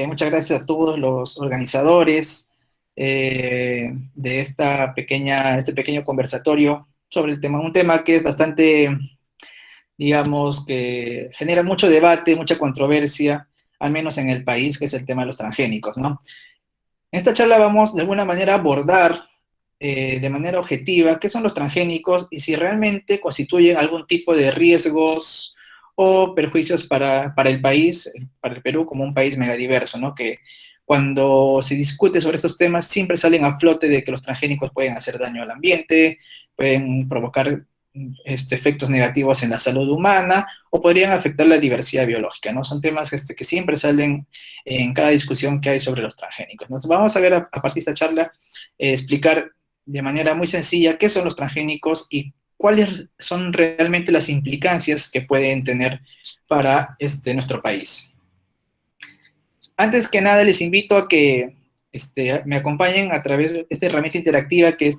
Muchas gracias a todos los organizadores de este pequeño conversatorio sobre el tema, un tema que es bastante, digamos, que genera mucho debate, mucha controversia, al menos en el país, que es el tema de los transgénicos, ¿no? En esta charla vamos de alguna manera a abordar de manera objetiva qué son los transgénicos y si realmente constituyen algún tipo de riesgos o perjuicios para el país, para el Perú como un país megadiverso, ¿no? Que cuando se discute sobre estos temas siempre salen a flote de que los transgénicos pueden hacer daño al ambiente, pueden provocar efectos negativos en la salud humana o podrían afectar la diversidad biológica, ¿no? Son temas que siempre salen en cada discusión que hay sobre los transgénicos. Entonces, vamos a ver a partir de esta charla explicar de manera muy sencilla qué son los transgénicos y cuáles son realmente las implicancias que pueden tener para nuestro país. Antes que nada, les invito a que me acompañen a través de esta herramienta interactiva que es,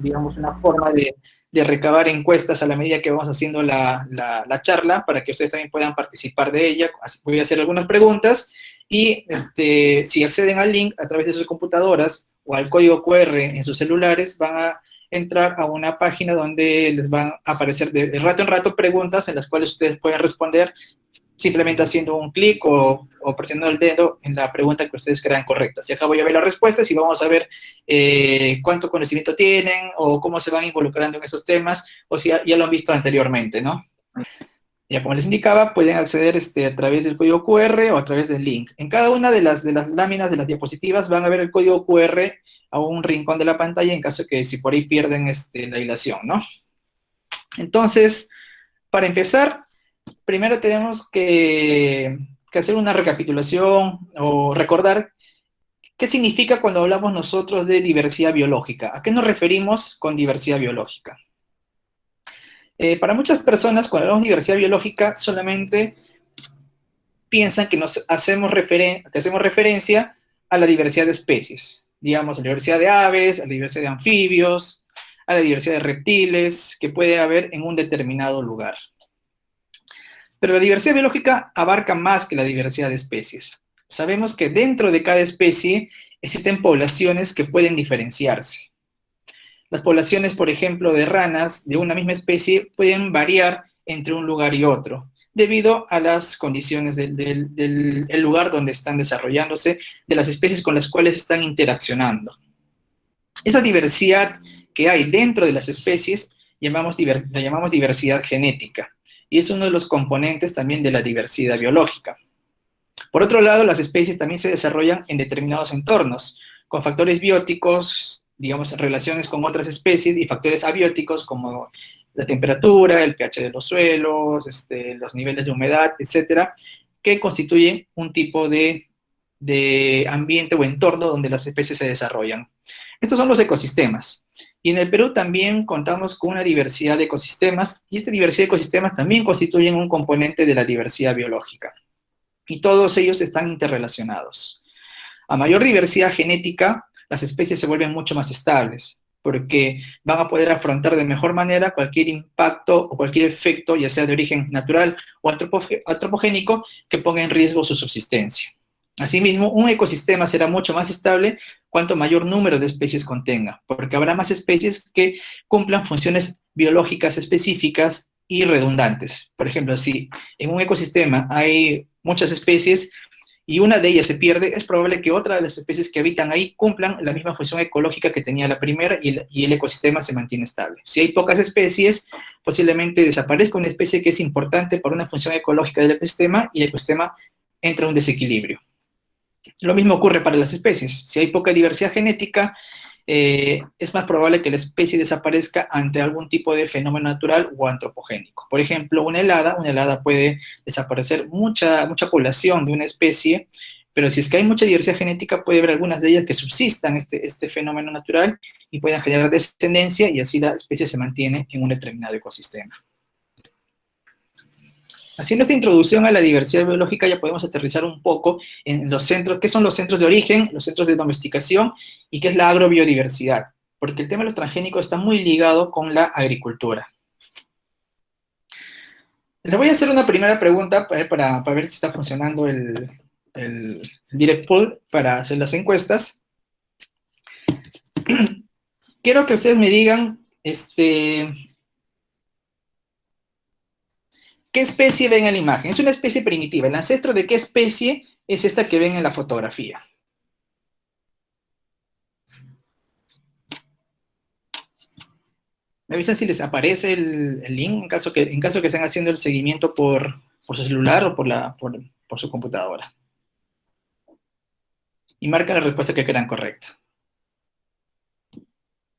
digamos, una forma de recabar encuestas a la medida que vamos haciendo la charla, para que ustedes también puedan participar de ella. Voy a hacer algunas preguntas y si acceden al link a través de sus computadoras o al código QR en sus celulares, van a entrar a una página donde les van a aparecer de rato en rato preguntas en las cuales ustedes pueden responder simplemente haciendo un clic o presionando el dedo en la pregunta que ustedes crean correcta. Si acá voy a ver las respuestas y vamos a ver cuánto conocimiento tienen o cómo se van involucrando en esos temas o si ya lo han visto anteriormente, ¿no? Ya como les indicaba, pueden acceder a través del código QR o a través del link. En cada una de las láminas de las diapositivas van a ver el código QR a un rincón de la pantalla en caso que si por ahí pierden la hilación, ¿no? Entonces, para empezar, primero tenemos que hacer una recapitulación o recordar qué significa cuando hablamos nosotros de diversidad biológica. ¿A qué nos referimos con diversidad biológica? Para muchas personas, cuando hablamos de diversidad biológica, solamente piensan que que hacemos referencia a la diversidad de especies. Digamos, a la diversidad de aves, a la diversidad de anfibios, a la diversidad de reptiles que puede haber en un determinado lugar. Pero la diversidad biológica abarca más que la diversidad de especies. Sabemos que dentro de cada especie existen poblaciones que pueden diferenciarse. Las poblaciones, por ejemplo, de ranas de una misma especie pueden variar entre un lugar y otro, debido a las condiciones del lugar donde están desarrollándose, de las especies con las cuales están interaccionando. Esa diversidad que hay dentro de las especies la llamamos diversidad genética, y es uno de los componentes también de la diversidad biológica. Por otro lado, las especies también se desarrollan en determinados entornos, con factores bióticos, digamos, relaciones con otras especies, y factores abióticos como la temperatura, el pH de los suelos, los niveles de humedad, etcétera, que constituyen un tipo de ambiente o entorno donde las especies se desarrollan. Estos son los ecosistemas. Y en el Perú también contamos con una diversidad de ecosistemas, y esta diversidad de ecosistemas también constituyen un componente de la diversidad biológica. Y todos ellos están interrelacionados. A mayor diversidad genética, las especies se vuelven mucho más estables, porque van a poder afrontar de mejor manera cualquier impacto o cualquier efecto, ya sea de origen natural o antropogénico, que ponga en riesgo su subsistencia. Asimismo, un ecosistema será mucho más estable cuanto mayor número de especies contenga, porque habrá más especies que cumplan funciones biológicas específicas y redundantes. Por ejemplo, si en un ecosistema hay muchas especies y una de ellas se pierde, es probable que otra de las especies que habitan ahí cumplan la misma función ecológica que tenía la primera y el ecosistema se mantiene estable. Si hay pocas especies, posiblemente desaparezca una especie que es importante para una función ecológica del ecosistema y el ecosistema entra en un desequilibrio. Lo mismo ocurre para las especies. Si hay poca diversidad genética, es más probable que la especie desaparezca ante algún tipo de fenómeno natural o antropogénico. Por ejemplo, una helada puede desaparecer mucha población de una especie, pero si es que hay mucha diversidad genética, puede haber algunas de ellas que subsistan este fenómeno natural y puedan generar descendencia y así la especie se mantiene en un determinado ecosistema. Haciendo esta introducción a la diversidad biológica, ya podemos aterrizar un poco en los centros, qué son los centros de origen, los centros de domesticación y qué es la agrobiodiversidad, porque el tema de los transgénicos está muy ligado con la agricultura. Les voy a hacer una primera pregunta para ver si está funcionando el direct pool para hacer las encuestas. Quiero que ustedes me digan, ¿qué especie ven en la imagen? Es una especie primitiva. ¿El ancestro de qué especie es esta que ven en la fotografía? Me avisan si les aparece el link en caso que estén haciendo el seguimiento por su celular o por su computadora. Y marca la respuesta que crean correcta.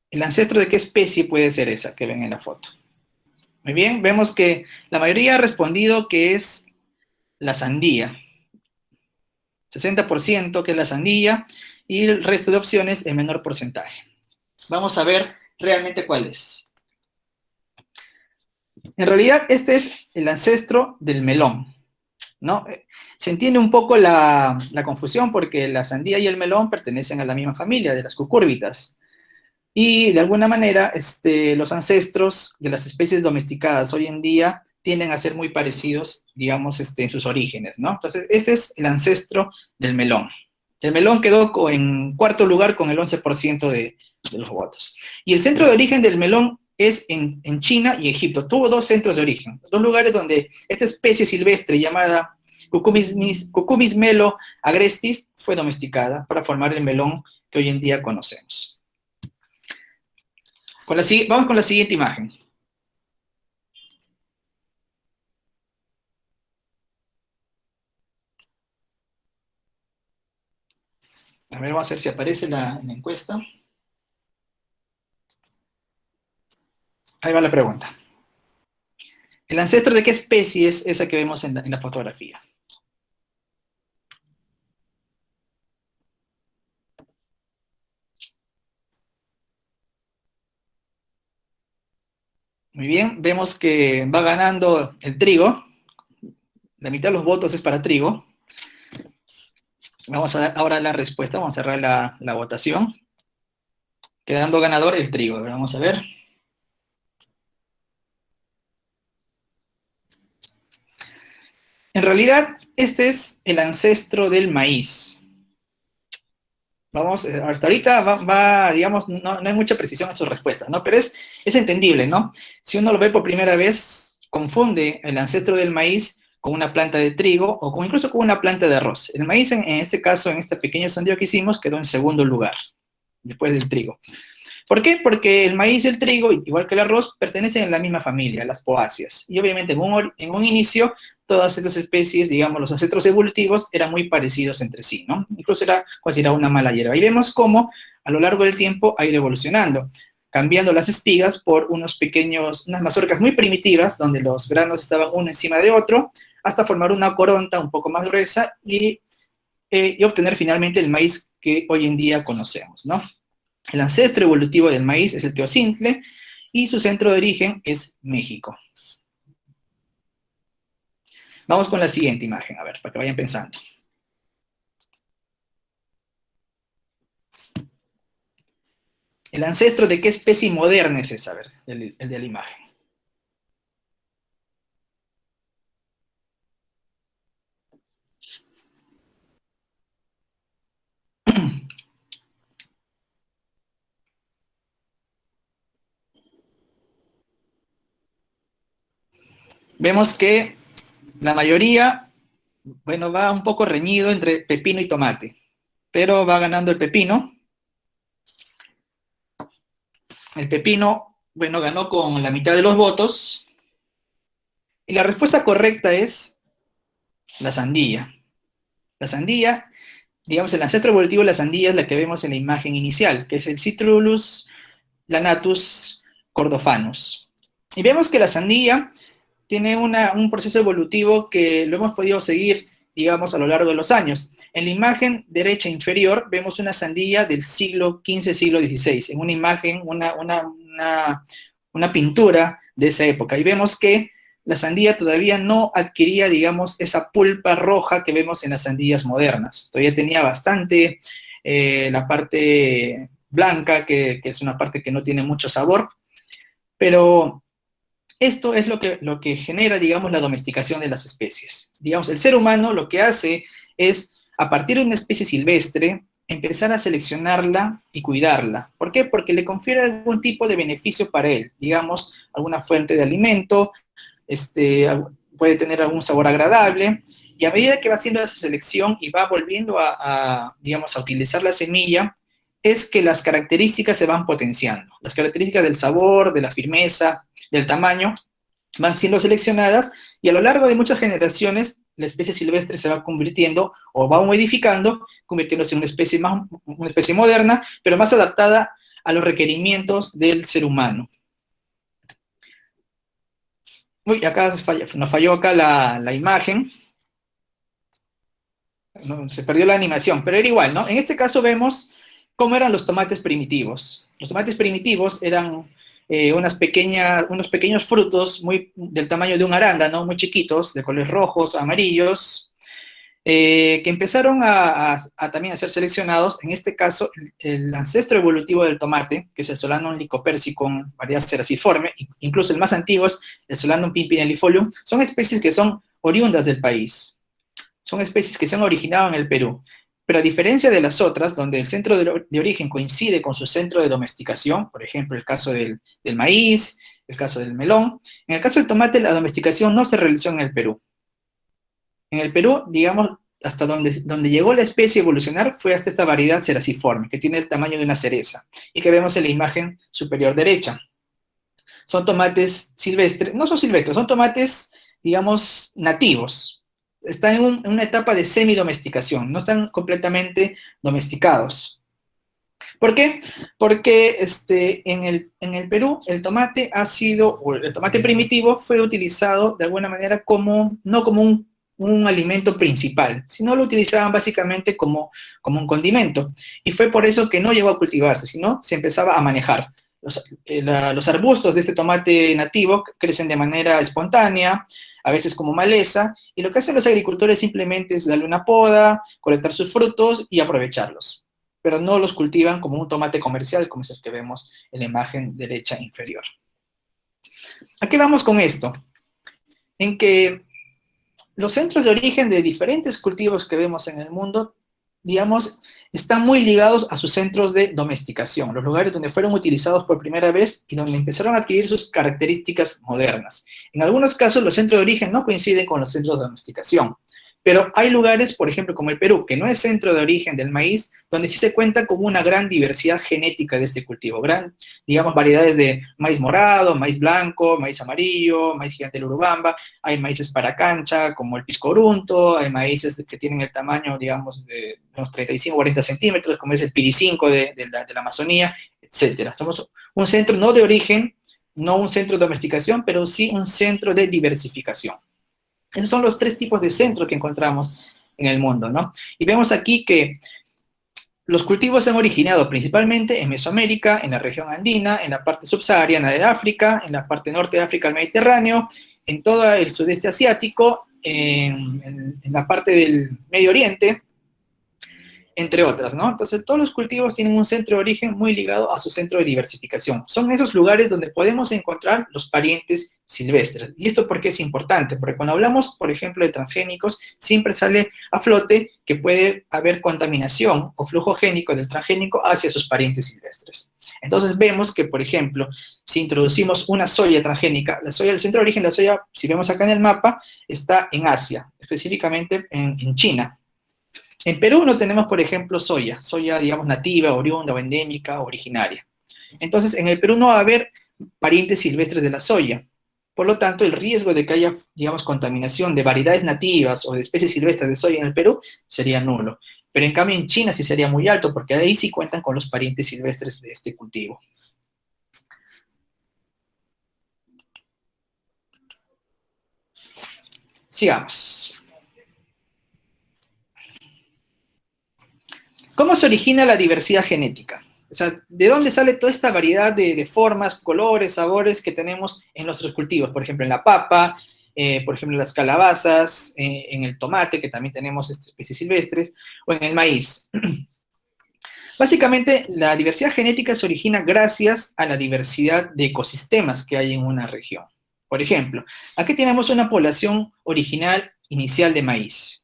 ¿El ancestro de qué especie puede ser esa que ven en la foto? Muy bien, vemos que la mayoría ha respondido que es la sandía. 60% que es la sandía y el resto de opciones el menor porcentaje. Vamos a ver realmente cuál es. En realidad, este es el ancestro del melón, ¿no? Se entiende un poco la confusión porque la sandía y el melón pertenecen a la misma familia, de las cucúrbitas. Y de alguna manera, los ancestros de las especies domesticadas hoy en día tienden a ser muy parecidos, digamos, en sus orígenes, ¿no? Entonces, este es el ancestro del melón. El melón quedó en cuarto lugar con el 11% de los votos. Y el centro de origen del melón es en China y Egipto. Tuvo dos centros de origen, dos lugares donde esta especie silvestre llamada Cucumis melo agrestis fue domesticada para formar el melón que hoy en día conocemos. Vamos con la siguiente imagen. A ver, vamos a ver si aparece en la encuesta. Ahí va la pregunta. ¿El ancestro de qué especie es esa que vemos en la fotografía? Muy bien, vemos que va ganando el trigo. La mitad de los votos es para trigo. Vamos a dar ahora la respuesta, vamos a cerrar la votación. Quedando ganador el trigo. Vamos a ver. En realidad, este es el ancestro del maíz. Vamos, hasta ahorita digamos, no hay mucha precisión en sus respuestas, ¿no? Pero es entendible, ¿no? Si uno lo ve por primera vez, confunde el ancestro del maíz con una planta de trigo o incluso con una planta de arroz. El maíz, en este caso, en este pequeño sondeo que hicimos, quedó en segundo lugar, después del trigo. ¿Por qué? Porque el maíz y el trigo, igual que el arroz, pertenecen a la misma familia, las poáceas. Y obviamente en un inicio, todas estas especies, digamos, los ancestros evolutivos, eran muy parecidos entre sí, ¿no? Incluso era considerada una mala hierba. Y vemos cómo a lo largo del tiempo ha ido evolucionando, cambiando las espigas por unas mazorcas muy primitivas, donde los granos estaban uno encima de otro, hasta formar una coronta un poco más gruesa y obtener finalmente el maíz que hoy en día conocemos, ¿no? El ancestro evolutivo del maíz es el teocintle y su centro de origen es México. Vamos con la siguiente imagen, a ver, para que vayan pensando. ¿El ancestro de qué especie moderna es esa? A ver, el de la imagen. Vemos que la mayoría, bueno, va un poco reñido entre pepino y tomate, pero va ganando el pepino. El pepino, bueno, ganó con la mitad de los votos. Y la respuesta correcta es la sandía. La sandía, digamos, el ancestro evolutivo de la sandía es la que vemos en la imagen inicial, que es el Citrullus lanatus cordofanus. Y vemos que la sandía tiene un proceso evolutivo que lo hemos podido seguir, digamos, a lo largo de los años. En la imagen derecha inferior vemos una sandía del siglo XV, siglo XVI, en una imagen, una pintura de esa época. Y vemos que la sandía todavía no adquiría, digamos, esa pulpa roja que vemos en las sandías modernas. Todavía tenía bastante la parte blanca, que es una parte que no tiene mucho sabor, pero esto es lo que genera, digamos, la domesticación de las especies. Digamos, el ser humano lo que hace es a partir de una especie silvestre, empezar a seleccionarla y cuidarla. ¿Por qué? Porque le confiere algún tipo de beneficio para él, digamos, alguna fuente de alimento, este, puede tener algún sabor agradable, y a medida que va haciendo esa selección y va volviendo digamos, a utilizar la semilla, es que las características se van potenciando. Las características del sabor, de la firmeza, del tamaño, van siendo seleccionadas y a lo largo de muchas generaciones la especie silvestre se va convirtiendo o va modificando, convirtiéndose en una especie moderna, pero más adaptada a los requerimientos del ser humano. Uy, acá nos falló acá la imagen, ¿no? Se perdió la animación, pero era igual, ¿no? En este caso vemos cómo eran los tomates primitivos. Los tomates primitivos eran unos pequeños frutos del tamaño de un arándano, muy chiquitos, de colores rojos, amarillos, que empezaron también a ser seleccionados. En este caso, el ancestro evolutivo del tomate, que es el Solanum lycopersicum, variedad ceraciforme, incluso el más antiguo es el Solanum pimpinellifolium, son especies que son oriundas del país. Son especies que se han originado en el Perú. Pero a diferencia de las otras, donde el centro de origen coincide con su centro de domesticación, por ejemplo, el caso del maíz, el caso del melón, en el caso del tomate, la domesticación no se realizó en el Perú. En el Perú, digamos, hasta donde llegó la especie a evolucionar fue hasta esta variedad ceraciforme, que tiene el tamaño de una cereza, y que vemos en la imagen superior derecha. Son tomates silvestres, no son silvestres, son tomates, digamos, nativos. Están en una etapa de semidomesticación, no están completamente domesticados. ¿Por qué? Porque en el Perú el tomate o el tomate primitivo fue utilizado de alguna manera no como un alimento principal, sino lo utilizaban básicamente como un condimento. Y fue por eso que no llegó a cultivarse, sino se empezaba a manejar. Los arbustos de este tomate nativo crecen de manera espontánea, a veces como maleza, y lo que hacen los agricultores simplemente es darle una poda, colectar sus frutos y aprovecharlos, pero no los cultivan como un tomate comercial, como es el que vemos en la imagen derecha inferior. ¿A qué vamos con esto? En que los centros de origen de diferentes cultivos que vemos en el mundo, digamos, están muy ligados a sus centros de domesticación, los lugares donde fueron utilizados por primera vez y donde empezaron a adquirir sus características modernas. En algunos casos, los centros de origen no coinciden con los centros de domesticación, pero hay lugares, por ejemplo, como el Perú, que no es centro de origen del maíz, donde sí se cuenta con una gran diversidad genética de este cultivo, digamos, variedades de maíz morado, maíz blanco, maíz amarillo, maíz gigante del Urubamba, hay maíces para cancha, como el piscorunto, hay maíces que tienen el tamaño, digamos, de unos 35 o 40 centímetros, como es el piricinco de la Amazonía, etc. Somos un centro no de origen, no un centro de domesticación, pero sí un centro de diversificación. Esos son los tres tipos de centros que encontramos en el mundo, ¿no? Y vemos aquí que los cultivos se han originado principalmente en Mesoamérica, en la región andina, en la parte subsahariana de África, en la parte norte de África, el Mediterráneo, en todo el sudeste asiático, en la parte del Medio Oriente, entre otras, ¿no? Entonces, todos los cultivos tienen un centro de origen muy ligado a su centro de diversificación. Son esos lugares donde podemos encontrar los parientes silvestres. ¿Y esto por qué es importante? Porque cuando hablamos, por ejemplo, de transgénicos, siempre sale a flote que puede haber contaminación o flujo génico del transgénico hacia sus parientes silvestres. Entonces, vemos que, por ejemplo, si introducimos una soya transgénica, el centro de origen de la soya, si vemos acá en el mapa, está en Asia, específicamente en China. En Perú no tenemos, por ejemplo, soya, digamos, nativa, oriunda o endémica, originaria. Entonces, en el Perú no va a haber parientes silvestres de la soya. Por lo tanto, el riesgo de que haya, digamos, contaminación de variedades nativas o de especies silvestres de soya en el Perú sería nulo. Pero en cambio en China sí sería muy alto, porque ahí sí cuentan con los parientes silvestres de este cultivo. Sigamos. ¿Cómo se origina la diversidad genética? O sea, ¿de dónde sale toda esta variedad de formas, colores, sabores que tenemos en nuestros cultivos? Por ejemplo, en la papa, por ejemplo, en las calabazas, en el tomate, que también tenemos especies silvestres, o en el maíz. Básicamente, la diversidad genética se origina gracias a la diversidad de ecosistemas que hay en una región. Por ejemplo, aquí tenemos una población original inicial de maíz.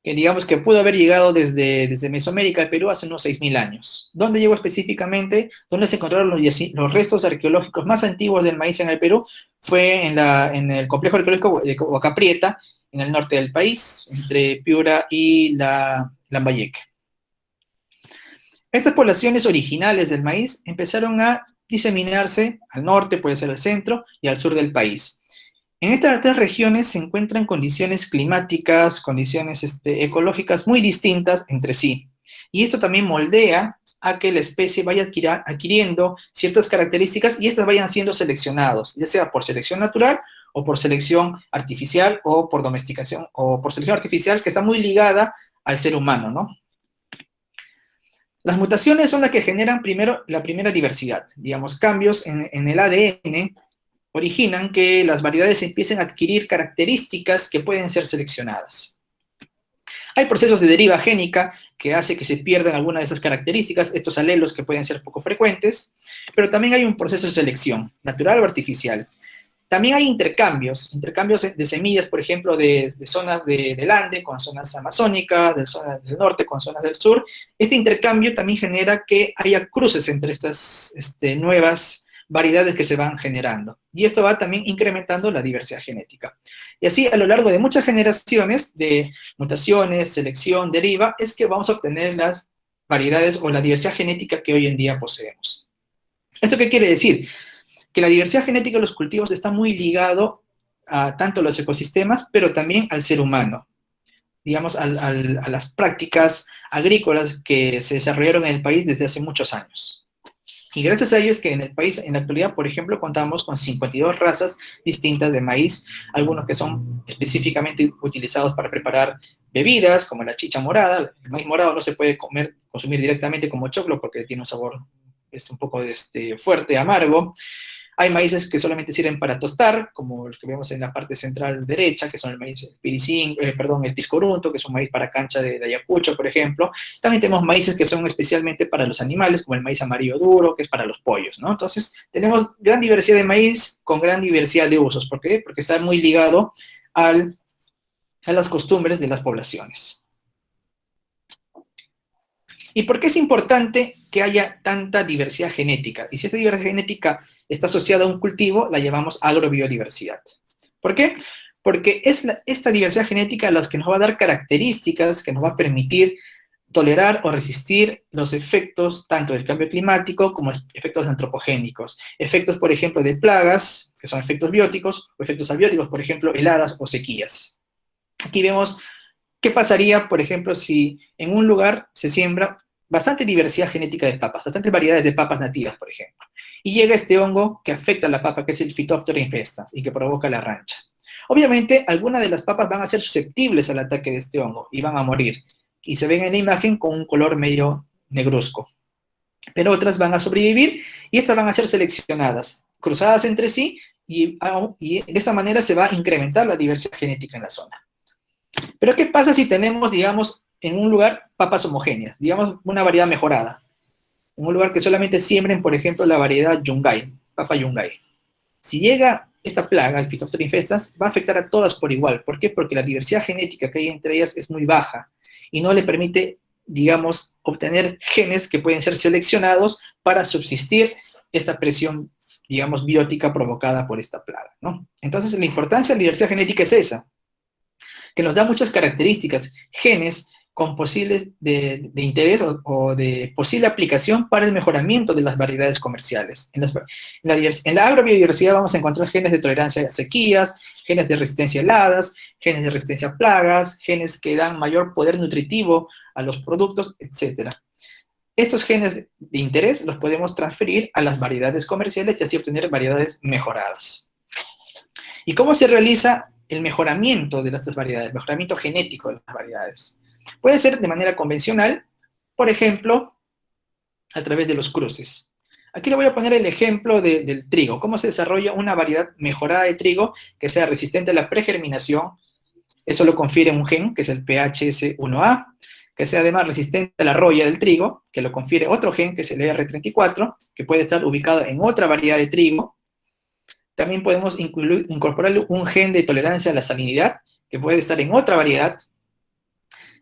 que digamos que pudo haber llegado desde Mesoamérica al Perú hace unos 6.000 años. ¿Dónde llegó específicamente? ¿Dónde se encontraron los restos arqueológicos más antiguos del maíz en el Perú? Fue en el complejo arqueológico de Huaca Prieta, en el norte del país, entre Piura y Lambayeque. Estas poblaciones originales del maíz empezaron a diseminarse al norte, puede ser al centro, y al sur del país. En estas tres regiones se encuentran condiciones climáticas, condiciones ecológicas muy distintas entre sí. Y esto también moldea a que la especie vaya adquiriendo ciertas características y estas vayan siendo seleccionados, ya sea por selección natural o por selección artificial o por domesticación o por selección artificial que está muy ligada al ser humano, ¿no? Las mutaciones son las que generan primero la primera diversidad, digamos, cambios en el ADN originan que las variedades empiecen a adquirir características que pueden ser seleccionadas. Hay procesos de deriva génica que hace que se pierdan algunas de esas características, estos alelos que pueden ser poco frecuentes, pero también hay un proceso de selección, natural o artificial. También hay intercambios de semillas, por ejemplo, de zonas del Ande con zonas amazónicas, de zonas del norte con zonas del sur. Este intercambio también genera que haya cruces entre estas nuevas variedades que se van generando. Y esto va también incrementando la diversidad genética. Y así, a lo largo de muchas generaciones de mutaciones, selección, deriva, es que vamos a obtener las variedades o la diversidad genética que hoy en día poseemos. ¿Esto qué quiere decir? Que la diversidad genética de los cultivos está muy ligado a tanto los ecosistemas, pero también al ser humano, digamos, a las prácticas agrícolas que se desarrollaron en el país desde hace muchos años. Y gracias a ello es que en el país, en la actualidad, por ejemplo, contamos con 52 razas distintas de maíz, algunos que son específicamente utilizados para preparar bebidas, como la chicha morada. El maíz morado no se puede consumir directamente como choclo porque tiene un sabor un poco fuerte, amargo. Hay maíces que solamente sirven para tostar, como los que vemos en la parte central derecha, que son el maíz el piscorunto, que es un maíz para cancha de Ayacucho, por ejemplo. También tenemos maíces que son especialmente para los animales, como el maíz amarillo duro, que es para los pollos, ¿no? Entonces, tenemos gran diversidad de maíz con gran diversidad de usos. ¿Por qué? Porque está muy ligado a las costumbres de las poblaciones. ¿Y por qué es importante que haya tanta diversidad genética? Y si esa diversidad genética está asociada a un cultivo, la llamamos agrobiodiversidad. ¿Por qué? Porque es esta diversidad genética la que nos va a dar características que nos va a permitir tolerar o resistir los efectos tanto del cambio climático como efectos antropogénicos. Efectos, por ejemplo, de plagas, que son efectos bióticos, o efectos abióticos, por ejemplo, heladas o sequías. Aquí vemos qué pasaría, por ejemplo, si en un lugar se siembra bastante diversidad genética de papas, bastantes variedades de papas nativas, por ejemplo, y llega este hongo que afecta a la papa, que es el Phytophthora infestans, y que provoca la rancha. Obviamente, algunas de las papas van a ser susceptibles al ataque de este hongo y van a morir, y se ven en la imagen con un color medio negruzco. Pero otras van a sobrevivir y estas van a ser seleccionadas, cruzadas entre sí, y de esta manera se va a incrementar la diversidad genética en la zona. Pero ¿qué pasa si tenemos, digamos, en un lugar papas homogéneas, digamos, una variedad mejorada? En un lugar que solamente siembren, por ejemplo, la variedad Yungay, papa Yungay. Si llega esta plaga, el Phytophthora infestans, va a afectar a todas por igual. ¿Por qué? Porque la diversidad genética que hay entre ellas es muy baja y no le permite, digamos, obtener genes que pueden ser seleccionados para subsistir esta presión, digamos, biótica provocada por esta plaga, ¿no? Entonces, la importancia de la diversidad genética es esa, que nos da muchas características, genes con posibles de interés o de posible aplicación para el mejoramiento de las variedades comerciales. En la agrobiodiversidad vamos a encontrar genes de tolerancia a sequías, genes de resistencia a heladas, genes de resistencia a plagas, genes que dan mayor poder nutritivo a los productos, etc. Estos genes de interés los podemos transferir a las variedades comerciales y así obtener variedades mejoradas. ¿Y cómo se realiza el mejoramiento de estas variedades, el mejoramiento genético de las variedades? Puede ser de manera convencional, por ejemplo, a través de los cruces. Aquí le voy a poner el ejemplo del trigo, cómo se desarrolla una variedad mejorada de trigo que sea resistente a la pregerminación. Eso lo confiere un gen, que es el PHS1A, que sea además resistente a la roya del trigo, que lo confiere otro gen, que es el ER34, que puede estar ubicado en otra variedad de trigo. También podemos incorporar un gen de tolerancia a la salinidad, que puede estar en otra variedad.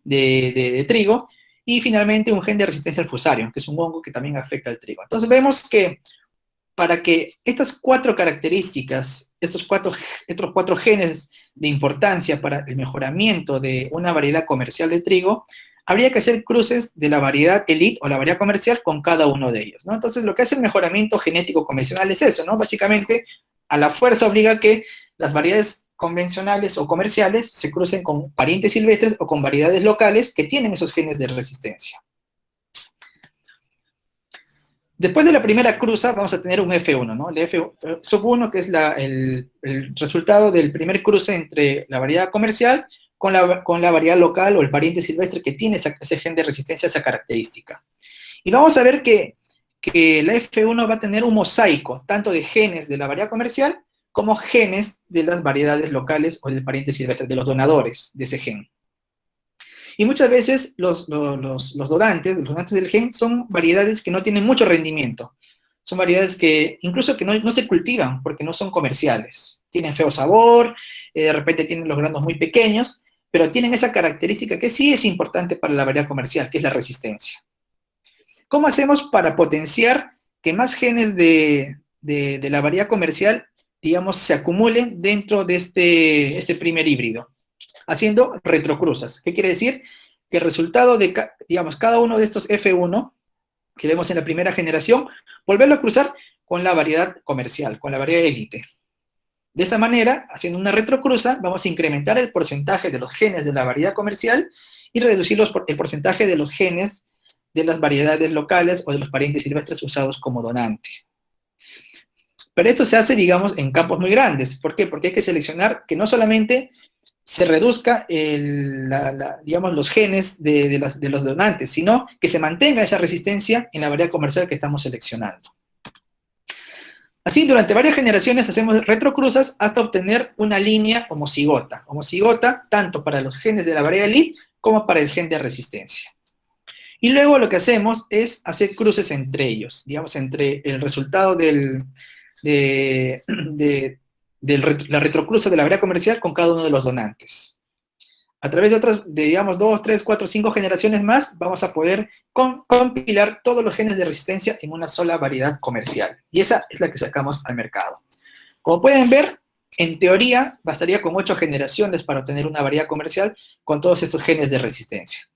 de trigo, y finalmente un gen de resistencia al fusarium, que es un hongo que también afecta al trigo. Entonces vemos que para que estas cuatro características, estos cuatro genes de importancia para el mejoramiento de una variedad comercial de trigo, habría que hacer cruces de la variedad elite o la variedad comercial con cada uno de ellos, ¿no? Entonces, lo que hace el mejoramiento genético convencional es eso, ¿no? Básicamente, a la fuerza obliga que las variedades convencionales o comerciales se crucen con parientes silvestres o con variedades locales que tienen esos genes de resistencia. Después de la primera cruza vamos a tener un F1, ¿no? El F1 que es el resultado del primer cruce entre la variedad comercial con la variedad local o el pariente silvestre que tiene ese gen de resistencia, esa característica. Y vamos a ver que la F1 va a tener un mosaico, tanto de genes de la variedad comercial como genes de las variedades locales o del pariente silvestre, de los donadores de ese gen. Y muchas veces los donantes del gen son variedades que no tienen mucho rendimiento. Son variedades que incluso que no se cultivan porque no son comerciales. Tienen feo sabor, de repente tienen los granos muy pequeños, pero tienen esa característica que sí es importante para la variedad comercial, que es la resistencia. ¿Cómo hacemos para potenciar que más genes de la variedad comercial, digamos, se acumulen dentro de este primer híbrido? Haciendo retrocruzas. ¿Qué quiere decir? Que el resultado de, digamos, cada uno de estos F1 que vemos en la primera generación, volverlo a cruzar con la variedad comercial, con la variedad élite. De esa manera, haciendo una retrocruza, vamos a incrementar el porcentaje de los genes de la variedad comercial y reducir el porcentaje de los genes de las variedades locales o de los parientes silvestres usados como donante. Pero esto se hace, digamos, en campos muy grandes. ¿Por qué? Porque hay que seleccionar que no solamente se reduzca, digamos, los genes de los donantes, sino que se mantenga esa resistencia en la variedad comercial que estamos seleccionando. Así, durante varias generaciones hacemos retrocruzas hasta obtener una línea homocigota. Homocigota tanto para los genes de la variedad elite como para el gen de resistencia. Y luego lo que hacemos es hacer cruces entre ellos, digamos, entre el resultado la retrocruza de la variedad comercial con cada uno de los donantes. A través digamos, 2, 3, 4, 5 generaciones más, vamos a poder compilar todos los genes de resistencia en una sola variedad comercial. Y esa es la que sacamos al mercado. Como pueden ver, en teoría, bastaría con 8 generaciones para obtener una variedad comercial con todos estos genes de resistencia.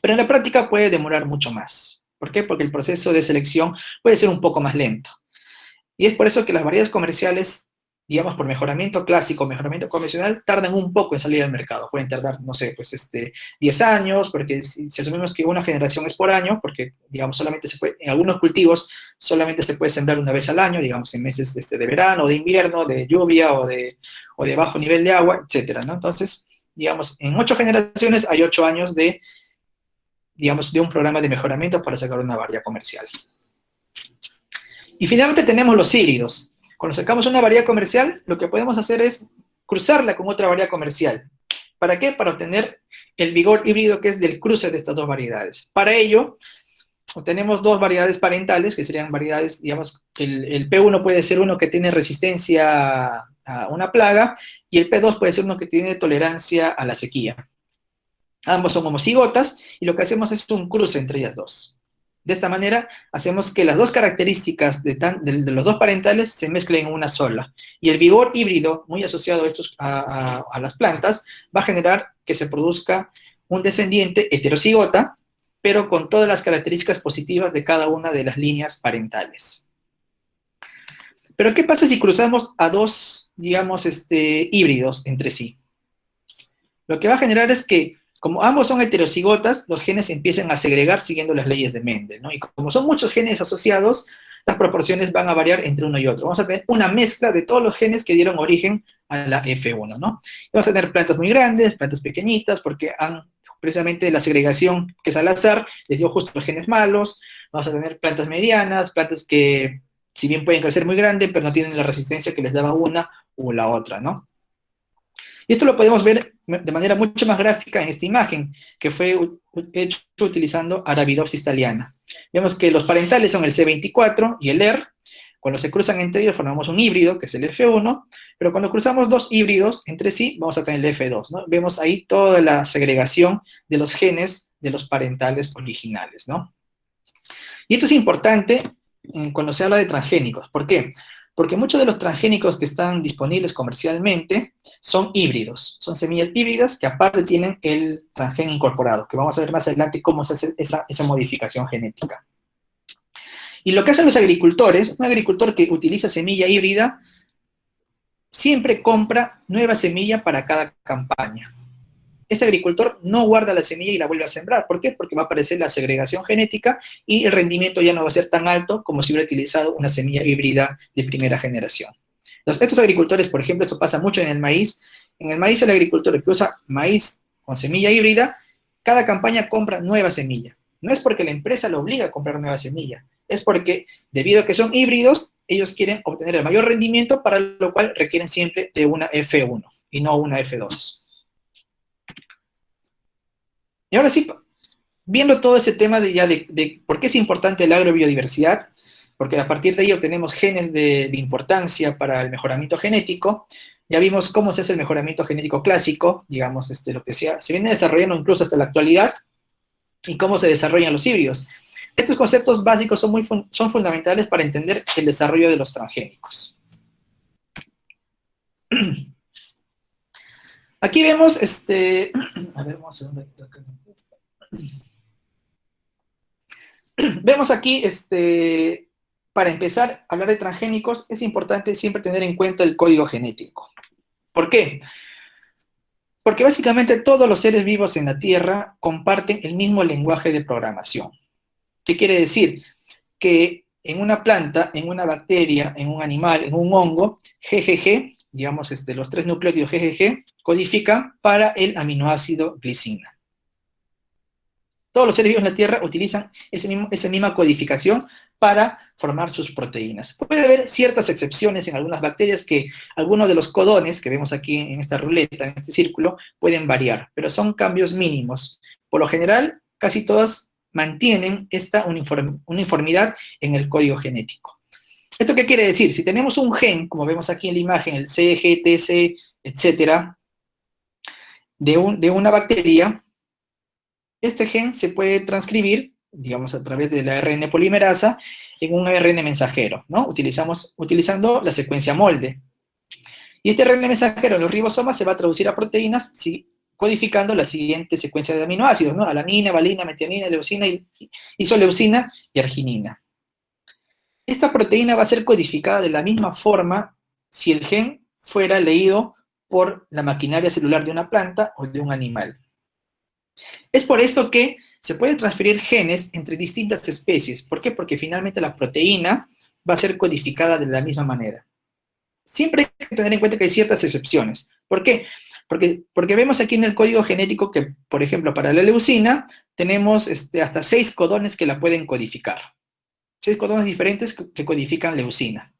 Pero en la práctica puede demorar mucho más. ¿Por qué? Porque el proceso de selección puede ser un poco más lento. Y es por eso que las variedades comerciales, digamos, por mejoramiento clásico, mejoramiento convencional, tardan un poco en salir al mercado. Pueden tardar, no sé, pues 10 años, porque si asumimos que una generación es por año, porque, digamos, en algunos cultivos solamente se puede sembrar una vez al año, digamos, en meses de verano, de invierno, de lluvia o de bajo nivel de agua, etcétera, ¿no? Entonces, digamos, en 8 generaciones hay 8 años digamos, de un programa de mejoramiento para sacar una variedad comercial. Y finalmente tenemos los híbridos. Cuando sacamos una variedad comercial, lo que podemos hacer es cruzarla con otra variedad comercial. ¿Para qué? Para obtener el vigor híbrido que es del cruce de estas dos variedades. Para ello, obtenemos dos variedades parentales, que serían variedades, digamos, el P1 puede ser uno que tiene resistencia a una plaga, y el P2 puede ser uno que tiene tolerancia a la sequía. Ambos son homocigotas, y lo que hacemos es un cruce entre ellas dos. De esta manera, hacemos que las dos características de los dos parentales se mezclen en una sola. Y el vigor híbrido, muy asociado a las plantas, va a generar que se produzca un descendiente heterocigota, pero con todas las características positivas de cada una de las líneas parentales. Pero, ¿qué pasa si cruzamos a dos, digamos, híbridos entre sí? Lo que va a generar es que, como ambos son heterocigotas, los genes empiezan a segregar siguiendo las leyes de Mendel, ¿no? Y como son muchos genes asociados, las proporciones van a variar entre uno y otro. Vamos a tener una mezcla de todos los genes que dieron origen a la F1, ¿no? Y vamos a tener plantas muy grandes, plantas pequeñitas, porque precisamente la segregación que es al azar les dio justo los genes malos. Vamos a tener plantas medianas, plantas que, si bien pueden crecer muy grande, pero no tienen la resistencia que les daba una u la otra, ¿no? Y esto lo podemos ver de manera mucho más gráfica en esta imagen, que fue hecho utilizando Arabidopsis thaliana. Vemos que los parentales son el C24 y el ER, Cuando se cruzan entre ellos formamos un híbrido, que es el F1, pero cuando cruzamos dos híbridos entre sí, vamos a tener el F2, ¿no? Vemos ahí toda la segregación de los genes de los parentales originales, ¿no? Y esto es importante cuando se habla de transgénicos. ¿Por qué? Porque muchos de los transgénicos que están disponibles comercialmente son híbridos, son semillas híbridas que aparte tienen el transgén incorporado, que vamos a ver más adelante cómo se hace esa modificación genética. Y lo que hacen los agricultores, un agricultor que utiliza semilla híbrida, siempre compra nueva semilla para cada campaña. Ese agricultor no guarda la semilla y la vuelve a sembrar. ¿Por qué? Porque va a aparecer la segregación genética y el rendimiento ya no va a ser tan alto como si hubiera utilizado una semilla híbrida de primera generación. Entonces, estos agricultores, por ejemplo, esto pasa mucho en el maíz. En el maíz, el agricultor que usa maíz con semilla híbrida, cada campaña compra nueva semilla. No es porque la empresa lo obliga a comprar nueva semilla, es porque, debido a que son híbridos, ellos quieren obtener el mayor rendimiento, para lo cual requieren siempre de una F1 y no una F2. Y ahora sí, viendo todo ese tema de por qué es importante el agrobiodiversidad, porque a partir de ahí obtenemos genes de importancia para el mejoramiento genético. Ya vimos cómo se hace el mejoramiento genético clásico, digamos, lo que se viene desarrollando incluso hasta la actualidad, y cómo se desarrollan los híbridos. Estos conceptos básicos son fundamentales para entender el desarrollo de los transgénicos. Aquí vemos, a ver, vamos a ver vemos aquí, para empezar a hablar de transgénicos, es importante siempre tener en cuenta el código genético. ¿Por qué? Porque básicamente todos los seres vivos en la Tierra comparten el mismo lenguaje de programación. ¿Qué quiere decir? Que en una planta, en una bacteria, en un animal, en un hongo, GGG, digamos, los tres nucleótidos GGG, codifican para el aminoácido glicina. Todos los seres vivos en la Tierra utilizan esa misma codificación para formar sus proteínas. Puede haber ciertas excepciones en algunas bacterias que algunos de los codones que vemos aquí en esta ruleta, en este círculo, pueden variar, pero son cambios mínimos. Por lo general, casi todas mantienen esta uniformidad en el código genético. ¿Esto qué quiere decir? Si tenemos un gen, como vemos aquí en la imagen, el CG, TC, etcétera, de una bacteria, este gen se puede transcribir, digamos, a través de la ARN polimerasa en un ARN mensajero, ¿no? Utilizando la secuencia molde. Y este ARN mensajero en los ribosomas se va a traducir a proteínas codificando la siguiente secuencia de aminoácidos, ¿no? Alanina, valina, metionina, leucina, isoleucina y arginina. Esta proteína va a ser codificada de la misma forma si el gen fuera leído por la maquinaria celular de una planta o de un animal. Es por esto que se pueden transferir genes entre distintas especies. ¿Por qué? Porque finalmente la proteína va a ser codificada de la misma manera. Siempre hay que tener en cuenta que hay ciertas excepciones. ¿Por qué? Porque vemos aquí en el código genético que, por ejemplo, para la leucina tenemos hasta 6 codones que la pueden codificar. 6 codones diferentes que codifican leucina.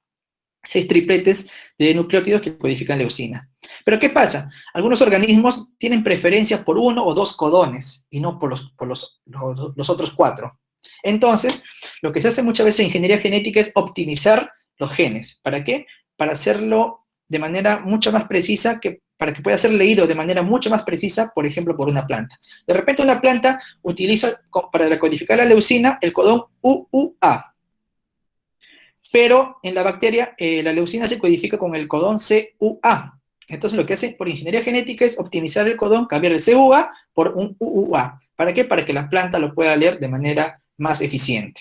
6 tripletes de nucleótidos que codifican leucina. Pero ¿qué pasa? Algunos organismos tienen preferencia por 1 o 2 codones y no por los otros 4. Entonces, lo que se hace muchas veces en ingeniería genética es optimizar los genes. ¿Para qué? Para hacerlo de manera mucho más precisa, para que pueda ser leído de manera mucho más precisa, por ejemplo, por una planta. De repente una planta utiliza para codificar la leucina el codón UUA. Pero en la bacteria, la leucina se codifica con el codón CUA. Entonces lo que hace por ingeniería genética es optimizar el codón, cambiar el CUA por un UUA. ¿Para qué? Para que la planta lo pueda leer de manera más eficiente.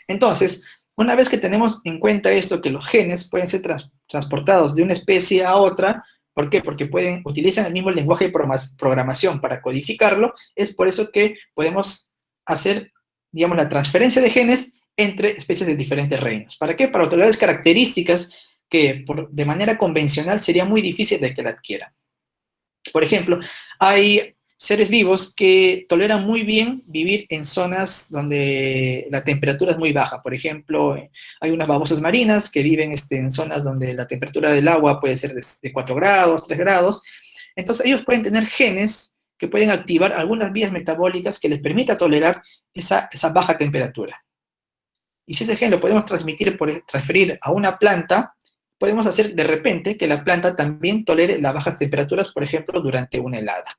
Entonces, una vez que tenemos en cuenta esto, que los genes pueden ser transportados de una especie a otra, ¿por qué? Porque utilizan el mismo lenguaje de programación para codificarlo, es por eso que podemos hacer, digamos, la transferencia de genes entre especies de diferentes reinos. ¿Para qué? Para otorgarles características que de manera convencional sería muy difícil de que la adquieran. Por ejemplo, hay seres vivos que toleran muy bien vivir en zonas donde la temperatura es muy baja. Por ejemplo, hay unas babosas marinas que viven en zonas donde la temperatura del agua puede ser de 4 grados, 3 grados. Entonces ellos pueden tener genes que pueden activar algunas vías metabólicas que les permita tolerar esa baja temperatura. y si ese gen lo podemos transferir a una planta, podemos hacer de repente que la planta también tolere las bajas temperaturas, por ejemplo, durante una helada.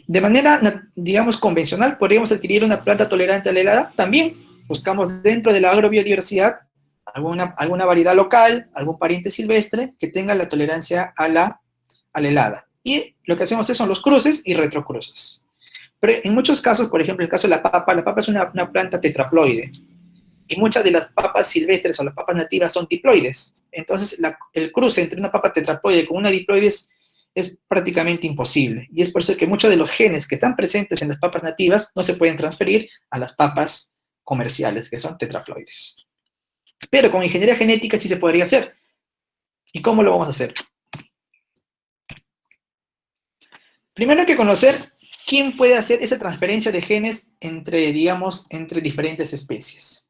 De manera, digamos, convencional, podríamos adquirir una planta tolerante a la helada. También buscamos dentro de la agrobiodiversidad alguna variedad local, algún pariente silvestre que tenga la tolerancia a la helada. Y lo que hacemos son los cruces y retrocruces. Pero en muchos casos, por ejemplo, el caso de la papa es una planta tetraploide. Y muchas de las papas silvestres o las papas nativas son diploides. Entonces, el cruce entre una papa tetraploide con una diploide es prácticamente imposible. Y es por eso que muchos de los genes que están presentes en las papas nativas no se pueden transferir a las papas comerciales, que son tetraploides. Pero con ingeniería genética sí se podría hacer. ¿Y cómo lo vamos a hacer? Primero hay que conocer quién puede hacer esa transferencia de genes entre diferentes especies.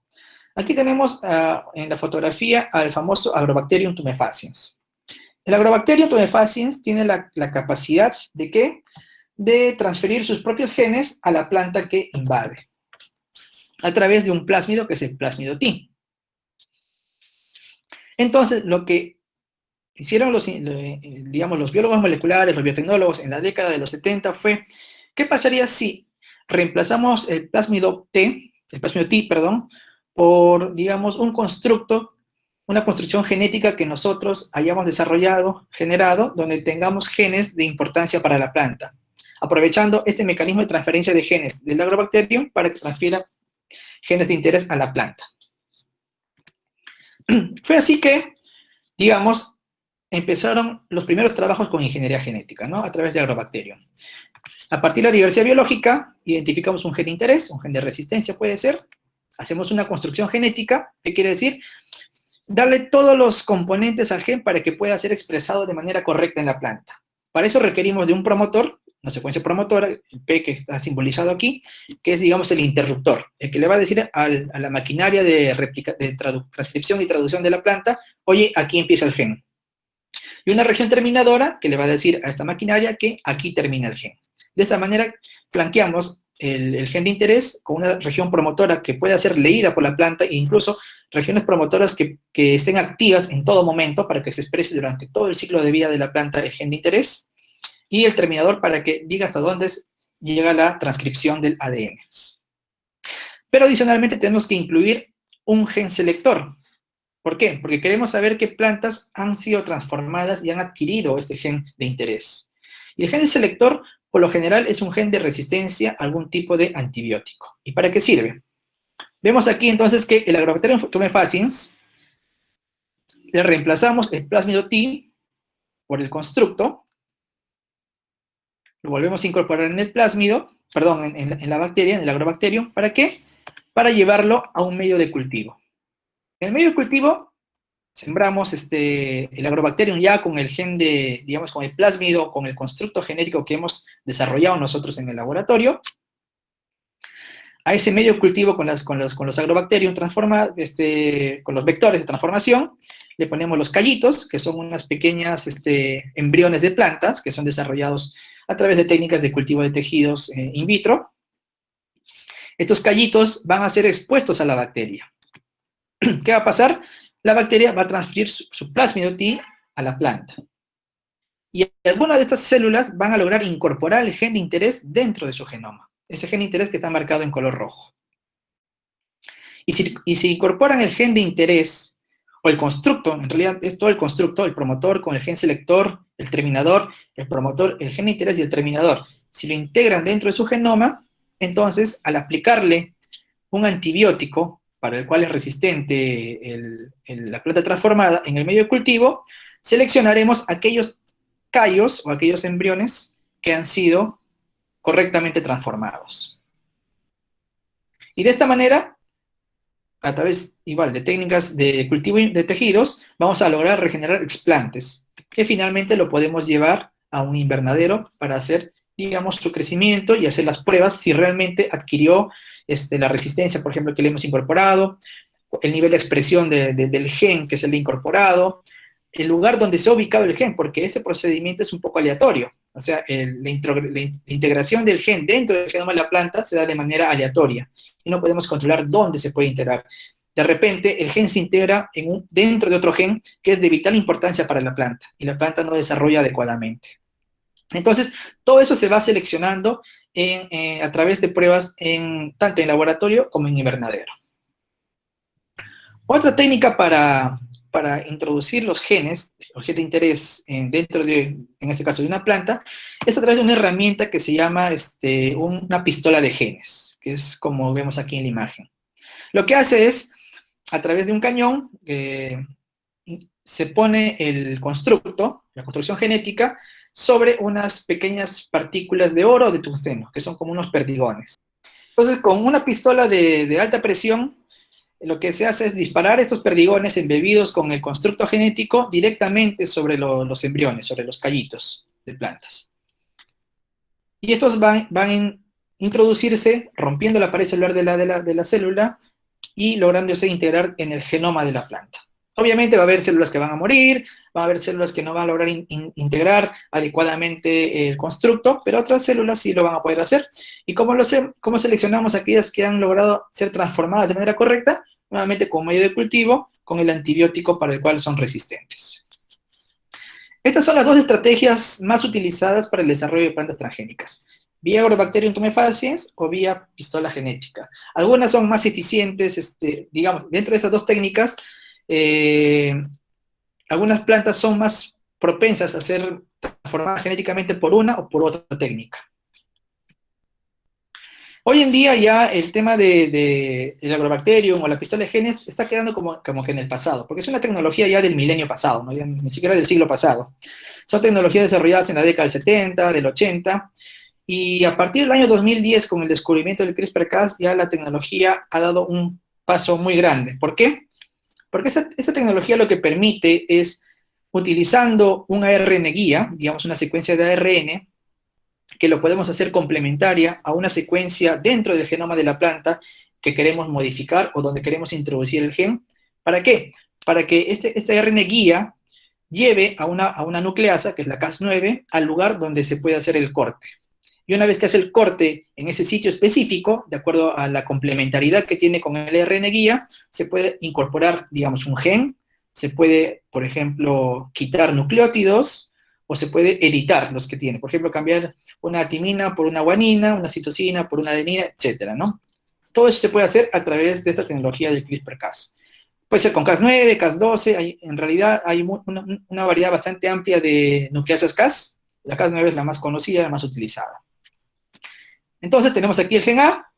Aquí tenemos en la fotografía al famoso Agrobacterium tumefaciens. El Agrobacterium tumefaciens tiene la capacidad ¿de qué? De transferir sus propios genes a la planta que invade, a través de un plásmido que es el plásmido T. Entonces, lo que hicieron los biólogos moleculares, los biotecnólogos en la década de los 70 fue, ¿qué pasaría si reemplazamos el plásmido T, por, digamos, un constructo, una construcción genética que nosotros hayamos generado, donde tengamos genes de importancia para la planta, aprovechando este mecanismo de transferencia de genes del Agrobacterium para que transfiera genes de interés a la planta. Fue así que, digamos, empezaron los primeros trabajos con ingeniería genética, ¿no? A través de Agrobacterium. A partir de la diversidad biológica, identificamos un gen de interés, un gen de resistencia puede ser, hacemos una construcción genética, ¿qué quiere decir? Darle todos los componentes al gen para que pueda ser expresado de manera correcta en la planta. Para eso requerimos de un promotor, una secuencia promotora, el P que está simbolizado aquí, que es, digamos, el interruptor, el que le va a decir a la maquinaria de transcripción y traducción de la planta, oye, aquí empieza el gen. Y una región terminadora que le va a decir a esta maquinaria que aquí termina el gen. De esta manera flanqueamos el gen de interés con una región promotora que pueda ser leída por la planta e incluso regiones promotoras que estén activas en todo momento para que se exprese durante todo el ciclo de vida de la planta el gen de interés, y el terminador para que diga hasta dónde llega la transcripción del ADN. Pero adicionalmente tenemos que incluir un gen selector. ¿Por qué? Porque queremos saber qué plantas han sido transformadas y han adquirido este gen de interés. Y el gen selector, por lo general, es un gen de resistencia a algún tipo de antibiótico. ¿Y para qué sirve? Vemos aquí entonces que el Agrobacterium tumefaciens le reemplazamos el plásmido T por el constructo, lo volvemos a incorporar en el plásmido, perdón, en la bacteria, en el Agrobacterium, ¿para qué? Para llevarlo a un medio de cultivo. En el medio de cultivo sembramos el Agrobacterium ya con el gen digamos, con el plásmido, con el constructo genético que hemos desarrollado nosotros en el laboratorio. A ese medio de cultivo con los Agrobacterium con los vectores de transformación, le ponemos los callitos, que son unas pequeñas embriones de plantas que son desarrollados a través de técnicas de cultivo de tejidos in vitro. Estos callitos van a ser expuestos a la bacteria. ¿Qué va a pasar? La bacteria va a transferir su plásmido T a la planta. Y algunas de estas células van a lograr incorporar el gen de interés dentro de su genoma. Ese gen de interés que está marcado en color rojo. Y si incorporan el gen de interés, o el constructo, en realidad es todo el constructo, el promotor con el gen selector, el terminador, el promotor, el gen de interés y el terminador, si lo integran dentro de su genoma, entonces al aplicarle un antibiótico para el cual es resistente la planta transformada en el medio de cultivo, seleccionaremos aquellos callos o aquellos embriones que han sido correctamente transformados. Y de esta manera, a través igual de técnicas de cultivo de tejidos, vamos a lograr regenerar explantes, que finalmente lo podemos llevar a un invernadero para hacer, digamos, su crecimiento y hacer las pruebas si realmente adquirió la resistencia, por ejemplo, que le hemos incorporado, el nivel de expresión del gen que se le ha incorporado, el lugar donde se ha ubicado el gen, porque este procedimiento es un poco aleatorio. O sea, la integración del gen dentro del genoma de la planta se da de manera aleatoria y no podemos controlar dónde se puede integrar. De repente, el gen se integra dentro de otro gen que es de vital importancia para la planta y la planta no desarrolla adecuadamente. Entonces, todo eso se va seleccionando a través de pruebas tanto en laboratorio como en invernadero. Otra técnica para introducir los genes de interés dentro en este caso, de una planta, es a través de una herramienta que se llama una pistola de genes, que es como vemos aquí en la imagen. Lo que hace es, a través de un cañón, se pone el constructo, la construcción genética, sobre unas pequeñas partículas de oro o de tungsteno, que son como unos perdigones. Entonces, con una pistola de alta presión, lo que se hace es disparar estos perdigones embebidos con el constructo genético directamente sobre los embriones, sobre los callitos de plantas. Y estos van a introducirse rompiendo la pared celular de la célula y lográndose integrar en el genoma de la planta. Obviamente va a haber células que van a morir, va a haber células que no van a lograr integrar adecuadamente el constructo, pero otras células sí lo van a poder hacer. ¿Y cómo seleccionamos aquellas que han logrado ser transformadas de manera correcta? Nuevamente con medio de cultivo, con el antibiótico para el cual son resistentes. Estas son las dos estrategias más utilizadas para el desarrollo de plantas transgénicas: vía Agrobacterium tumefaciens o vía pistola genética. Algunas son más eficientes, digamos, dentro de estas dos técnicas, algunas plantas son más propensas a ser transformadas genéticamente por una o por otra técnica. Hoy en día ya el tema del Agrobacterium o la pistola de genes está quedando como que en el pasado, porque es una tecnología ya del milenio pasado, ¿no? Ya ni siquiera del siglo pasado. Son tecnologías desarrolladas en la década del 70, del 80, y a partir del año 2010, con el descubrimiento del CRISPR-Cas, ya la tecnología ha dado un paso muy grande. ¿Por qué? Porque esta tecnología lo que permite es, utilizando un ARN guía, digamos una secuencia de ARN, que lo podemos hacer complementaria a una secuencia dentro del genoma de la planta que queremos modificar o donde queremos introducir el gen. ¿Para qué? Para que este ARN guía lleve a una nucleasa, que es la Cas9, al lugar donde se puede hacer el corte. Y una vez que hace el corte en ese sitio específico, de acuerdo a la complementariedad que tiene con el ARN guía, se puede incorporar, digamos, un gen, se puede, por ejemplo, quitar nucleótidos, o se puede editar los que tiene. Por ejemplo, cambiar una timina por una guanina, una citosina por una adenina, etcétera, ¿no? Todo eso se puede hacer a través de esta tecnología del CRISPR-Cas. Puede ser con Cas9, Cas12, en realidad hay una variedad bastante amplia de nucleasas Cas. La Cas9 es la más conocida, la más utilizada. Entonces tenemos aquí el gen A,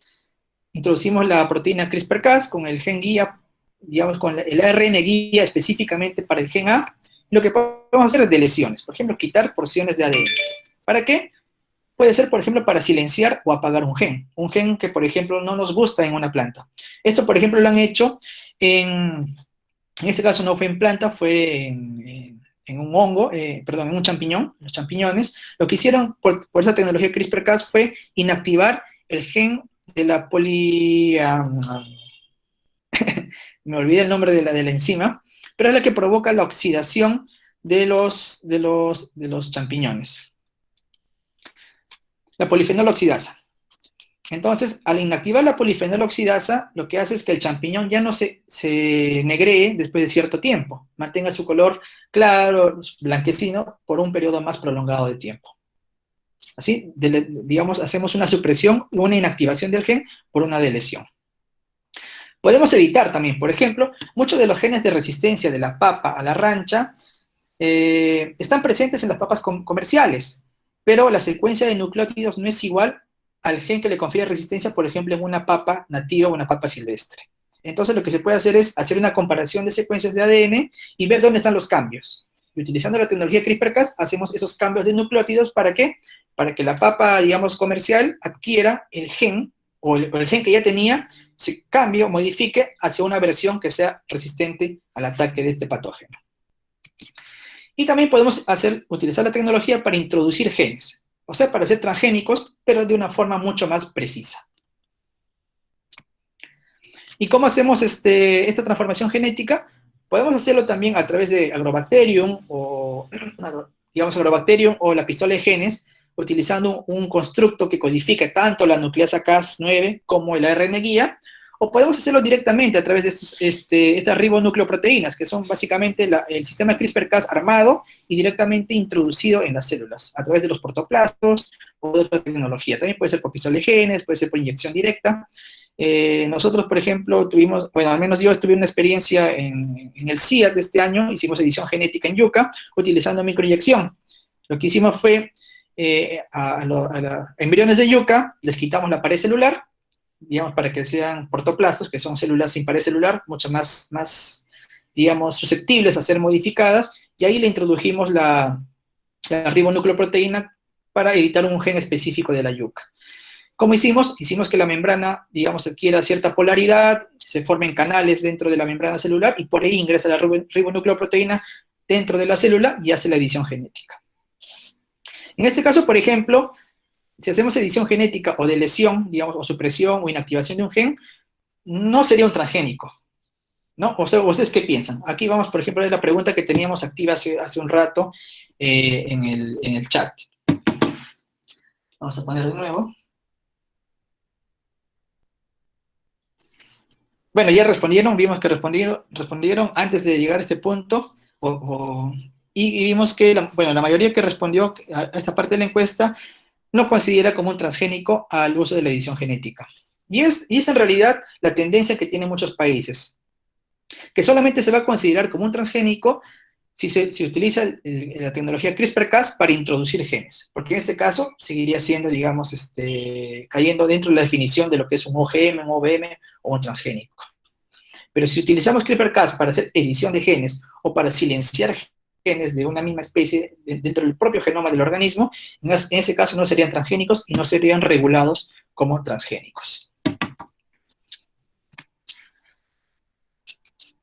introducimos la proteína CRISPR-Cas con el gen guía, digamos con el ARN guía específicamente para el gen A. Lo que podemos hacer es deleciones, por ejemplo, quitar porciones de ADN. ¿Para qué? Puede ser, por ejemplo, para silenciar o apagar un gen que, por ejemplo, no nos gusta en una planta. Esto, por ejemplo, lo han hecho en este caso no fue en planta, fue en un hongo, perdón, en un champiñón, los champiñones. Lo que hicieron por esa tecnología CRISPR-Cas fue inactivar el gen de la me olvidé el nombre de la enzima, pero es la que provoca la oxidación de los champiñones. La polifenoloxidasa. Entonces, al inactivar la polifenoloxidasa, lo que hace es que el champiñón ya no se negree después de cierto tiempo, mantenga su color claro, blanquecino, por un periodo más prolongado de tiempo. Así, digamos, hacemos una supresión o una inactivación del gen por una delesión. Podemos evitar también, por ejemplo, muchos de los genes de resistencia de la papa a la rancha están presentes en las papas comerciales, pero la secuencia de nucleótidos no es igual al gen que le confiere resistencia, por ejemplo, en una papa nativa o una papa silvestre. Entonces lo que se puede hacer es hacer una comparación de secuencias de ADN y ver dónde están los cambios. Y utilizando la tecnología CRISPR-Cas hacemos esos cambios de nucleótidos, ¿para qué? Para que la papa, digamos, comercial adquiera el gen, o el gen que ya tenía, se cambie o modifique hacia una versión que sea resistente al ataque de este patógeno. Y también podemos utilizar la tecnología para introducir genes, o sea, para ser transgénicos, pero de una forma mucho más precisa. ¿Y cómo hacemos esta transformación genética? Podemos hacerlo también a través de Agrobacterium o digamos, Agrobacterium o la pistola de genes, utilizando un constructo que codifica tanto la nucleasa Cas9 como el ARN guía, o podemos hacerlo directamente a través de estas ribonucleoproteínas, que son básicamente el sistema CRISPR-Cas armado y directamente introducido en las células, a través de los protoplastos o de otra tecnología. También puede ser por pistola de genes, puede ser por inyección directa. Nosotros, por ejemplo, tuvimos, bueno, al menos yo tuve una experiencia en el CIAT de este año, hicimos edición genética en yuca, utilizando microinyección. Lo que hicimos fue, a los embriones de yuca, les quitamos la pared celular, digamos, para que sean protoplastos, que son células sin pared celular, mucho más, digamos, susceptibles a ser modificadas, y ahí le introdujimos la ribonucleoproteína para editar un gen específico de la yuca. ¿Cómo hicimos? Hicimos que la membrana, digamos, adquiera cierta polaridad, se formen canales dentro de la membrana celular, y por ahí ingresa la ribonucleoproteína dentro de la célula y hace la edición genética. En este caso, por ejemplo, si hacemos edición genética o de lesión, digamos, o supresión o inactivación de un gen, no sería un transgénico, ¿no? O sea, ¿ustedes qué piensan? Aquí vamos, por ejemplo, a la pregunta que teníamos activa hace un rato en el chat. Vamos a poner de nuevo. Bueno, ya respondieron, vimos que respondieron antes de llegar a este punto, y vimos que, la mayoría que respondió a esta parte de la encuesta no considera como un transgénico al uso de la edición genética. Y es en realidad la tendencia que tienen muchos países, que solamente se va a considerar como un transgénico si se utiliza la tecnología CRISPR-Cas para introducir genes, porque en este caso seguiría siendo, digamos, cayendo dentro de la definición de lo que es un OGM, un OVM o un transgénico. Pero si utilizamos CRISPR-Cas para hacer edición de genes o para silenciar genes de una misma especie dentro del propio genoma del organismo, en ese caso no serían transgénicos y no serían regulados como transgénicos.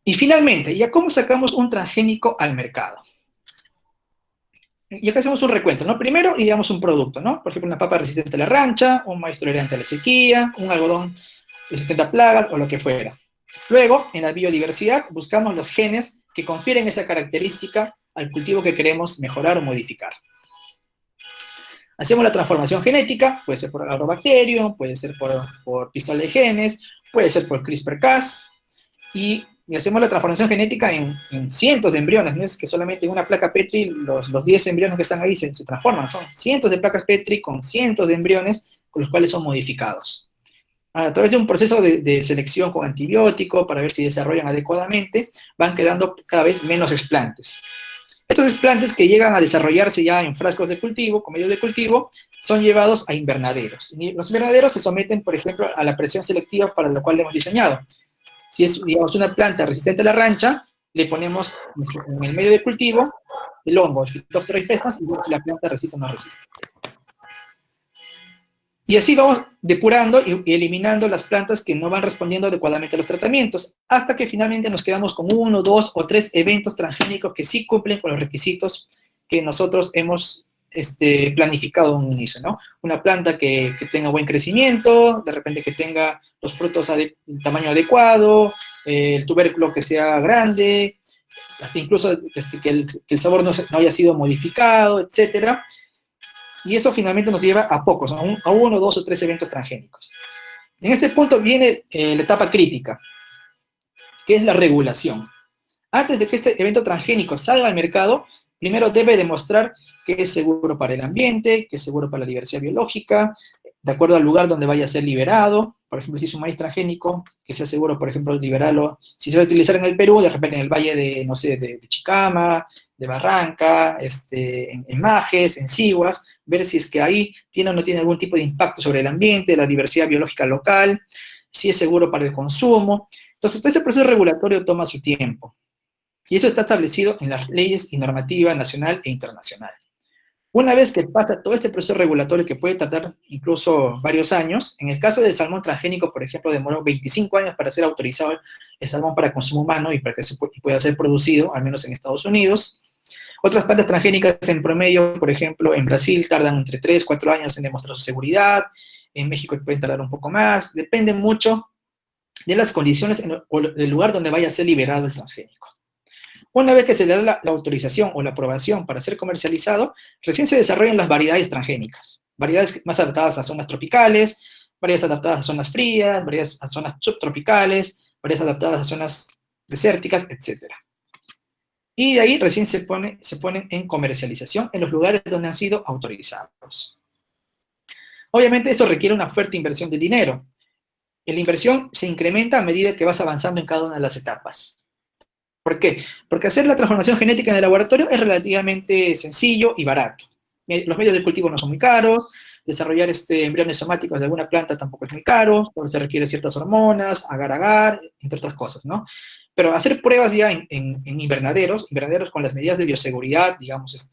Y finalmente, ¿ya cómo sacamos un transgénico al mercado? Y acá hacemos un recuento, ¿no? Primero ideamos un producto, ¿no? Por ejemplo, una papa resistente a la rancha, un maíz tolerante a la sequía, un algodón resistente a plagas o lo que fuera. Luego, en la biodiversidad, buscamos los genes que confieren esa característica al cultivo que queremos mejorar o modificar. Hacemos la transformación genética, puede ser por Agrobacterium, puede ser por pistola de genes, puede ser por CRISPR-Cas, y hacemos la transformación genética en cientos de embriones, no es que solamente en una placa Petri los 10 embriones que están ahí se transforman, son cientos de placas Petri con cientos de embriones con los cuales son modificados. A través de un proceso de selección con antibiótico para ver si desarrollan adecuadamente, van quedando cada vez menos explantes. Estos explantes que llegan a desarrollarse ya en frascos de cultivo, con medios de cultivo, son llevados a invernaderos. Y los invernaderos se someten, por ejemplo, a la presión selectiva para la cual le hemos diseñado. Si es, digamos, una planta resistente a la rancha, le ponemos en el medio de cultivo el hongo, el Phytophthora infestans, y vemos si la planta resiste o no resiste. Y así vamos depurando y eliminando las plantas que no van respondiendo adecuadamente a los tratamientos, hasta que finalmente nos quedamos con 1, 2 o 3 eventos transgénicos que sí cumplen con los requisitos que nosotros hemos planificado en un inicio, ¿no? Una planta que tenga buen crecimiento, de repente que tenga los frutos del tamaño adecuado, el tubérculo que sea grande, hasta incluso que el sabor no haya sido modificado, etcétera. Y eso finalmente nos lleva a pocos, a 1, 2 o 3 eventos transgénicos. En este punto viene la etapa crítica, que es la regulación. Antes de que este evento transgénico salga al mercado, primero debe demostrar que es seguro para el ambiente, que es seguro para la diversidad biológica, de acuerdo al lugar donde vaya a ser liberado. Por ejemplo, si es un maíz transgénico, que sea seguro, por ejemplo, liberarlo. Si se va a utilizar en el Perú, de repente en el valle de, no sé, de Chicama, de Barranca, en Majes, en Siguas, ver si es que ahí tiene o no tiene algún tipo de impacto sobre el ambiente, la diversidad biológica local, si es seguro para el consumo. Entonces, todo ese proceso regulatorio toma su tiempo. Y eso está establecido en las leyes y normativa nacional e internacional. Una vez que pasa todo este proceso regulatorio, que puede tardar incluso varios años, en el caso del salmón transgénico, por ejemplo, demoró 25 años para ser autorizado el salmón para consumo humano y para que pueda ser producido, al menos en Estados Unidos. Otras plantas transgénicas en promedio, por ejemplo, en Brasil tardan entre 3, 4 años en demostrar su seguridad, en México pueden tardar un poco más, depende mucho de las condiciones o del lugar donde vaya a ser liberado el transgénico. Una vez que se le da la autorización o la aprobación para ser comercializado, recién se desarrollan las variedades transgénicas. Variedades más adaptadas a zonas tropicales, variedades adaptadas a zonas frías, variedades a zonas subtropicales, variedades adaptadas a zonas desérticas, etc. Y de ahí recién se ponen en comercialización en los lugares donde han sido autorizados. Obviamente esto requiere una fuerte inversión de dinero. La inversión se incrementa a medida que vas avanzando en cada una de las etapas. ¿Por qué? Porque hacer la transformación genética en el laboratorio es relativamente sencillo y barato. Los medios de cultivo no son muy caros, desarrollar embriones somáticos de alguna planta tampoco es muy caro, porque se requiere ciertas hormonas, agar-agar, entre otras cosas, ¿no? Pero hacer pruebas ya en invernaderos con las medidas de bioseguridad, digamos,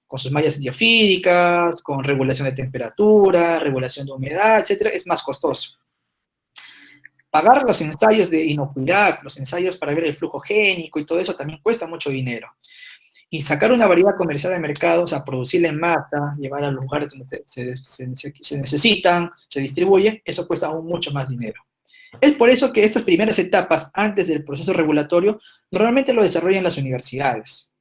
con sus mallas biofídicas, con regulación de temperatura, regulación de humedad, etcétera, es más costoso. Pagar los ensayos de inocuidad, los ensayos para ver el flujo génico y todo eso también cuesta mucho dinero. Y sacar una variedad comercial de mercado, o sea, producirla en masa, llevar a los lugares donde se necesitan, se distribuyen, eso cuesta aún mucho más dinero. Es por eso que estas primeras etapas, antes del proceso regulatorio, normalmente lo desarrollan las universidades.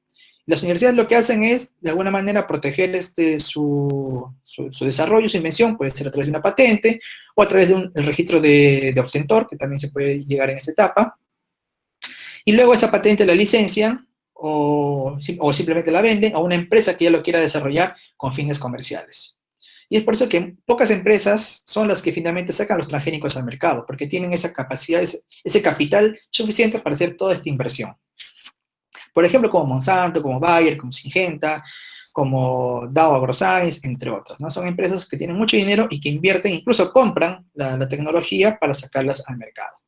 Las universidades lo que hacen es, de alguna manera, proteger su desarrollo, su invención, puede ser a través de una patente o a través de el registro de ostentor, que también se puede llegar en esa etapa. Y luego esa patente la licencian o simplemente la venden a una empresa que ya lo quiera desarrollar con fines comerciales. Y es por eso que pocas empresas son las que finalmente sacan los transgénicos al mercado, porque tienen esa capacidad, ese capital suficiente para hacer toda esta inversión. Por ejemplo, como Monsanto, como Bayer, como Syngenta, como Dow AgroScience, entre otras, ¿no? Son empresas que tienen mucho dinero y que invierten, incluso compran la tecnología para sacarlas al mercado.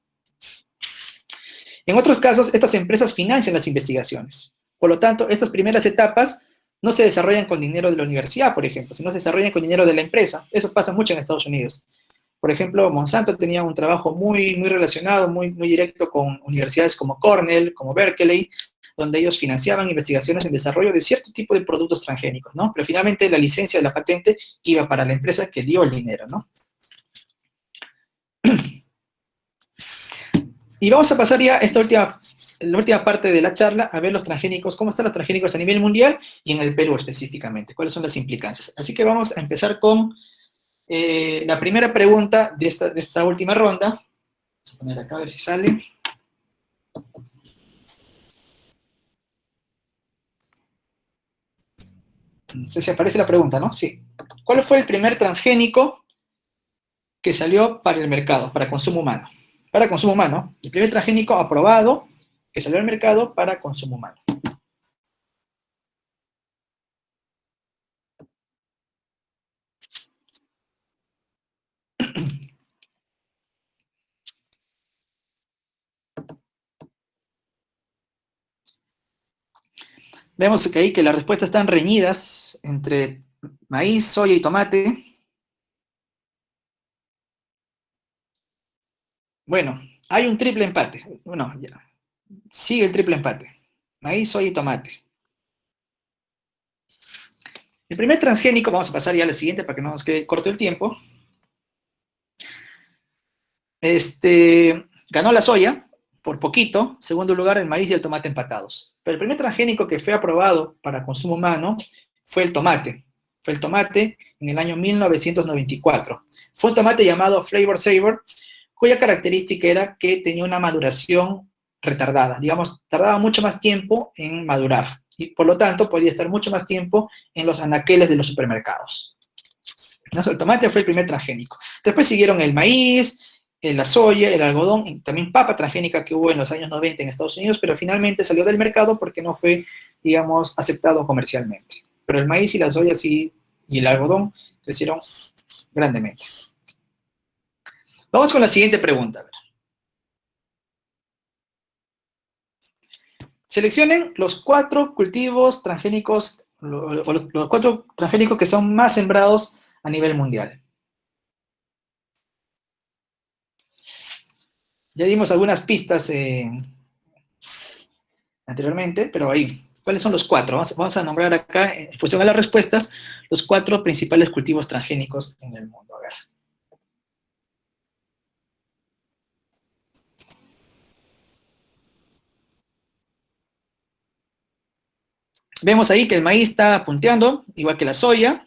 En otros casos, estas empresas financian las investigaciones. Por lo tanto, estas primeras etapas no se desarrollan con dinero de la universidad, por ejemplo, sino se desarrollan con dinero de la empresa. Eso pasa mucho en Estados Unidos. Por ejemplo, Monsanto tenía un trabajo muy relacionado, muy directo con universidades como Cornell, como Berkeley, donde ellos financiaban investigaciones en desarrollo de cierto tipo de productos transgénicos, ¿no? Pero finalmente la licencia de la patente iba para la empresa que dio el dinero, ¿no? Y vamos a pasar ya la última parte de la charla a ver los transgénicos, cómo están los transgénicos a nivel mundial y en el Perú específicamente, cuáles son las implicancias. Así que vamos a empezar con la primera pregunta de esta última ronda. Vamos a poner acá a ver si sale. No sé si aparece la pregunta, ¿no? Sí. ¿Cuál fue el primer transgénico que salió para el mercado, para consumo humano? Para consumo humano. El primer transgénico aprobado que salió al mercado para consumo humano. Vemos que ahí que las respuestas están reñidas entre maíz, soya y tomate. Bueno, hay un triple empate. Bueno, ya. Sigue el triple empate. Maíz, soya y tomate. El primer transgénico, vamos a pasar ya a la siguiente para que no nos quede corto el tiempo. Ganó la soya por poquito. Segundo lugar, el maíz y el tomate empatados. Pero el primer transgénico que fue aprobado para consumo humano fue el tomate. Fue el tomate en el año 1994. Fue un tomate llamado Flavor Saver, cuya característica era que tenía una maduración retardada. Digamos, tardaba mucho más tiempo en madurar. Y por lo tanto, podía estar mucho más tiempo en los anaqueles de los supermercados. El tomate fue el primer transgénico. Después siguieron el maíz, la soya, el algodón, y también papa transgénica que hubo en los años 90 en Estados Unidos, pero finalmente salió del mercado porque no fue, digamos, aceptado comercialmente. Pero el maíz y la soya sí, y el algodón crecieron grandemente. Vamos con la siguiente pregunta. Seleccionen los 4 cultivos transgénicos, o los 4 transgénicos que son más sembrados a nivel mundial. Ya dimos algunas pistas anteriormente, pero ahí, ¿cuáles son los 4? Vamos a nombrar acá, en función a las respuestas, los 4 principales cultivos transgénicos en el mundo. A ver. Vemos ahí que el maíz está punteando, igual que la soya.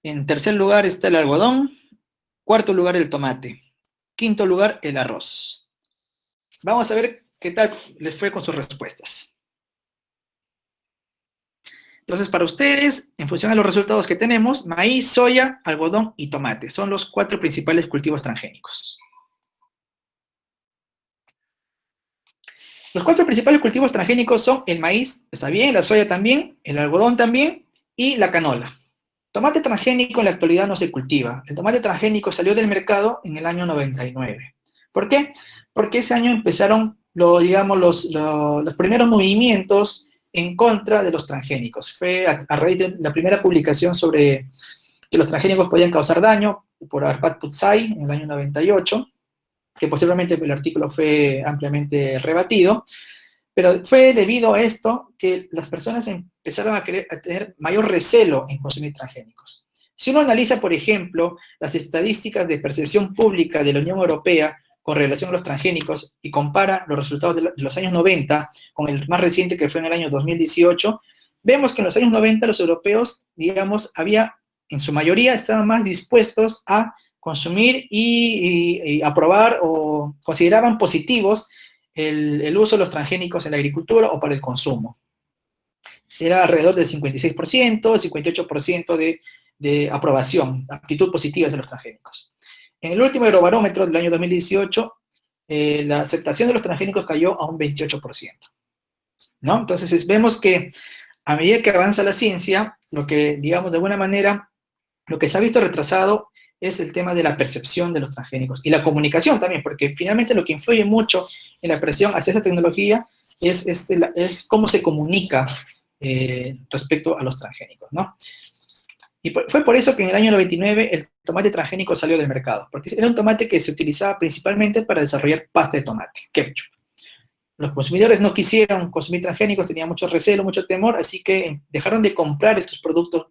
En tercer lugar está el algodón. Cuarto lugar el tomate. Quinto lugar el arroz. Vamos a ver qué tal les fue con sus respuestas. Entonces, para ustedes, en función de los resultados que tenemos, maíz, soya, algodón y tomate son los 4 principales cultivos transgénicos. Los 4 principales cultivos transgénicos son el maíz, está bien, la soya también, el algodón también y la canola. Tomate transgénico en la actualidad no se cultiva. El tomate transgénico salió del mercado en el año 99. ¿Por qué? Porque ese año empezaron digamos, los primeros movimientos en contra de los transgénicos. Fue a raíz de la primera publicación sobre que los transgénicos podían causar daño por Arpad Putzai en el año 98, que posiblemente el artículo fue ampliamente rebatido, pero fue debido a esto que las personas empezaron a tener mayor recelo en consumir transgénicos. Si uno analiza, por ejemplo, las estadísticas de percepción pública de la Unión Europea con relación a los transgénicos y compara los resultados de los años 90 con el más reciente que fue en el año 2018, vemos que en los años 90 los europeos, digamos, en su mayoría estaban más dispuestos a consumir y aprobar o consideraban positivos el uso de los transgénicos en la agricultura o para el consumo. Era alrededor del 56%, 58% de aprobación, actitud positiva de los transgénicos. En el último Eurobarómetro del año 2018, la aceptación de los transgénicos cayó a un 28%. ¿No? Entonces vemos que a medida que avanza la ciencia, lo que, digamos, de alguna manera, lo que se ha visto retrasado es el tema de la percepción de los transgénicos y la comunicación también, porque finalmente lo que influye mucho en la presión hacia esa tecnología es cómo se comunica respecto a los transgénicos, ¿no? Y fue por eso que en el año 99 el tomate transgénico salió del mercado, porque era un tomate que se utilizaba principalmente para desarrollar pasta de tomate, ketchup. Los consumidores no quisieron consumir transgénicos, tenían mucho recelo, mucho temor, así que dejaron de comprar estos productos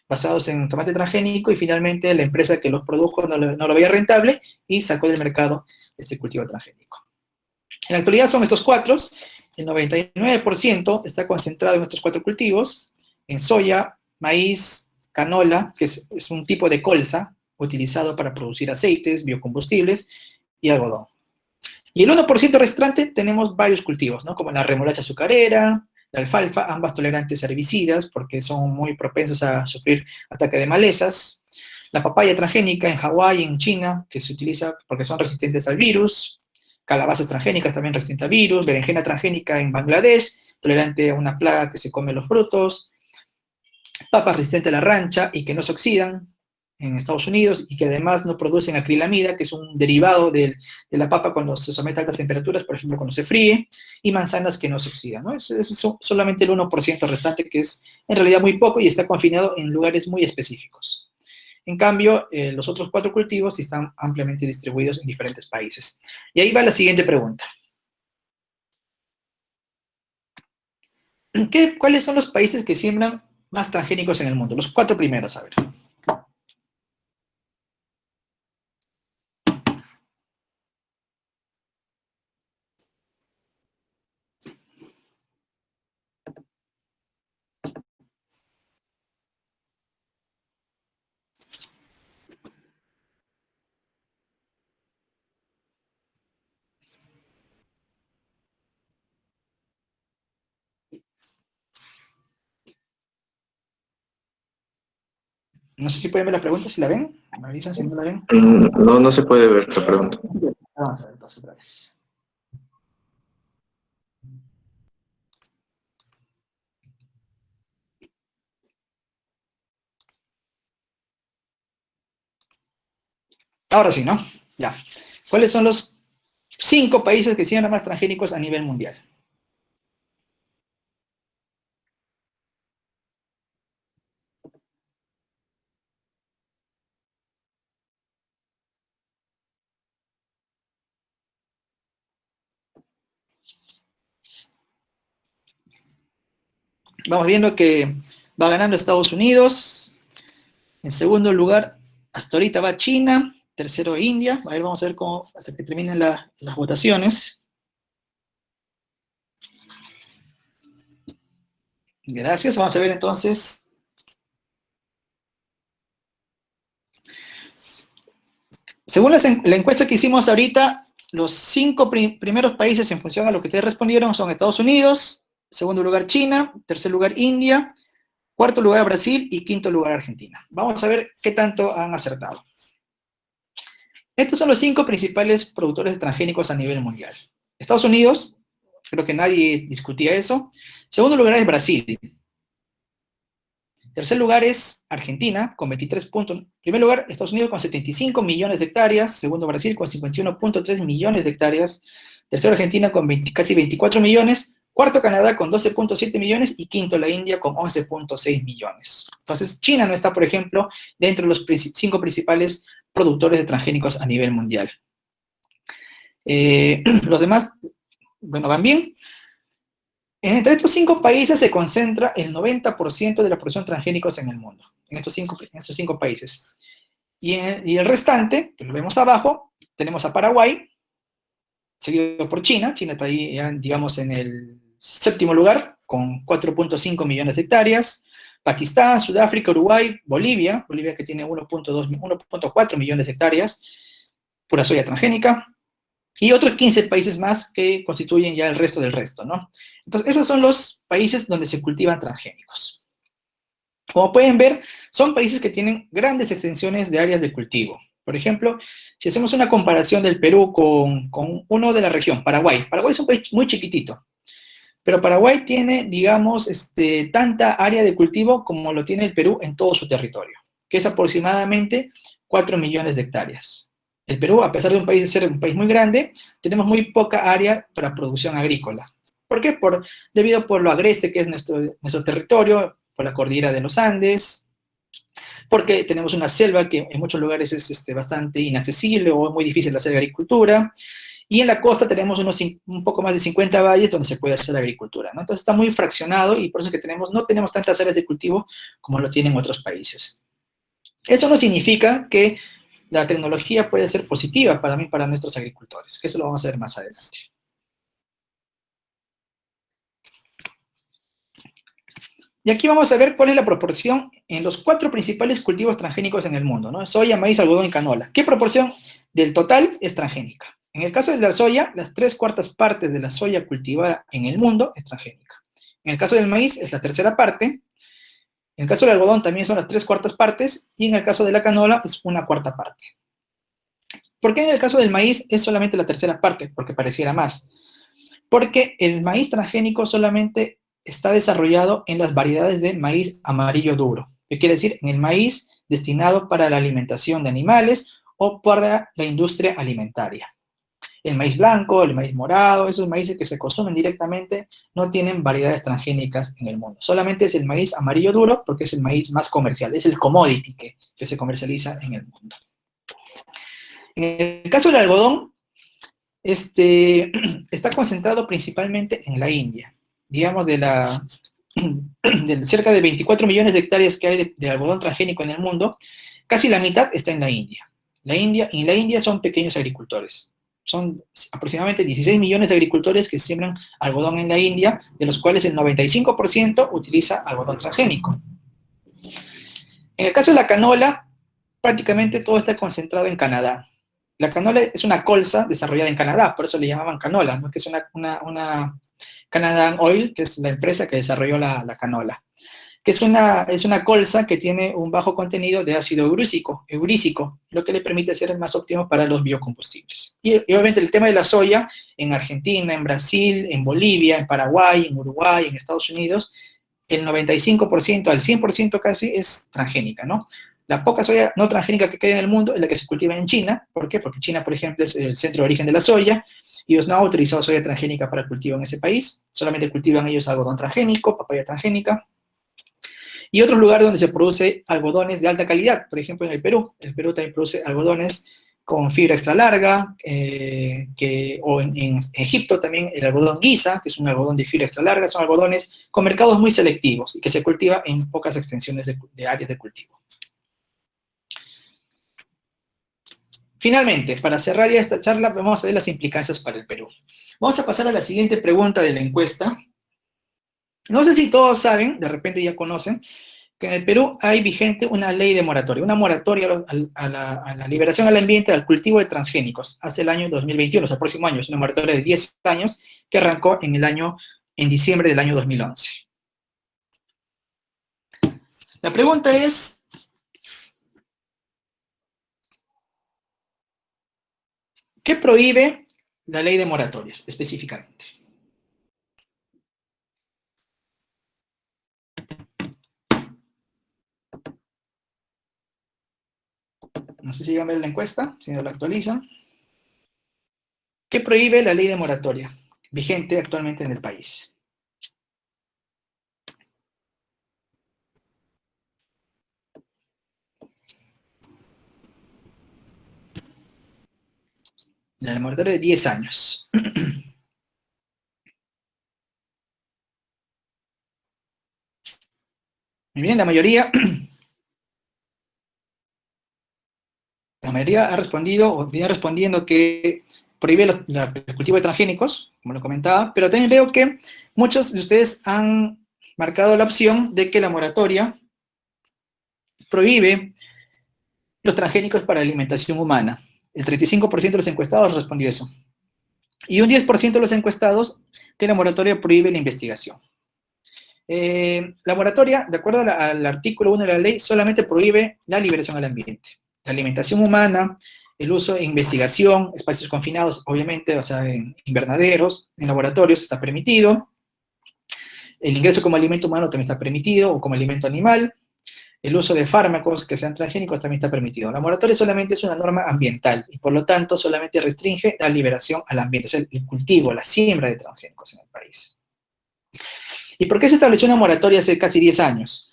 basados en tomate transgénico y finalmente la empresa que los produjo no lo veía rentable y sacó del mercado este cultivo transgénico. En la actualidad son estos 4, el 99% está concentrado en estos 4 cultivos, en soya, maíz, canola, que es un tipo de colza utilizado para producir aceites, biocombustibles y algodón. Y el 1% restante tenemos varios cultivos, ¿no? Como la remolacha azucarera, la alfalfa, ambas tolerantes a herbicidas porque son muy propensos a sufrir ataque de malezas. La papaya transgénica en Hawái y en China, que se utiliza porque son resistentes al virus. Calabazas transgénicas también resistentes al virus. Berenjena transgénica en Bangladesh, tolerante a una plaga que se come los frutos. Papas resistentes a la rancha y que no se oxidan en Estados Unidos y que además no producen acrilamida, que es un derivado de la papa cuando se somete a altas temperaturas, por ejemplo, cuando se fríe, y manzanas que no se oxidan, ¿no? Es solamente el 1% restante, que es en realidad muy poco y está confinado en lugares muy específicos. En cambio, los otros 4 cultivos están ampliamente distribuidos en diferentes países. Y ahí va la siguiente pregunta. ¿Cuáles son los países que siembran más transgénicos en el mundo? Los 4 primeros, a ver. No sé si pueden ver la pregunta, si la ven. Me avisan si no la ven. No, no se puede ver la pregunta. Vamos a ver entonces otra vez. Ahora sí, ¿no? Ya. ¿Cuáles son los 5 países que siembran más transgénicos a nivel mundial? Vamos viendo que va ganando Estados Unidos. En segundo lugar, hasta ahorita va China. Tercero, India. A ver, vamos a ver cómo, hasta que terminen las votaciones. Gracias. Vamos a ver entonces. Según la encuesta que hicimos ahorita, los 5 primeros países en función a lo que ustedes respondieron son Estados Unidos, segundo lugar China, tercer lugar India, cuarto lugar Brasil y quinto lugar Argentina. Vamos a ver qué tanto han acertado. Estos son los 5 principales productores de transgénicos a nivel mundial. Estados Unidos, creo que nadie discutía eso. Segundo lugar es Brasil. Tercer lugar es Argentina, con 23 puntos. En primer lugar, Estados Unidos con 75 millones de hectáreas. Segundo, Brasil con 51.3 millones de hectáreas. Tercero, Argentina con casi 24 millones. Cuarto, Canadá con 12.7 millones. Y quinto, la India con 11.6 millones. Entonces, China no está, por ejemplo, dentro de los 5 principales productores de transgénicos a nivel mundial. Los demás, bueno, van bien. Entre estos 5 países se concentra el 90% de la producción de transgénicos en el mundo, en estos cinco países. Y el restante, que lo vemos abajo, tenemos a Paraguay, seguido por China. China está ahí, digamos, en el séptimo lugar, con 4.5 millones de hectáreas. Pakistán, Sudáfrica, Uruguay, Bolivia que tiene 1.4 millones de hectáreas, pura soya transgénica. Y otros 15 países más que constituyen ya el resto del resto, ¿no? Entonces, esos son los países donde se cultivan transgénicos. Como pueden ver, son países que tienen grandes extensiones de áreas de cultivo. Por ejemplo, si hacemos una comparación del Perú con uno de la región, Paraguay. Paraguay es un país muy chiquitito, pero Paraguay tiene, digamos, tanta área de cultivo como lo tiene el Perú en todo su territorio, que es aproximadamente 4 millones de hectáreas. El Perú, a pesar de ser un país muy grande, tenemos muy poca área para producción agrícola. ¿Por qué? Debido por lo agreste que es nuestro territorio, por la cordillera de los Andes, porque tenemos una selva que en muchos lugares es bastante inaccesible o muy difícil hacer agricultura, y en la costa tenemos un poco más de 50 valles donde se puede hacer agricultura, ¿no? Entonces está muy fraccionado y por eso es que no tenemos tantas áreas de cultivo como lo tienen otros países. Eso no significa que la tecnología puede ser positiva para nuestros agricultores, que eso lo vamos a ver más adelante. Y aquí vamos a ver cuál es la proporción en los 4 principales cultivos transgénicos en el mundo, ¿no? Soya, maíz, algodón y canola. ¿Qué proporción del total es transgénica? En el caso de la soya, las 3/4 partes de la soya cultivada en el mundo es transgénica. En el caso del maíz es la tercera parte. En el caso del algodón también son las 3/4 partes. Y en el caso de la canola es 1/4 parte. ¿Por qué en el caso del maíz es solamente la tercera parte? Porque pareciera más. Porque el maíz transgénico solamente está desarrollado en las variedades de maíz amarillo duro. ¿Qué quiere decir? En el maíz destinado para la alimentación de animales o para la industria alimentaria. El maíz blanco, el maíz morado, esos maíces que se consumen directamente no tienen variedades transgénicas en el mundo. Solamente es el maíz amarillo duro porque es el maíz más comercial, es el commodity que se comercializa en el mundo. En el caso del algodón, está concentrado principalmente en la India. Digamos, de cerca de 24 millones de hectáreas que hay de algodón transgénico en el mundo, casi la mitad está en la India. En la India son pequeños agricultores. Son aproximadamente 16 millones de agricultores que siembran algodón en la India, de los cuales el 95% utiliza algodón transgénico. En el caso de la canola, prácticamente todo está concentrado en Canadá. La canola es una colza desarrollada en Canadá, por eso le llamaban canola, ¿no? Que es una Canadian Oil, que es la empresa que desarrolló la canola, que es una colza que tiene un bajo contenido de ácido eurícico, lo que le permite ser más óptimo para los biocombustibles. Y obviamente el tema de la soya, en Argentina, en Brasil, en Bolivia, en Paraguay, en Uruguay, en Estados Unidos, el 95% al 100% casi es transgénica, ¿no? La poca soya no transgénica que queda en el mundo es la que se cultiva en China. ¿Por qué? Porque China, por ejemplo, es el centro de origen de la soya, y ellos no han utilizado soya transgénica para el cultivo en ese país, solamente cultivan ellos algodón transgénico, papaya transgénica, y otros lugares donde se produce algodones de alta calidad, por ejemplo en el Perú también produce algodones con fibra extra larga, o en Egipto también el algodón guisa, que es un algodón de fibra extra larga, son algodones con mercados muy selectivos y que se cultiva en pocas extensiones de áreas de cultivo. Finalmente, para cerrar ya esta charla, vamos a ver las implicancias para el Perú. Vamos a pasar a la siguiente pregunta de la encuesta. No sé si todos saben, de repente ya conocen, que en el Perú hay vigente una ley de moratoria, una moratoria a la liberación al ambiente, al cultivo de transgénicos, hasta el año 2021, o sea, el próximo año, es una moratoria de 10 años que arrancó en diciembre del año 2011. La pregunta es, ¿qué prohíbe la ley de moratorias específicamente? No sé si llegan a ver la encuesta, si no la actualizan. ¿Qué prohíbe la ley de moratoria vigente actualmente en el país? La de moratoria de 10 años. Muy bien, la mayoría ha respondido o viene respondiendo que prohíbe el cultivo de transgénicos, como lo comentaba, pero también veo que muchos de ustedes han marcado la opción de que la moratoria prohíbe los transgénicos para alimentación humana. El 35% de los encuestados respondió eso. Y un 10% de los encuestados que la moratoria prohíbe la investigación. La moratoria, de acuerdo al artículo 1 de la ley, solamente prohíbe la liberación al ambiente. La alimentación humana, el uso de investigación, espacios confinados, obviamente, o sea, en invernaderos, en laboratorios está permitido. El ingreso como alimento humano también está permitido, o como alimento animal. El uso de fármacos que sean transgénicos también está permitido. La moratoria solamente es una norma ambiental y por lo tanto solamente restringe la liberación al ambiente, o sea, el cultivo, la siembra de transgénicos en el país. ¿Y por qué se estableció una moratoria hace casi 10 años?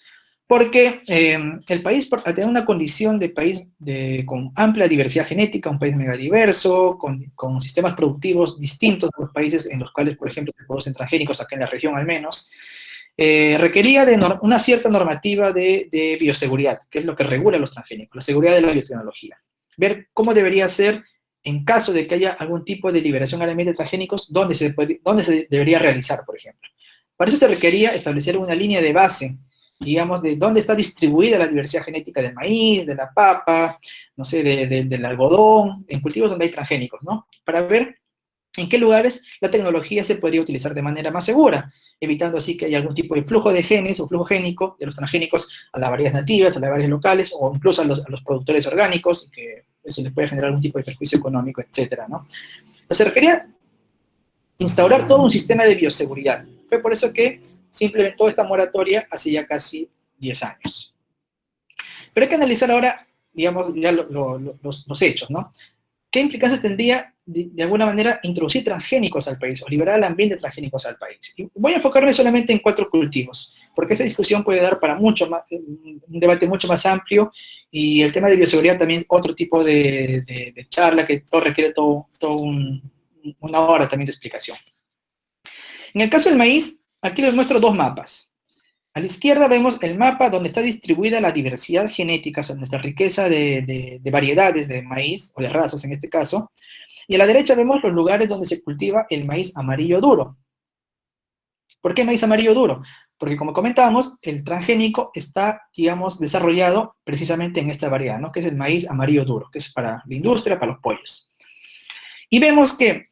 Porque el país, al tener una condición de país con amplia diversidad genética, un país megadiverso, con sistemas productivos distintos a los países en los cuales, por ejemplo, se producen transgénicos, acá en la región al menos, requería de una cierta normativa de bioseguridad, que es lo que regula los transgénicos, la seguridad de la biotecnología. Ver cómo debería ser en caso de que haya algún tipo de liberación al ambiente de transgénicos, dónde se debería realizar, por ejemplo. Para eso se requería establecer una línea de base, digamos, de dónde está distribuida la diversidad genética del maíz, de la papa, no sé, del algodón, en cultivos donde hay transgénicos, ¿no? Para ver en qué lugares la tecnología se podría utilizar de manera más segura, evitando así que haya algún tipo de flujo de genes o flujo génico de los transgénicos a las variedades nativas, a las variedades locales o incluso a los productores orgánicos, y que eso les puede generar algún tipo de perjuicio económico, etcétera, ¿no? Entonces se requería instaurar todo un sistema de bioseguridad. Fue por eso que se implementó esta moratoria hace ya casi 10 años. Pero hay que analizar ahora, digamos, ya los hechos, ¿no? ¿Qué implicancias tendría, de alguna manera, introducir transgénicos al país o liberar el ambiente de transgénicos al país? Y voy a enfocarme solamente en 4 cultivos, porque esa discusión puede dar para mucho más, un debate mucho más amplio, y el tema de bioseguridad también es otro tipo de charla que todo requiere una hora también de explicación. En el caso del maíz, aquí les muestro 2 mapas. A la izquierda vemos el mapa donde está distribuida la diversidad genética, o sea, nuestra riqueza de variedades de maíz, o de razas en este caso, y a la derecha vemos los lugares donde se cultiva el maíz amarillo duro. ¿Por qué maíz amarillo duro? Porque como comentábamos, el transgénico está, digamos, desarrollado precisamente en esta variedad, ¿no? Que es el maíz amarillo duro, que es para la industria, para los pollos. Y vemos que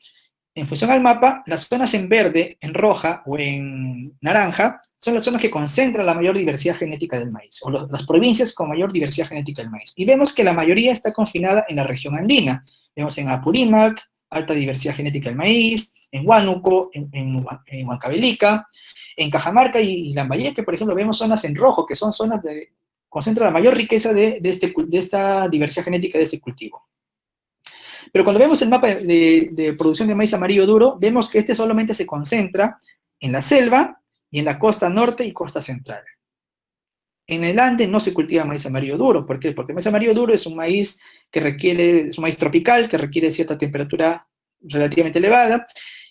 en función al mapa, las zonas en verde, en roja o en naranja son las zonas que concentran la mayor diversidad genética del maíz, o las provincias con mayor diversidad genética del maíz. Y vemos que la mayoría está confinada en la región andina. Vemos en Apurímac, alta diversidad genética del maíz, en Huánuco, en Huancavelica, en Cajamarca y Lambayeque, por ejemplo, vemos zonas en rojo, que son zonas que concentran la mayor riqueza de esta diversidad genética de este cultivo. Pero cuando vemos el mapa de producción de maíz amarillo duro, vemos que este solamente se concentra en la selva y en la costa norte y costa central. En el Ande no se cultiva maíz amarillo duro. ¿Por qué? Porque el maíz amarillo duro es un maíz es un maíz tropical que requiere cierta temperatura relativamente elevada,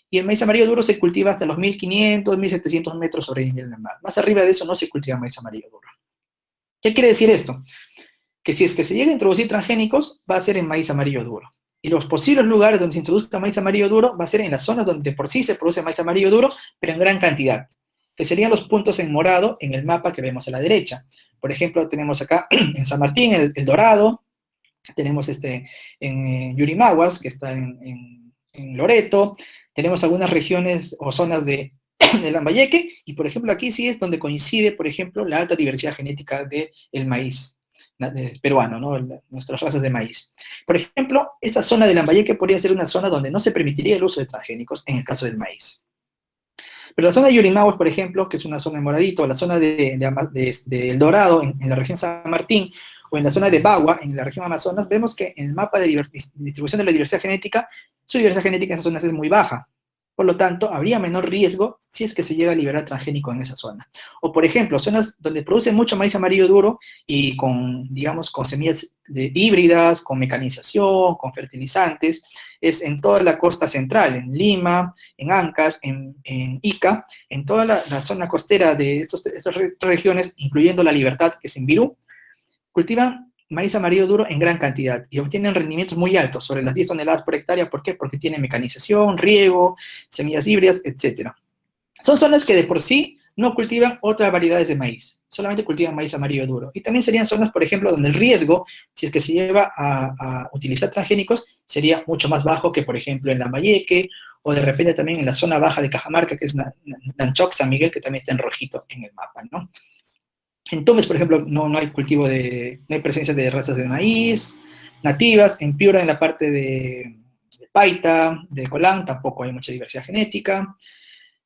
y el maíz amarillo duro se cultiva hasta los 1500, 1700 metros sobre el nivel del mar. Más arriba de eso no se cultiva maíz amarillo duro. ¿Qué quiere decir esto? Que si es que se llega a introducir transgénicos, va a ser en maíz amarillo duro. Y los posibles lugares donde se introduzca maíz amarillo duro va a ser en las zonas donde por sí se produce maíz amarillo duro, pero en gran cantidad. que serían los puntos en morado en el mapa que vemos a la derecha. Por ejemplo, tenemos acá en San Martín el Dorado, tenemos en Yurimaguas, que está en Loreto, tenemos algunas regiones o zonas de Lambayeque, y por ejemplo aquí sí es donde coincide, por ejemplo, la alta diversidad genética del maíz peruano, ¿no? Nuestras razas de maíz. Por ejemplo, esta zona de Lambayeque podría ser una zona donde no se permitiría el uso de transgénicos en el caso del maíz. Pero la zona de Yurimaguas, por ejemplo, que es una zona de Moradito, la zona de El Dorado, en la región San Martín, o en la zona de Bagua, en la región Amazonas, vemos que en el mapa de distribución de la diversidad genética, su diversidad genética en esas zonas es muy baja. Por lo tanto, habría menor riesgo si es que se llega a liberar transgénico en esa zona. O, por ejemplo, zonas donde producen mucho maíz amarillo duro y con, digamos, con semillas híbridas, con mecanización, con fertilizantes, es en toda la costa central, en Lima, en Ancash, en Ica, en toda la zona costera de estas regiones, incluyendo La Libertad, que es en Virú, cultivan maíz amarillo duro en gran cantidad y obtienen rendimientos muy altos, sobre las 10 toneladas por hectárea. ¿Por qué? Porque tiene mecanización, riego, semillas híbridas, etc. Son zonas que de por sí no cultivan otras variedades de maíz, solamente cultivan maíz amarillo duro. Y también serían zonas, por ejemplo, donde el riesgo, si es que se lleva a utilizar transgénicos, sería mucho más bajo que, por ejemplo, en Lambayeque, o de repente también en la zona baja de Cajamarca, que es Nanchoc, San Miguel, que también está en rojito en el mapa, ¿no? En Tumbes, por ejemplo, no hay no hay presencia de razas de maíz nativas. En Piura, en la parte de Paita, de Colán, tampoco hay mucha diversidad genética,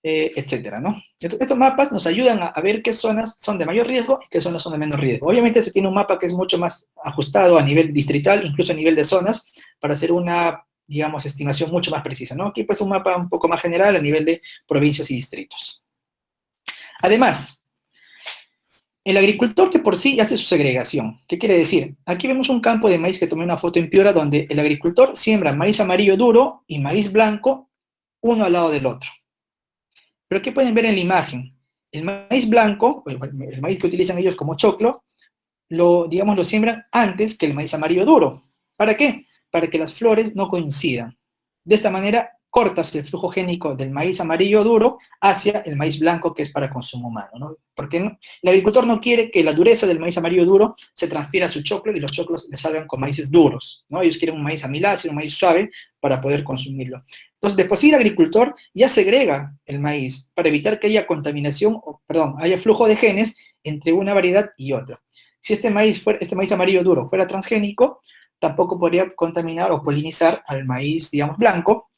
etcétera, ¿no? Estos mapas nos ayudan a ver qué zonas son de mayor riesgo y qué zonas son de menor riesgo. Obviamente se tiene un mapa que es mucho más ajustado a nivel distrital, incluso a nivel de zonas, para hacer una, digamos, estimación mucho más precisa, ¿no? Aquí pues un mapa un poco más general a nivel de provincias y distritos. Además, el agricultor de por sí hace su segregación. ¿Qué quiere decir? Aquí vemos un campo de maíz que tomé una foto en Piura donde el agricultor siembra maíz amarillo duro y maíz blanco uno al lado del otro. Pero ¿qué pueden ver en la imagen? El maíz blanco, el maíz que utilizan ellos como choclo, digamos, lo siembran antes que el maíz amarillo duro. ¿Para qué? Para que las flores no coincidan. De esta manera, cortas el flujo génico del maíz amarillo duro hacia el maíz blanco, que es para consumo humano, ¿no? Porque el agricultor no quiere que la dureza del maíz amarillo duro se transfiera a su choclo y los choclos le salgan con maíces duros, ¿no? Ellos quieren un maíz amiláceo, un maíz suave para poder consumirlo. Entonces, de por sí el agricultor ya segrega el maíz para evitar que haya contaminación, haya flujo de genes entre una variedad y otra. Si este maíz amarillo duro fuera transgénico, tampoco podría contaminar o polinizar al maíz, digamos, blanco.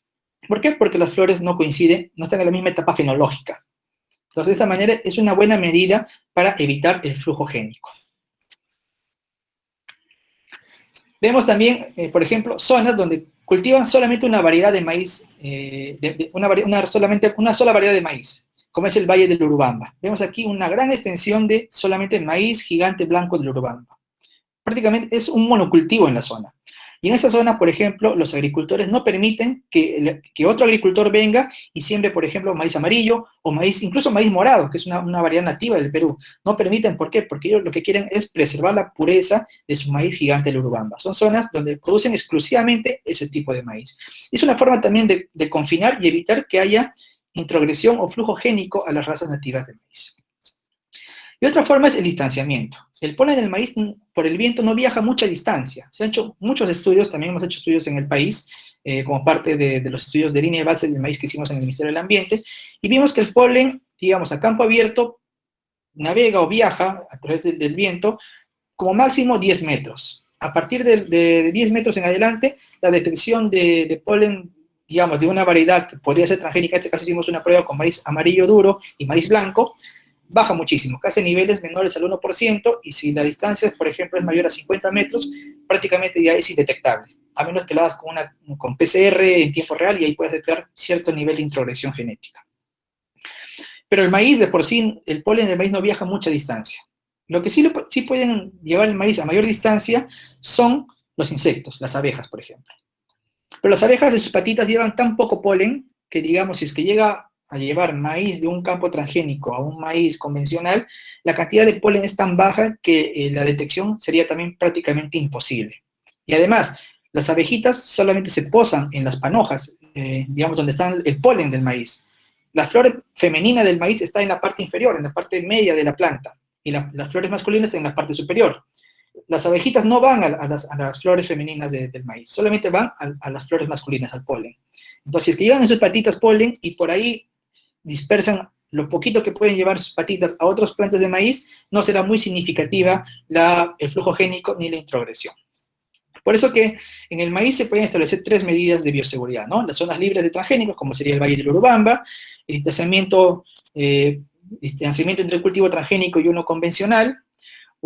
¿Por qué? Porque las flores no coinciden, no están en la misma etapa fenológica. Entonces, de esa manera es una buena medida para evitar el flujo génico. Vemos también, por ejemplo, zonas donde cultivan solamente una variedad de maíz, solamente una sola variedad de maíz, como es el Valle del Urubamba. Vemos aquí una gran extensión de solamente maíz gigante blanco del Urubamba. Prácticamente es un monocultivo en la zona. Y en esa zona, por ejemplo, los agricultores no permiten que otro agricultor venga y siembre, por ejemplo, maíz amarillo o maíz, incluso maíz morado, que es una variedad nativa del Perú. No permiten, ¿por qué? Porque ellos lo que quieren es preservar la pureza de su maíz gigante del Urubamba. Son zonas donde producen exclusivamente ese tipo de maíz. Es una forma también de confinar y evitar que haya introgresión o flujo génico a las razas nativas de maíz. Y otra forma es el distanciamiento. El polen del maíz por el viento no viaja mucha distancia. Se han hecho muchos estudios, también hemos hecho estudios en el país, como parte de los estudios de línea de base del maíz que hicimos en el Ministerio del Ambiente, y vimos que el polen, digamos, a campo abierto, navega o viaja a través del viento como máximo 10 metros. A partir de 10 metros en adelante, la detección de polen, digamos, de una variedad que podría ser transgénica, en este caso hicimos una prueba con maíz amarillo duro y maíz blanco, baja muchísimo, casi niveles menores al 1%, y si la distancia, por ejemplo, es mayor a 50 metros, prácticamente ya es indetectable, a menos que lo hagas con PCR en tiempo real, y ahí puedes detectar cierto nivel de introgresión genética. Pero el maíz, de por sí, el polen del maíz no viaja mucha distancia. Lo que sí pueden llevar el maíz a mayor distancia son los insectos, las abejas, por ejemplo. Pero las abejas de sus patitas llevan tan poco polen que, digamos, si es que llega a llevar maíz de un campo transgénico a un maíz convencional, la cantidad de polen es tan baja que la detección sería también prácticamente imposible. Y además, las abejitas solamente se posan en las panojas, digamos, donde está el polen del maíz. La flor femenina del maíz está en la parte inferior, en la parte media de la planta, y las flores masculinas en la parte superior. Las abejitas no van a las flores femeninas del maíz, solamente van a las flores masculinas, al polen. Entonces, si es que llevan en sus patitas polen y por ahí dispersan lo poquito que pueden llevar sus patitas a otras plantas de maíz, no será muy significativa el flujo génico ni la introgresión. Por eso que en el maíz se pueden establecer 3 medidas de bioseguridad, ¿no? Las zonas libres de transgénicos, como sería el Valle del Urubamba, el distanciamiento entre el cultivo transgénico y uno convencional,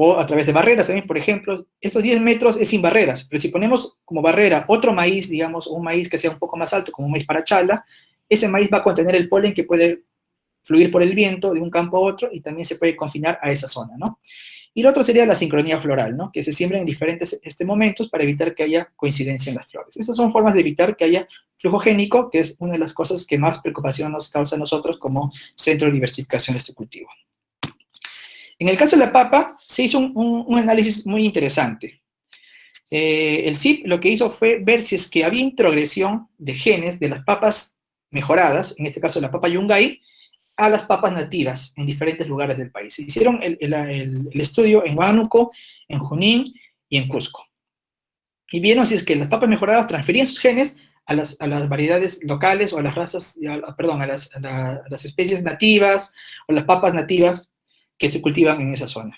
o a través de barreras también, por ejemplo. Estos 10 metros es sin barreras, pero si ponemos como barrera otro maíz, digamos, un maíz que sea un poco más alto, como un maíz parachala, ese maíz va a contener el polen que puede fluir por el viento de un campo a otro y también se puede confinar a esa zona, ¿no? Y lo otro sería la sincronía floral, ¿no? Que se siembra en diferentes momentos para evitar que haya coincidencia en las flores. Estas son formas de evitar que haya flujo génico, que es una de las cosas que más preocupación nos causa a nosotros como centro de diversificación de este cultivo. En el caso de la papa, se hizo un análisis muy interesante. El CIP lo que hizo fue ver si es que había introgresión de genes de las papas mejoradas, en este caso la papa Yungay, a las papas nativas en diferentes lugares del país. Hicieron el estudio en Huánuco, en Junín y en Cusco. Y vieron si es que las papas mejoradas transferían sus genes a las variedades locales o a las razas, perdón, a las especies nativas o las papas nativas que se cultivan en esa zona.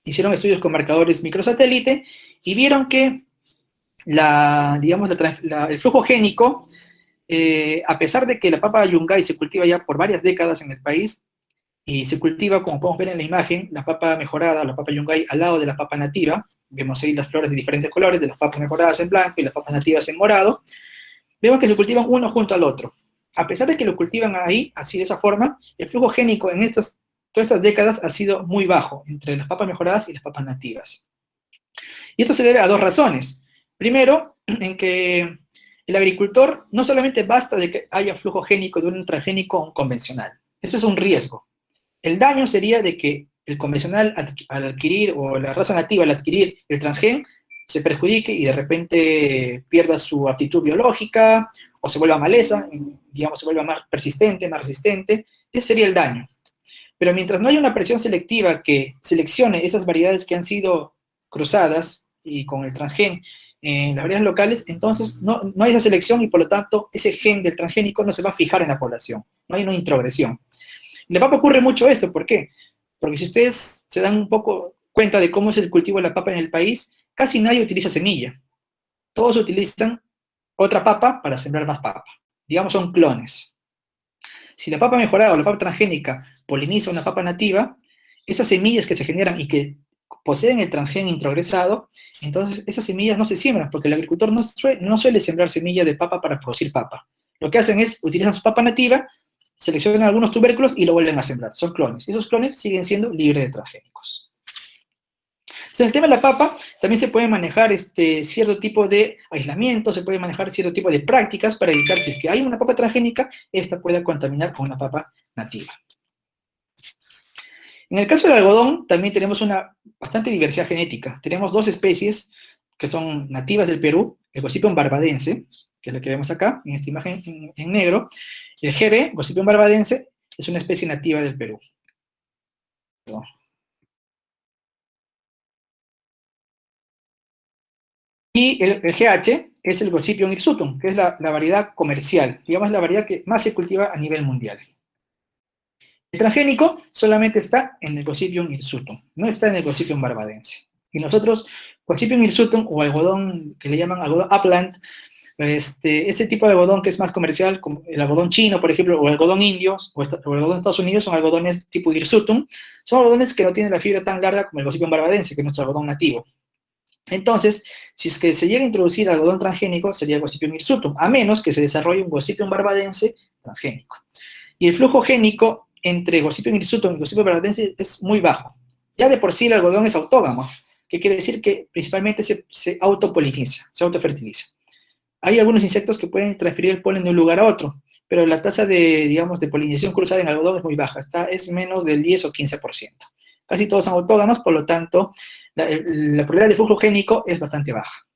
Hicieron estudios con marcadores microsatélite y vieron que el flujo génico, a pesar de que la papa Yungay se cultiva ya por varias décadas en el país, y se cultiva, como podemos ver en la imagen, la papa mejorada, la papa Yungay, al lado de la papa nativa. Vemos ahí las flores de diferentes colores, de las papas mejoradas en blanco y las papas nativas en morado. Vemos que se cultivan uno junto al otro. A pesar de que lo cultivan ahí, así de esa forma, el flujo génico en todas estas décadas ha sido muy bajo entre las papas mejoradas y las papas nativas. Y esto se debe a 2 razones. Primero, en que el agricultor no solamente basta de que haya flujo génico de un transgénico a un convencional. Eso es un riesgo. El daño sería de que el convencional al adquirir, o la raza nativa al adquirir el transgén, se perjudique y de repente pierda su aptitud biológica, o se vuelva maleza, digamos, se vuelva más persistente, más resistente. Ese sería el daño. Pero mientras no haya una presión selectiva que seleccione esas variedades que han sido cruzadas y con el transgén en las variedades locales, entonces no hay esa selección y por lo tanto ese gen del transgénico no se va a fijar en la población, no hay una introgresión. En la papa ocurre mucho esto, ¿por qué? Porque si ustedes se dan un poco cuenta de cómo es el cultivo de la papa en el país, casi nadie utiliza semilla. Todos utilizan otra papa para sembrar más papa. Digamos, son clones. Si la papa mejorada o la papa transgénica poliniza una papa nativa, esas semillas que se generan y que poseen el transgén introgresado, entonces esas semillas no se siembran, porque el agricultor no suele sembrar semilla de papa para producir papa. Lo que hacen es, utilizan su papa nativa, seleccionan algunos tubérculos y lo vuelven a sembrar. Son clones. Y esos clones siguen siendo libres de transgénicos. Entonces, en el tema de la papa, también se puede manejar cierto tipo de aislamiento, se puede manejar cierto tipo de prácticas para evitar, si es que hay una papa transgénica, esta pueda contaminar con una papa nativa. En el caso del algodón, también tenemos una bastante diversidad genética. Tenemos 2 especies que son nativas del Perú, el Gossypium barbadense, que es lo que vemos acá, en esta imagen en negro. El GB, Gossypium barbadense, es una especie nativa del Perú. Y el GH es el Gossypium hirsutum, que es la variedad comercial, digamos la variedad que más se cultiva a nivel mundial. El transgénico solamente está en el Gossypium hirsutum, no está en el Gossypium barbadense. Y nosotros, Gossypium hirsutum, o algodón que le llaman algodón upland, este tipo de algodón que es más comercial, como el algodón chino, por ejemplo, o el algodón indio, o el algodón de Estados Unidos, son algodones tipo hirsutum, son algodones que no tienen la fibra tan larga como el Gossypium barbadense, que es nuestro algodón nativo. Entonces, si es que se llega a introducir algodón transgénico, sería Gossypium hirsutum, a menos que se desarrolle un Gossypium barbadense transgénico. Y el flujo génico entre Gossypium hirsutum y Gossypium barbadense es muy bajo. Ya de por sí el algodón es autógamo, que quiere decir que principalmente se autopoliniza, se autofertiliza. Hay algunos insectos que pueden transferir el polen de un lugar a otro, pero la tasa de polinización cruzada en algodón es muy baja, es menos del 10 o 15%. Casi todos son autógamos, por lo tanto, la probabilidad de flujo génico es bastante baja.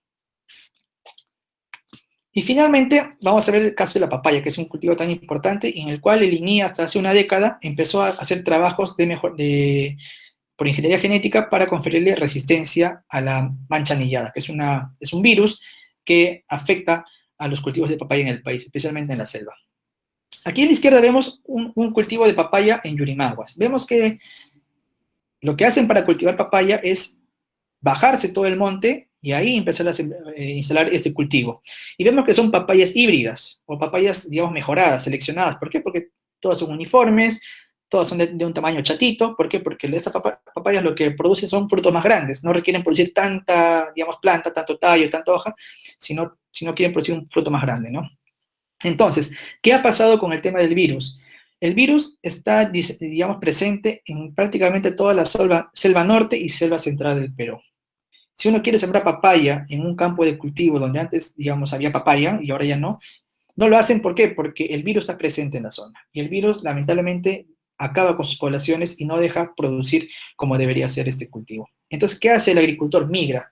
Y finalmente, vamos a ver el caso de la papaya, que es un cultivo tan importante, y en el cual el INIA hasta hace una década empezó a hacer trabajos por ingeniería genética para conferirle resistencia a la mancha anillada, que es un virus que afecta a los cultivos de papaya en el país, especialmente en la selva. Aquí a la izquierda vemos un cultivo de papaya en Yurimaguas. Vemos que lo que hacen para cultivar papaya es bajarse todo el monte y ahí empezar a instalar este cultivo. Y vemos que son papayas híbridas o papayas, digamos, mejoradas, seleccionadas. ¿Por qué? Porque todas son uniformes, todas son de un tamaño chatito. ¿Por qué? Porque estas papayas lo que producen son frutos más grandes, no requieren producir tanta, digamos, planta, tanto tallo, tanta hoja, sino quieren producir un fruto más grande, ¿no? Entonces, ¿qué ha pasado con el tema del virus? El virus está, digamos, presente en prácticamente toda la selva norte y selva central del Perú. Si uno quiere sembrar papaya en un campo de cultivo donde antes, digamos, había papaya y ahora ya no, no lo hacen. ¿Por qué? Porque el virus está presente en la zona. Y el virus, lamentablemente, acaba con sus poblaciones y no deja producir como debería ser este cultivo. Entonces, ¿qué hace el agricultor? Migra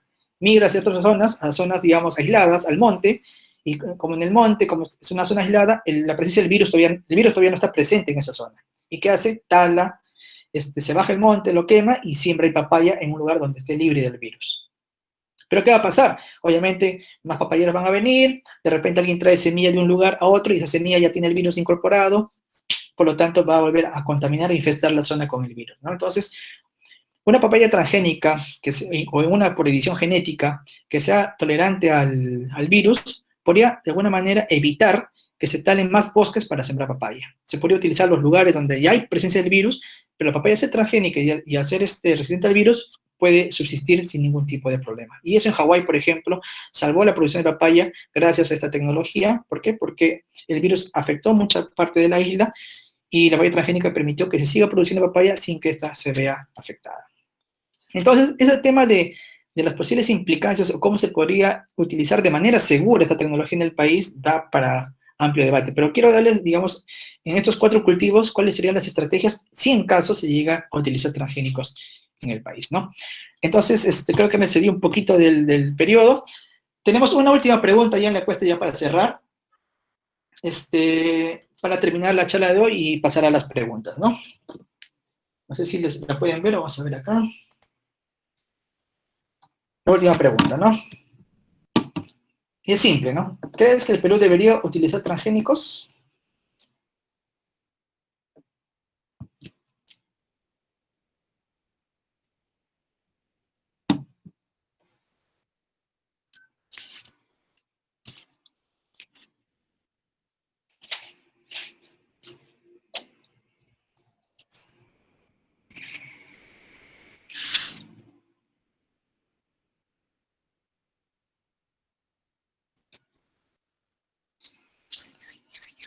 hacia otras zonas, a zonas, digamos, aisladas, al monte, y como en el monte, como es una zona aislada, la presencia del virus todavía no está presente en esa zona. ¿Y qué hace? Tala, se baja el monte, lo quema y siembra el papaya en un lugar donde esté libre del virus. Pero ¿qué va a pasar? Obviamente, más papayeros van a venir, de repente alguien trae semilla de un lugar a otro y esa semilla ya tiene el virus incorporado, por lo tanto va a volver a contaminar e infestar la zona con el virus, ¿no? Entonces, una papaya transgénica o una por edición genética que sea tolerante al virus podría de alguna manera evitar que se talen más bosques para sembrar papaya. Se podría utilizar los lugares donde ya hay presencia del virus, pero la papaya ser transgénica y al ser resistente al virus puede subsistir sin ningún tipo de problema. Y eso en Hawái, por ejemplo, salvó la producción de papaya gracias a esta tecnología. ¿Por qué? Porque el virus afectó mucha parte de la isla y la papaya transgénica permitió que se siga produciendo papaya sin que ésta se vea afectada. Entonces, ese tema de las posibles implicancias o cómo se podría utilizar de manera segura esta tecnología en el país da para amplio debate. Pero quiero darles, digamos, en estos 4 cultivos, cuáles serían las estrategias si en caso se llega a utilizar transgénicos en el país, ¿no? Entonces, creo que me cedí un poquito del periodo. Tenemos una última pregunta ya en la encuesta ya para cerrar, para terminar la charla de hoy y pasar a las preguntas, ¿no? No sé si la pueden ver, vamos a ver acá. La última pregunta, ¿no? Y es simple, ¿no? ¿Crees que el Perú debería utilizar transgénicos?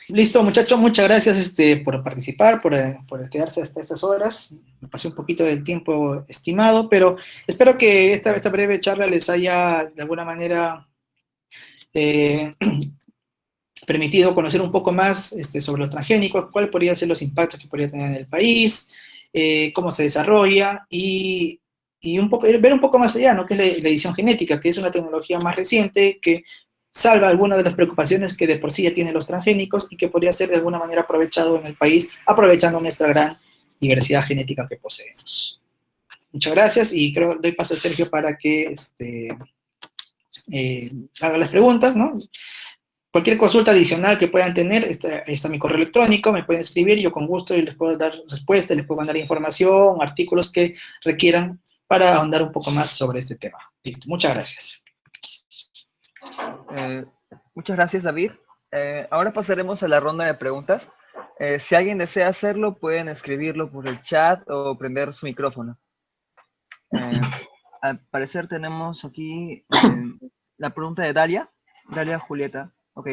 Listo, muchachos, muchas gracias por participar, por quedarse hasta estas horas. Me pasé un poquito del tiempo estimado, pero espero que esta breve charla les haya de alguna manera eh, permitido conocer un poco más sobre los transgénicos, cuáles podrían ser los impactos que podría tener en el país, cómo se desarrolla y ver un poco más allá, ¿no? Que es la edición genética, que es una tecnología más reciente que salva algunas de las preocupaciones que de por sí ya tienen los transgénicos y que podría ser de alguna manera aprovechado en el país, aprovechando nuestra gran diversidad genética que poseemos. Muchas gracias y creo que doy paso a Sergio para que haga las preguntas, ¿no? Cualquier consulta adicional que puedan tener, está mi correo electrónico, me pueden escribir y yo con gusto les puedo dar respuesta, les puedo mandar información, artículos que requieran para ahondar un poco más sobre este tema. Listo, muchas gracias. Muchas gracias, David. Ahora pasaremos a la ronda de preguntas. Si alguien desea hacerlo, pueden escribirlo por el chat o prender su micrófono. Al parecer tenemos aquí la pregunta de Dalia Julieta. Ok.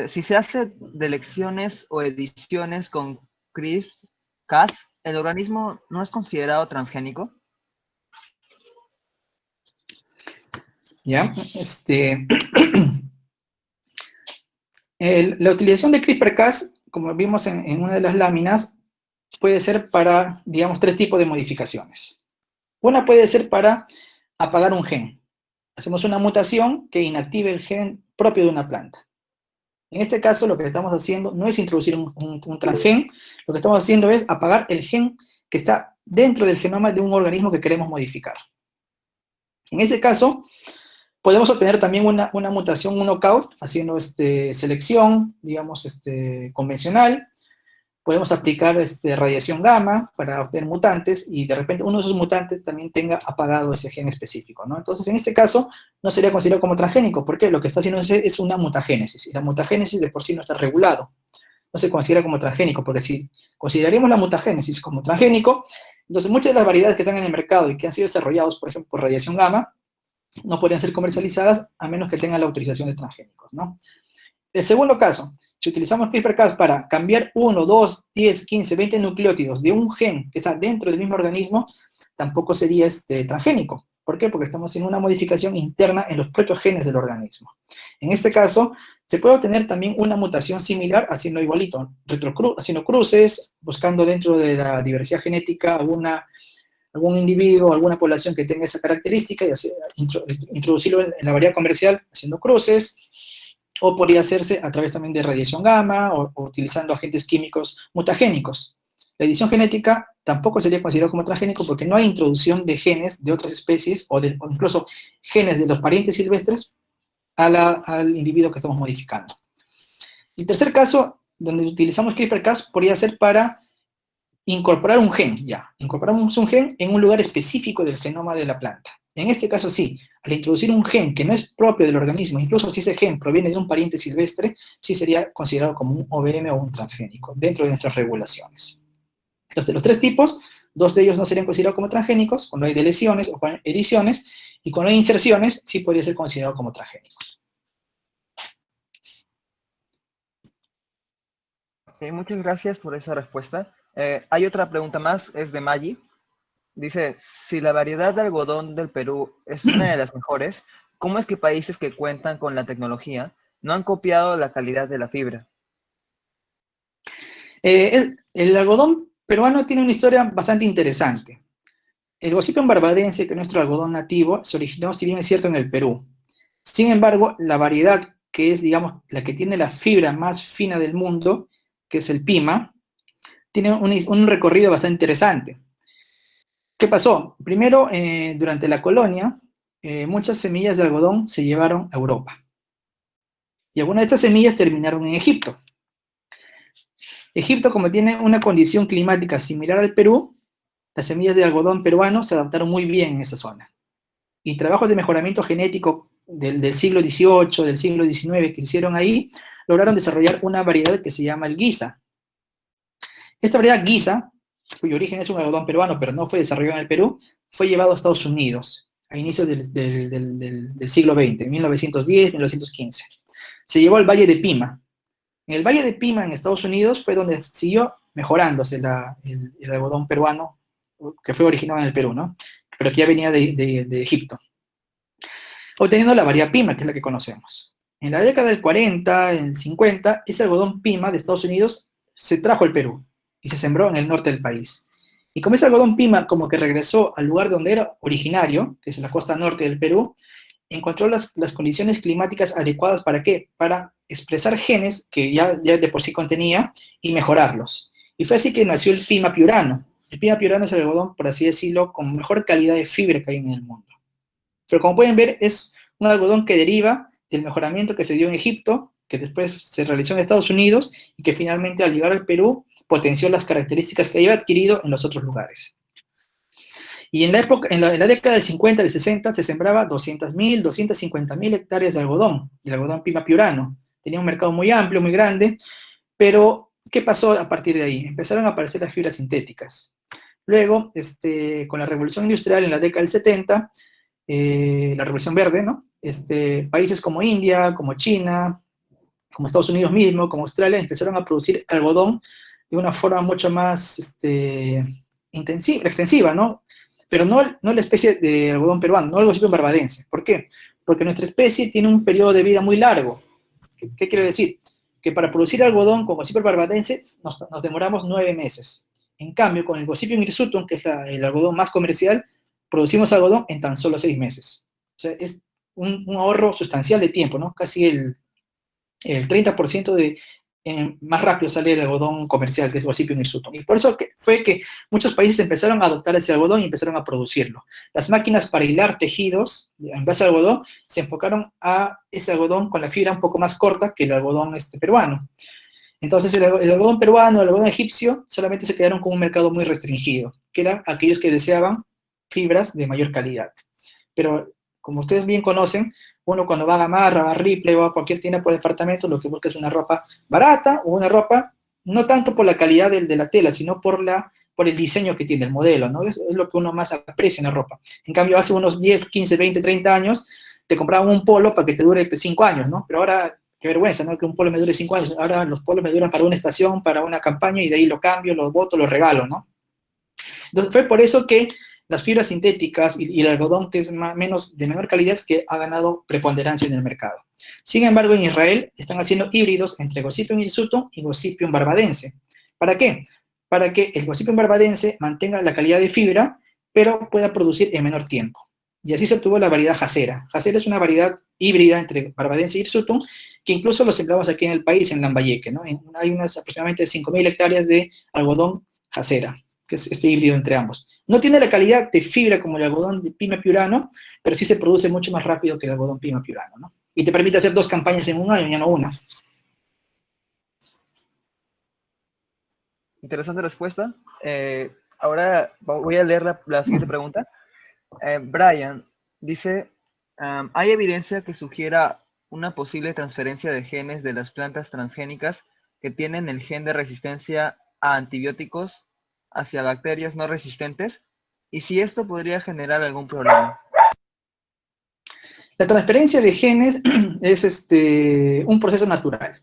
Si se hace de elecciones o ediciones con CRISPR-Cas, ¿el organismo no es considerado transgénico? Ya, la utilización de CRISPR-Cas, como vimos en una de las láminas, puede ser para, digamos, 3 tipos de modificaciones. Una puede ser para apagar un gen. Hacemos una mutación que inactive el gen propio de una planta. En este caso, lo que estamos haciendo no es introducir un transgen, lo que estamos haciendo es apagar el gen que está dentro del genoma de un organismo que queremos modificar. En ese caso, podemos obtener también una mutación, un knockout, haciendo selección, digamos, convencional. Podemos aplicar radiación gamma para obtener mutantes y de repente uno de esos mutantes también tenga apagado ese gen específico, ¿no? Entonces, en este caso, no sería considerado como transgénico, porque lo que está haciendo es una mutagénesis, y la mutagénesis de por sí no está regulado, no se considera como transgénico, porque si consideraríamos la mutagénesis como transgénico, entonces muchas de las variedades que están en el mercado y que han sido desarrollados, por ejemplo, por radiación gamma, no podrían ser comercializadas a menos que tengan la autorización de transgénicos, ¿no? El segundo caso, si utilizamos CRISPR-Cas para cambiar 1, 2, 10, 15, 20 nucleótidos de un gen que está dentro del mismo organismo, tampoco sería transgénico. ¿Por qué? Porque estamos haciendo una modificación interna en los propios genes del organismo. En este caso, se puede obtener también una mutación similar haciendo igualito, haciendo cruces, buscando dentro de la diversidad genética algún individuo, alguna población que tenga esa característica y introducirlo en la variedad comercial haciendo cruces, o podría hacerse a través también de radiación gamma o utilizando agentes químicos mutagénicos. La edición genética tampoco sería considerado como transgénico porque no hay introducción de genes de otras especies o incluso genes de los parientes silvestres al individuo que estamos modificando. El tercer caso, donde utilizamos CRISPR-Cas, podría ser para incorporar un gen, incorporamos un gen en un lugar específico del genoma de la planta. En este caso sí, al introducir un gen que no es propio del organismo, incluso si ese gen proviene de un pariente silvestre, sí sería considerado como un OVM o un transgénico, dentro de nuestras regulaciones. Entonces, de los tres tipos, dos de ellos no serían considerados como transgénicos, cuando hay deleciones o cuando hay ediciones, y cuando hay inserciones, sí podría ser considerado como transgénicos. Ok, muchas gracias por esa respuesta. Hay otra pregunta más, es de Maggi. Dice, si la variedad de algodón del Perú es una de las mejores, ¿cómo es que países que cuentan con la tecnología no han copiado la calidad de la fibra? El algodón peruano tiene una historia bastante interesante. El Gossypium barbadense, que es nuestro algodón nativo, se originó, si bien es cierto, en el Perú. Sin embargo, la variedad que es, digamos, la que tiene la fibra más fina del mundo, que es el Pima, tiene un recorrido bastante interesante. ¿Qué pasó? Primero, durante la colonia, muchas semillas de algodón se llevaron a Europa. Y algunas de estas semillas terminaron en Egipto. Egipto, como tiene una condición climática similar al Perú, las semillas de algodón peruano se adaptaron muy bien en esa zona. Y trabajos de mejoramiento genético del siglo XVIII, del siglo XIX que se hicieron ahí, lograron desarrollar una variedad que se llama el guisa. Esta variedad guisa, cuyo origen es un algodón peruano, pero no fue desarrollado en el Perú, fue llevado a Estados Unidos a inicios del siglo XX, 1910, 1915. Se llevó al Valle de Pima. En el Valle de Pima, en Estados Unidos, fue donde siguió mejorándose el algodón peruano, que fue originado en el Perú, ¿no? Pero que ya venía de Egipto, obteniendo la variedad Pima, que es la que conocemos. En la década del 40, en el 50, ese algodón Pima de Estados Unidos se trajo al Perú y se sembró en el norte del país. Y como ese algodón Pima como que regresó al lugar donde era originario, que es la costa norte del Perú, encontró las condiciones climáticas adecuadas ¿para qué? Para expresar genes que ya de por sí contenía y mejorarlos. Y fue así que nació el Pima piurano. El Pima piurano es el algodón, por así decirlo, con mejor calidad de fibra que hay en el mundo. Pero como pueden ver, es un algodón que deriva del mejoramiento que se dio en Egipto, que después se realizó en Estados Unidos, y que finalmente al llegar al Perú potenció las características que había adquirido en los otros lugares. Y en la década del 50, del 60, se sembraba 200.000, 250.000 hectáreas de algodón, y el algodón Pima piurano. Tenía un mercado muy amplio, muy grande, pero ¿qué pasó a partir de ahí? Empezaron a aparecer las fibras sintéticas. Luego, con la revolución industrial en la década del 70, la revolución verde, ¿no? Países como India, como China, como Estados Unidos mismo, como Australia, empezaron a producir algodón de una forma mucho más extensiva, ¿no? Pero no la especie de algodón peruano, no el Gossypium barbadense. ¿Por qué? Porque nuestra especie tiene un periodo de vida muy largo. ¿Qué quiere decir? Que para producir algodón con Gossypium barbadense nos demoramos 9 meses. En cambio, con el Gossypium hirsutum, que es el algodón más comercial, producimos algodón en tan solo 6 meses. O sea, es un ahorro sustancial de tiempo, ¿no? Casi el 30% más rápido sale el algodón comercial, que es Gossypium hirsutum. Y por eso fue que muchos países empezaron a adoptar ese algodón y empezaron a producirlo. Las máquinas para hilar tejidos en base a algodón se enfocaron a ese algodón con la fibra un poco más corta que el algodón peruano. Entonces el algodón peruano, el algodón egipcio, solamente se quedaron con un mercado muy restringido, que eran aquellos que deseaban fibras de mayor calidad. Pero, como ustedes bien conocen, uno cuando va a Gamarra, va a Ripley o a cualquier tienda por departamento, lo que busca es una ropa barata o una ropa no tanto por la calidad de la tela, sino por el diseño que tiene el modelo, ¿no? Es lo que uno más aprecia en la ropa. En cambio, hace unos 10, 15, 20, 30 años, te compraban un polo para que te dure 5 años, ¿no? Pero ahora, qué vergüenza, ¿no? Que un polo me dure 5 años. Ahora los polos me duran para una estación, para una campaña, y de ahí lo cambio, lo boto, lo regalo, ¿no? Entonces, fue por eso que las fibras sintéticas y el algodón, que es de menor calidad, es que ha ganado preponderancia en el mercado. Sin embargo, en Israel están haciendo híbridos entre Gossypium hirsutum y Gossypium barbadense. ¿Para qué? Para que el Gossypium barbadense mantenga la calidad de fibra, pero pueda producir en menor tiempo. Y así se obtuvo la variedad Jacera. Jacera es una variedad híbrida entre barbadense y hirsutum, que incluso lo sembramos aquí en el país, en Lambayeque, ¿no? Hay unas aproximadamente 5.000 hectáreas de algodón Jacera, que es este híbrido entre ambos. No tiene la calidad de fibra como el algodón de Pima piurano, pero sí se produce mucho más rápido que el algodón Pima piurano, ¿no? Y te permite hacer 2 campañas en un año, ya no una. Interesante respuesta. Ahora voy a leer la siguiente pregunta. Brian dice, ¿hay evidencia que sugiera una posible transferencia de genes de las plantas transgénicas que tienen el gen de resistencia a antibióticos hacia bacterias no resistentes? ¿Y si esto podría generar algún problema? La transferencia de genes es un proceso natural.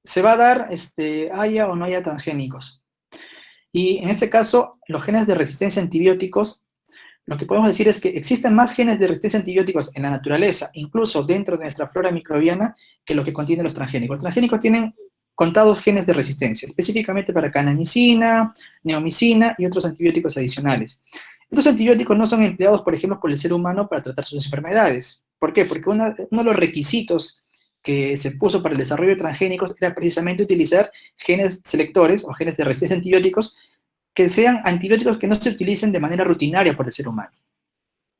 Se va a dar haya o no haya transgénicos. Y en este caso, los genes de resistencia a antibióticos, lo que podemos decir es que existen más genes de resistencia a antibióticos en la naturaleza, incluso dentro de nuestra flora microbiana, que lo que contienen los transgénicos. Los transgénicos tienen contados genes de resistencia, específicamente para kanamicina, neomicina y otros antibióticos adicionales. Estos antibióticos no son empleados, por ejemplo, por el ser humano para tratar sus enfermedades. ¿Por qué? Porque uno de los requisitos que se puso para el desarrollo de transgénicos era precisamente utilizar genes selectores o genes de resistencia a antibióticos que sean antibióticos que no se utilicen de manera rutinaria por el ser humano.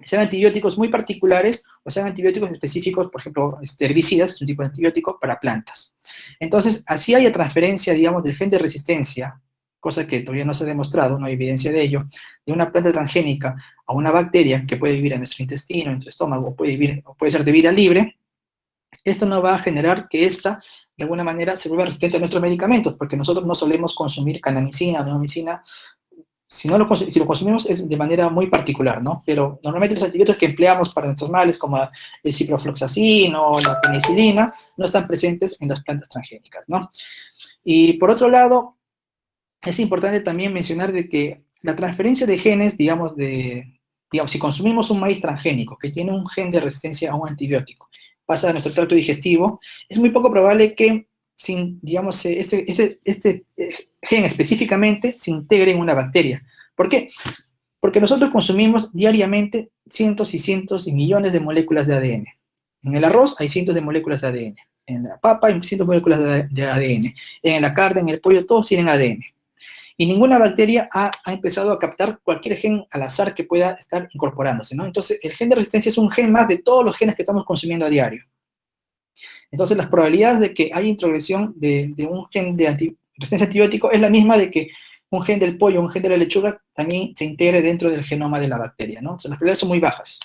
Sean antibióticos muy particulares o sean antibióticos específicos, por ejemplo, herbicidas, es un tipo de antibiótico para plantas. Entonces, así haya transferencia, digamos, del gen de resistencia, cosa que todavía no se ha demostrado, no hay evidencia de ello, de una planta transgénica a una bacteria que puede vivir en nuestro intestino, en nuestro estómago, o puede ser de vida libre. Esto no va a generar que esta, de alguna manera, se vuelva resistente a nuestros medicamentos, porque nosotros no solemos consumir kanamicina o neomicina. Si lo consumimos es de manera muy particular, ¿no? Pero normalmente los antibióticos que empleamos para nuestros males, como el ciprofloxacin o la penicilina, no están presentes en las plantas transgénicas, ¿no? Y por otro lado, es importante también mencionar de que la transferencia de genes, digamos, si consumimos un maíz transgénico que tiene un gen de resistencia a un antibiótico, pasa a nuestro tracto digestivo, es muy poco probable que, digamos, este gen específicamente se integre en una bacteria. ¿Por qué? Porque nosotros consumimos diariamente cientos y cientos y millones de moléculas de ADN. En el arroz hay cientos de moléculas de ADN. En la papa hay cientos de moléculas de ADN. En la carne, en el pollo, todos tienen ADN. Y ninguna bacteria ha empezado a captar cualquier gen al azar que pueda estar incorporándose, ¿no? Entonces, el gen de resistencia es un gen más de todos los genes que estamos consumiendo a diario. Entonces, las probabilidades de que haya introgresión de un gen de resistencia a antibiótico es la misma de que un gen del pollo, un gen de la lechuga, también se integre dentro del genoma de la bacteria, ¿no? Entonces, las probabilidades son muy bajas.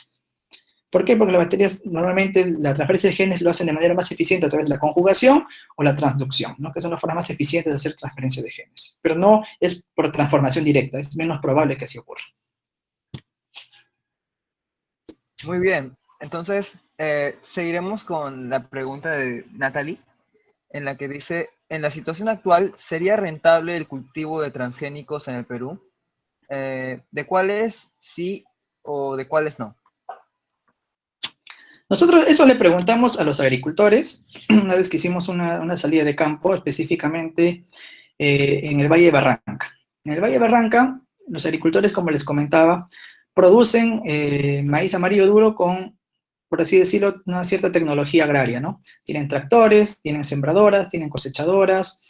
¿Por qué? Porque las bacterias normalmente la transferencia de genes lo hacen de manera más eficiente a través de la conjugación o la transducción, ¿no? Que son las formas más eficientes de hacer transferencia de genes. Pero no es por transformación directa, es menos probable que así ocurra. Muy bien, entonces seguiremos con la pregunta de Natalie, en la que dice, en la situación actual, ¿sería rentable el cultivo de transgénicos en el Perú? ¿De cuáles sí o de cuáles no? Nosotros eso le preguntamos a los agricultores, una vez que hicimos una salida de campo, específicamente en el Valle de Barranca. En el Valle de Barranca, los agricultores, como les comentaba, producen maíz amarillo duro con por así decirlo, una cierta tecnología agraria, ¿no? Tienen tractores, tienen sembradoras, tienen cosechadoras,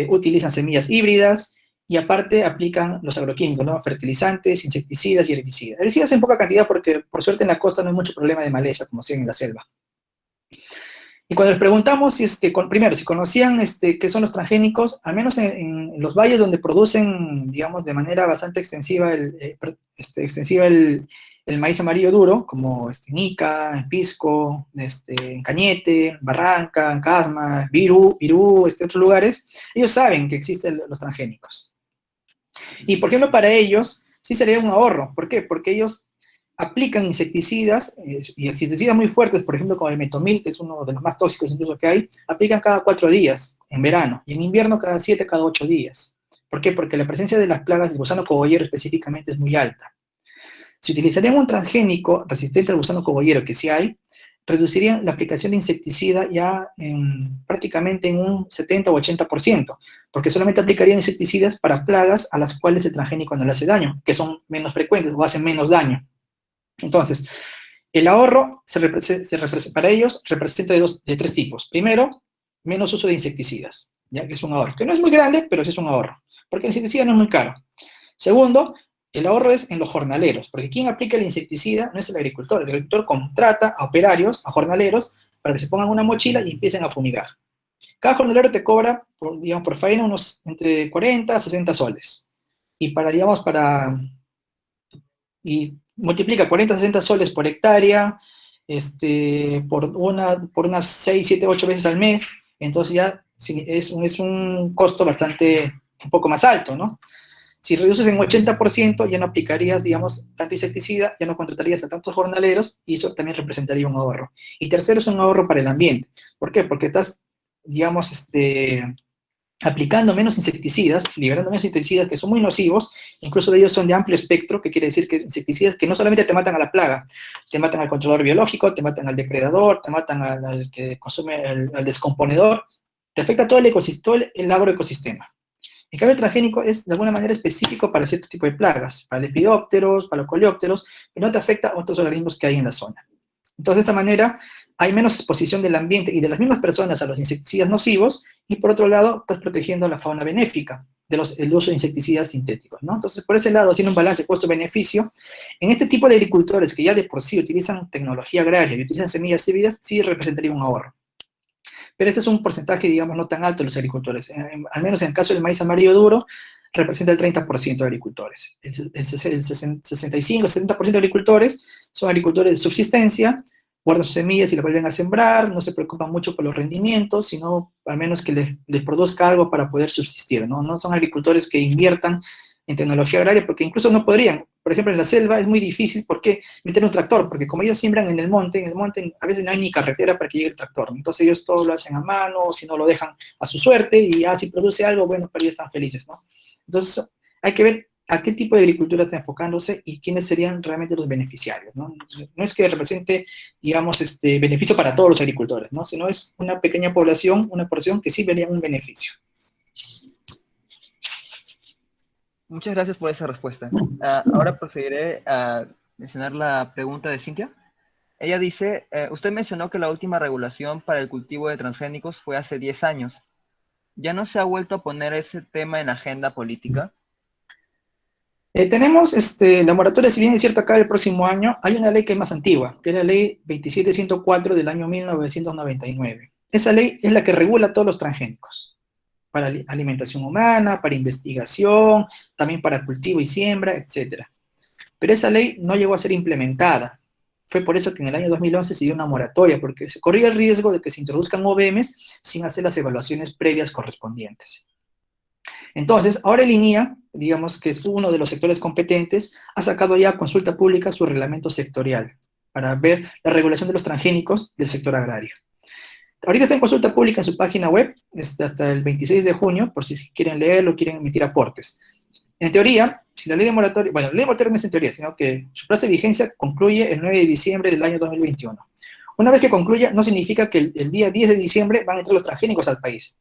utilizan semillas híbridas, y aparte aplican los agroquímicos, ¿no? Fertilizantes, insecticidas y herbicidas. Herbicidas en poca cantidad porque, por suerte, en la costa no hay mucho problema de maleza, como si en la selva. Y cuando les preguntamos si es que, primero, si conocían qué son los transgénicos, al menos en los valles donde producen, digamos, de manera bastante extensiva el maíz amarillo duro, como en Ica, en Pisco, en Cañete, en Barranca, en Casma, Virú, otros lugares, ellos saben que existen los transgénicos. Y, por ejemplo, para ellos sí sería un ahorro. ¿Por qué? Porque ellos aplican insecticidas, y insecticidas muy fuertes, por ejemplo, como el metomil, que es uno de los más tóxicos incluso que hay, aplican cada 4 días en verano, y en invierno cada 7, cada 8 días. ¿Por qué? Porque la presencia de las plagas del gusano cogollero específicamente es muy alta. Si utilizarían un transgénico resistente al gusano cogollero, que sí hay, reducirían la aplicación de insecticida ya prácticamente en un 70 o 80%, porque solamente aplicarían insecticidas para plagas a las cuales el transgénico no le hace daño, que son menos frecuentes o hacen menos daño. Entonces, el ahorro para ellos representa de 3 tipos. Primero, menos uso de insecticidas, ya que es un ahorro, que no es muy grande, pero sí es un ahorro, porque el insecticida no es muy caro. Segundo, el ahorro es en los jornaleros, porque quien aplica el insecticida no es el agricultor contrata a operarios, a jornaleros, para que se pongan una mochila y empiecen a fumigar. Cada jornalero te cobra, por faena, unos entre 40 a 60 soles. Y multiplica 40 a 60 soles por hectárea, por unas 6, 7, 8 veces al mes, entonces ya es un costo bastante, un poco más alto, ¿no? Si reduces en 80%, ya no aplicarías, digamos, tanto insecticida, ya no contratarías a tantos jornaleros, y eso también representaría un ahorro. Y tercero, es un ahorro para el ambiente. ¿Por qué? Porque estás, digamos, aplicando menos insecticidas, liberando menos insecticidas que son muy nocivos, incluso de ellos son de amplio espectro, que quiere decir que insecticidas que no solamente te matan a la plaga, te matan al controlador biológico, te matan al depredador, te matan al que consume, al descomponedor, te afecta todo el agroecosistema. En cambio, el transgénico es de alguna manera específico para cierto tipo de plagas, para lepidópteros, para los coleópteros, pero no te afecta a otros organismos que hay en la zona. Entonces, de esta manera, hay menos exposición del ambiente y de las mismas personas a los insecticidas nocivos, y por otro lado, estás protegiendo a la fauna benéfica del uso de insecticidas sintéticos, ¿no? Entonces, por ese lado, haciendo un balance costo-beneficio, en este tipo de agricultores que ya de por sí utilizan tecnología agraria y utilizan semillas híbridas, sí representaría un ahorro. Pero este es un porcentaje, digamos, no tan alto de los agricultores. Al menos en el caso del maíz amarillo duro, representa el 30% de agricultores. El 65-70% de agricultores son agricultores de subsistencia, guardan sus semillas y las vuelven a sembrar, no se preocupan mucho por los rendimientos, sino al menos que les produzca algo para poder subsistir, ¿no? No son agricultores que inviertan en tecnología agraria, porque incluso no podrían. Por ejemplo, en la selva es muy difícil, ¿por qué? Meter un tractor, porque como ellos siembran en el monte a veces no hay ni carretera para que llegue el tractor, ¿no? Entonces ellos todo lo hacen a mano, si no lo dejan a su suerte, y ya si produce algo, bueno, para ellos están felices, ¿no? Entonces hay que ver a qué tipo de agricultura está enfocándose y quiénes serían realmente los beneficiarios, ¿no? No es que represente, digamos, beneficio para todos los agricultores, ¿no? Sino es una pequeña población, una porción que sí vería un beneficio. Muchas gracias por esa respuesta. Ahora procederé a mencionar la pregunta de Cintia. Ella dice, usted mencionó que la última regulación para el cultivo de transgénicos fue hace 10 años. ¿Ya no se ha vuelto a poner ese tema en la agenda política? Tenemos la moratoria, si bien es cierto, acá el próximo año, hay una ley que es más antigua, que es la ley 27104 del año 1999. Esa ley es la que regula todos los transgénicos, para alimentación humana, para investigación, también para cultivo y siembra, etc. Pero esa ley no llegó a ser implementada. Fue por eso que en el año 2011 se dio una moratoria, porque se corría el riesgo de que se introduzcan OVMs sin hacer las evaluaciones previas correspondientes. Entonces, ahora el INIA, digamos que es uno de los sectores competentes, ha sacado ya a consulta pública su reglamento sectorial para ver la regulación de los transgénicos del sector agrario. Ahorita está en consulta pública en su página web, hasta el 26 de junio, por si quieren leerlo, quieren emitir aportes. En teoría, si la ley de moratoria, bueno, la ley de moratoria no es en teoría, sino que su plazo de vigencia concluye el 9 de diciembre del año 2021. Una vez que concluya, no significa que el día 10 de diciembre van a entrar los transgénicos al país.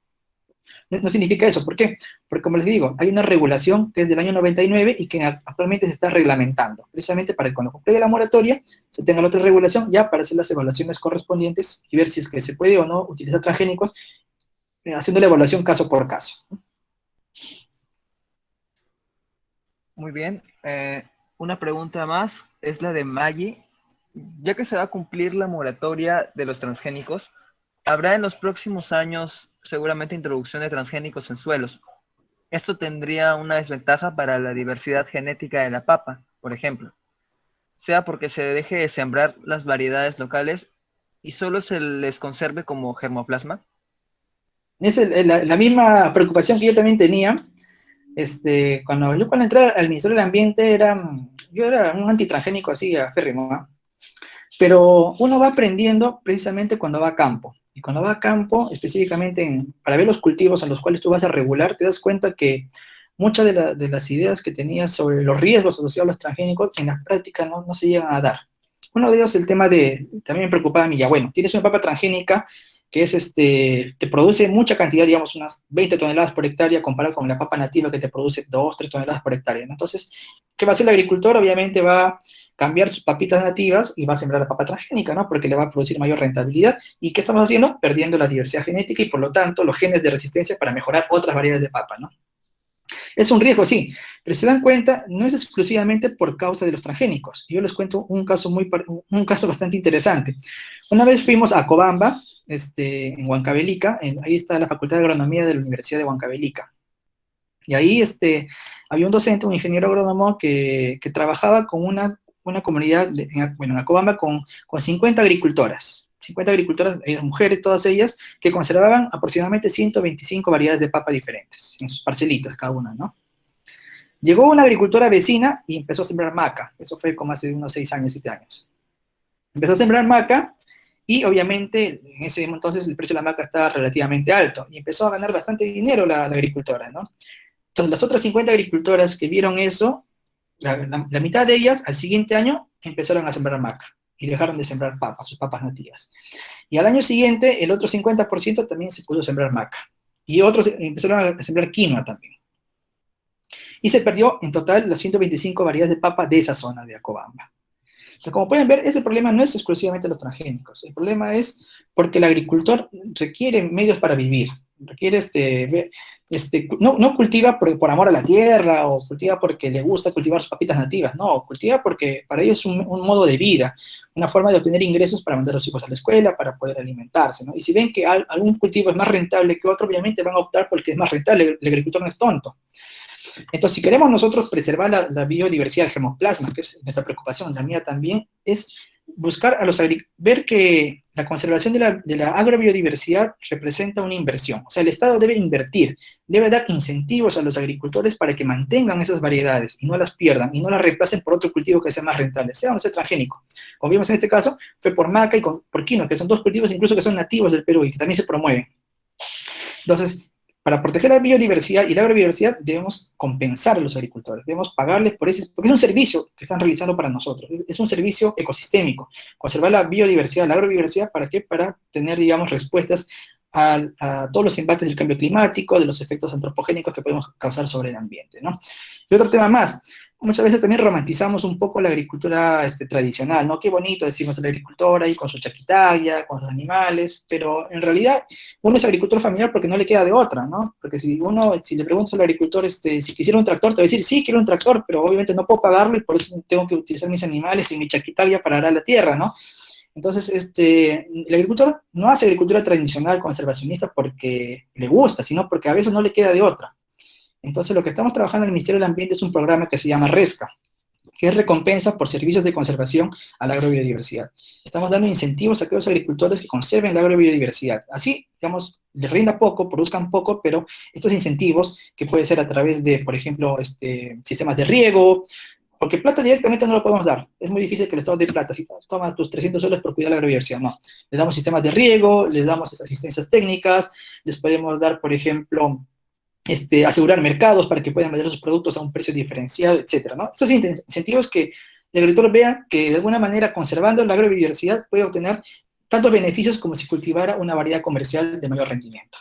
No significa eso. ¿Por qué? Porque, como les digo, hay una regulación que es del año 99 y que actualmente se está reglamentando, precisamente para que cuando concluya la moratoria se tenga la otra regulación ya para hacer las evaluaciones correspondientes y ver si es que se puede o no utilizar transgénicos, haciendo la evaluación caso por caso. Muy bien. Una pregunta más es la de Maggie. Ya que se va a cumplir la moratoria de los transgénicos, habrá en los próximos años seguramente introducción de transgénicos en suelos. Esto tendría una desventaja para la diversidad genética de la papa, por ejemplo, sea porque se deje de sembrar las variedades locales y solo se les conserve como germoplasma. Es la misma preocupación que yo también tenía. Cuando entré al Ministerio del Ambiente, yo era un antitransgénico así, aférrimo, ¿no? Pero uno va aprendiendo precisamente cuando va a campo. Y cuando va a campo, específicamente para ver los cultivos a los cuales tú vas a regular, te das cuenta que muchas de las ideas que tenías sobre los riesgos asociados a los transgénicos en la práctica no se llegan a dar. Uno de ellos, el tema también me preocupaba a mí, ya bueno, tienes una papa transgénica que te produce mucha cantidad, digamos, unas 20 toneladas por hectárea, comparado con la papa nativa que te produce 2, 3 toneladas por hectárea, ¿no? Entonces, ¿qué va a hacer el agricultor? Obviamente va a cambiar sus papitas nativas y va a sembrar la papa transgénica, ¿no? Porque le va a producir mayor rentabilidad. ¿Y qué estamos haciendo? Perdiendo la diversidad genética y, por lo tanto, los genes de resistencia para mejorar otras variedades de papa, ¿no? Es un riesgo, sí, pero se dan cuenta, no es exclusivamente por causa de los transgénicos. Yo les cuento un caso bastante interesante. Una vez fuimos a Cobamba, en Huancavelica, ahí está la Facultad de Agronomía de la Universidad de Huancavelica. Y ahí había un docente, un ingeniero agrónomo que trabajaba con una comunidad, en Acobamba, con 50 agricultoras. 50 agricultoras, mujeres, todas ellas, que conservaban aproximadamente 125 variedades de papa diferentes, en sus parcelitas cada una, ¿no? Llegó una agricultora vecina y empezó a sembrar maca. Eso fue como hace unos 6 años, 7 años. Empezó a sembrar maca y, obviamente, en ese entonces el precio de la maca estaba relativamente alto y empezó a ganar bastante dinero la agricultora, ¿no? Entonces, las otras 50 agricultoras que vieron eso, la mitad de ellas, al siguiente año, empezaron a sembrar maca y dejaron de sembrar papas, sus papas nativas. Y al año siguiente, el otro 50% también se puso a sembrar maca. Y otros empezaron a sembrar quinoa también. Y se perdió en total las 125 variedades de papa de esa zona de Acobamba. Entonces, como pueden ver, ese problema no es exclusivamente los transgénicos. El problema es porque el agricultor requiere medios para vivir. Requiere no cultiva por amor a la tierra o cultiva porque le gusta cultivar sus papitas nativas, no, cultiva porque para ellos es un modo de vida, una forma de obtener ingresos para mandar a los hijos a la escuela, para poder alimentarse, ¿no? Y si ven que algún cultivo es más rentable que otro, obviamente van a optar por el que es más rentable, el agricultor no es tonto. Entonces, si queremos nosotros preservar la biodiversidad del germoplasma, que es nuestra preocupación, la mía también, es buscar ver que la conservación de la agrobiodiversidad representa una inversión. O sea, el Estado debe invertir, debe dar incentivos a los agricultores para que mantengan esas variedades y no las pierdan y no las reemplacen por otro cultivo que sea más rentable, sea o no sea transgénico. Como vimos en este caso, fue por maca y por quinoa, que son dos cultivos incluso que son nativos del Perú y que también se promueven. Entonces, para proteger la biodiversidad y la agrobiodiversidad debemos compensar a los agricultores, debemos pagarles porque es un servicio que están realizando para nosotros, es un servicio ecosistémico, conservar la biodiversidad, la agrobiodiversidad, ¿para qué? Para tener, digamos, respuestas a todos los embates del cambio climático, de los efectos antropogénicos que podemos causar sobre el ambiente, ¿no? Y otro tema más, muchas veces también romantizamos un poco la agricultura tradicional, ¿no? Qué bonito decimos a la agricultora ahí con su chaquitalla, con sus animales, pero en realidad uno es agricultor familiar porque no le queda de otra, ¿no? Porque si le preguntas al agricultor si quisiera un tractor, te va a decir, sí, quiero un tractor, pero obviamente no puedo pagarlo y por eso tengo que utilizar mis animales y mi chaquitalla para arar la tierra, ¿no? Entonces, el agricultor no hace agricultura tradicional conservacionista porque le gusta, sino porque a veces no le queda de otra. Entonces, lo que estamos trabajando en el Ministerio del Ambiente es un programa que se llama RESCA, que es recompensa por servicios de conservación a la agrobiodiversidad. Estamos dando incentivos a aquellos agricultores que conserven la agrobiodiversidad. Así, digamos, les rinda poco, produzcan poco, pero estos incentivos, que puede ser a través de, por ejemplo, sistemas de riego, porque plata directamente no lo podemos dar. Es muy difícil que el Estado dé plata. Si toma tus 300 soles por cuidar la agrobiodiversidad, no. Les damos sistemas de riego, les damos asistencias técnicas, les podemos dar, por ejemplo, asegurar mercados para que puedan vender sus productos a un precio diferenciado, etcétera, ¿no? Esos incentivos que el agricultor vea que de alguna manera conservando la agrobiodiversidad puede obtener tantos beneficios como si cultivara una variedad comercial de mayor rendimiento.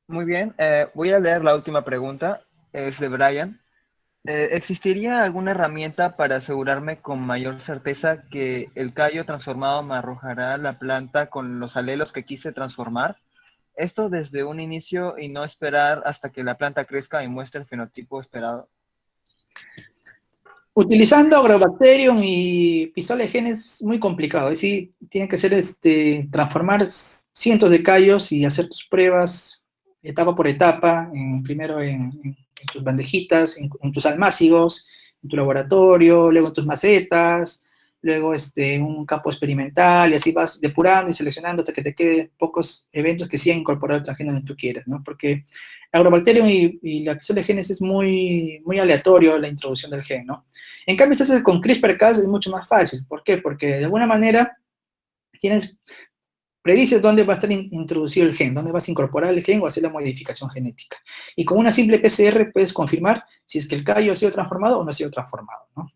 Muy bien, voy a leer la última pregunta, es de Brian. ¿Existiría alguna herramienta para asegurarme con mayor certeza que el callo transformado me arrojará la planta con los alelos que quise transformar? Esto desde un inicio y no esperar hasta que la planta crezca y muestre el fenotipo esperado. Utilizando Agrobacterium y pistola de genes es muy complicado. Es decir, tiene que ser transformar cientos de callos y hacer tus pruebas etapa por etapa, primero en tus bandejitas, en tus almácigos, en tu laboratorio, luego en tus macetas, luego un campo experimental, y así vas depurando y seleccionando hasta que te queden pocos eventos que sí han incorporado el transgeno donde tú quieres, ¿no? Porque Agrobacterium y la pistola de genes es muy, muy aleatorio la introducción del gen, ¿no? En cambio, si haces con CRISPR-Cas es mucho más fácil. ¿Por qué? Porque de alguna manera predices dónde va a estar introducido el gen, dónde vas a incorporar el gen o hacer la modificación genética. Y con una simple PCR puedes confirmar si es que el callo ha sido transformado o no ha sido transformado, ¿no?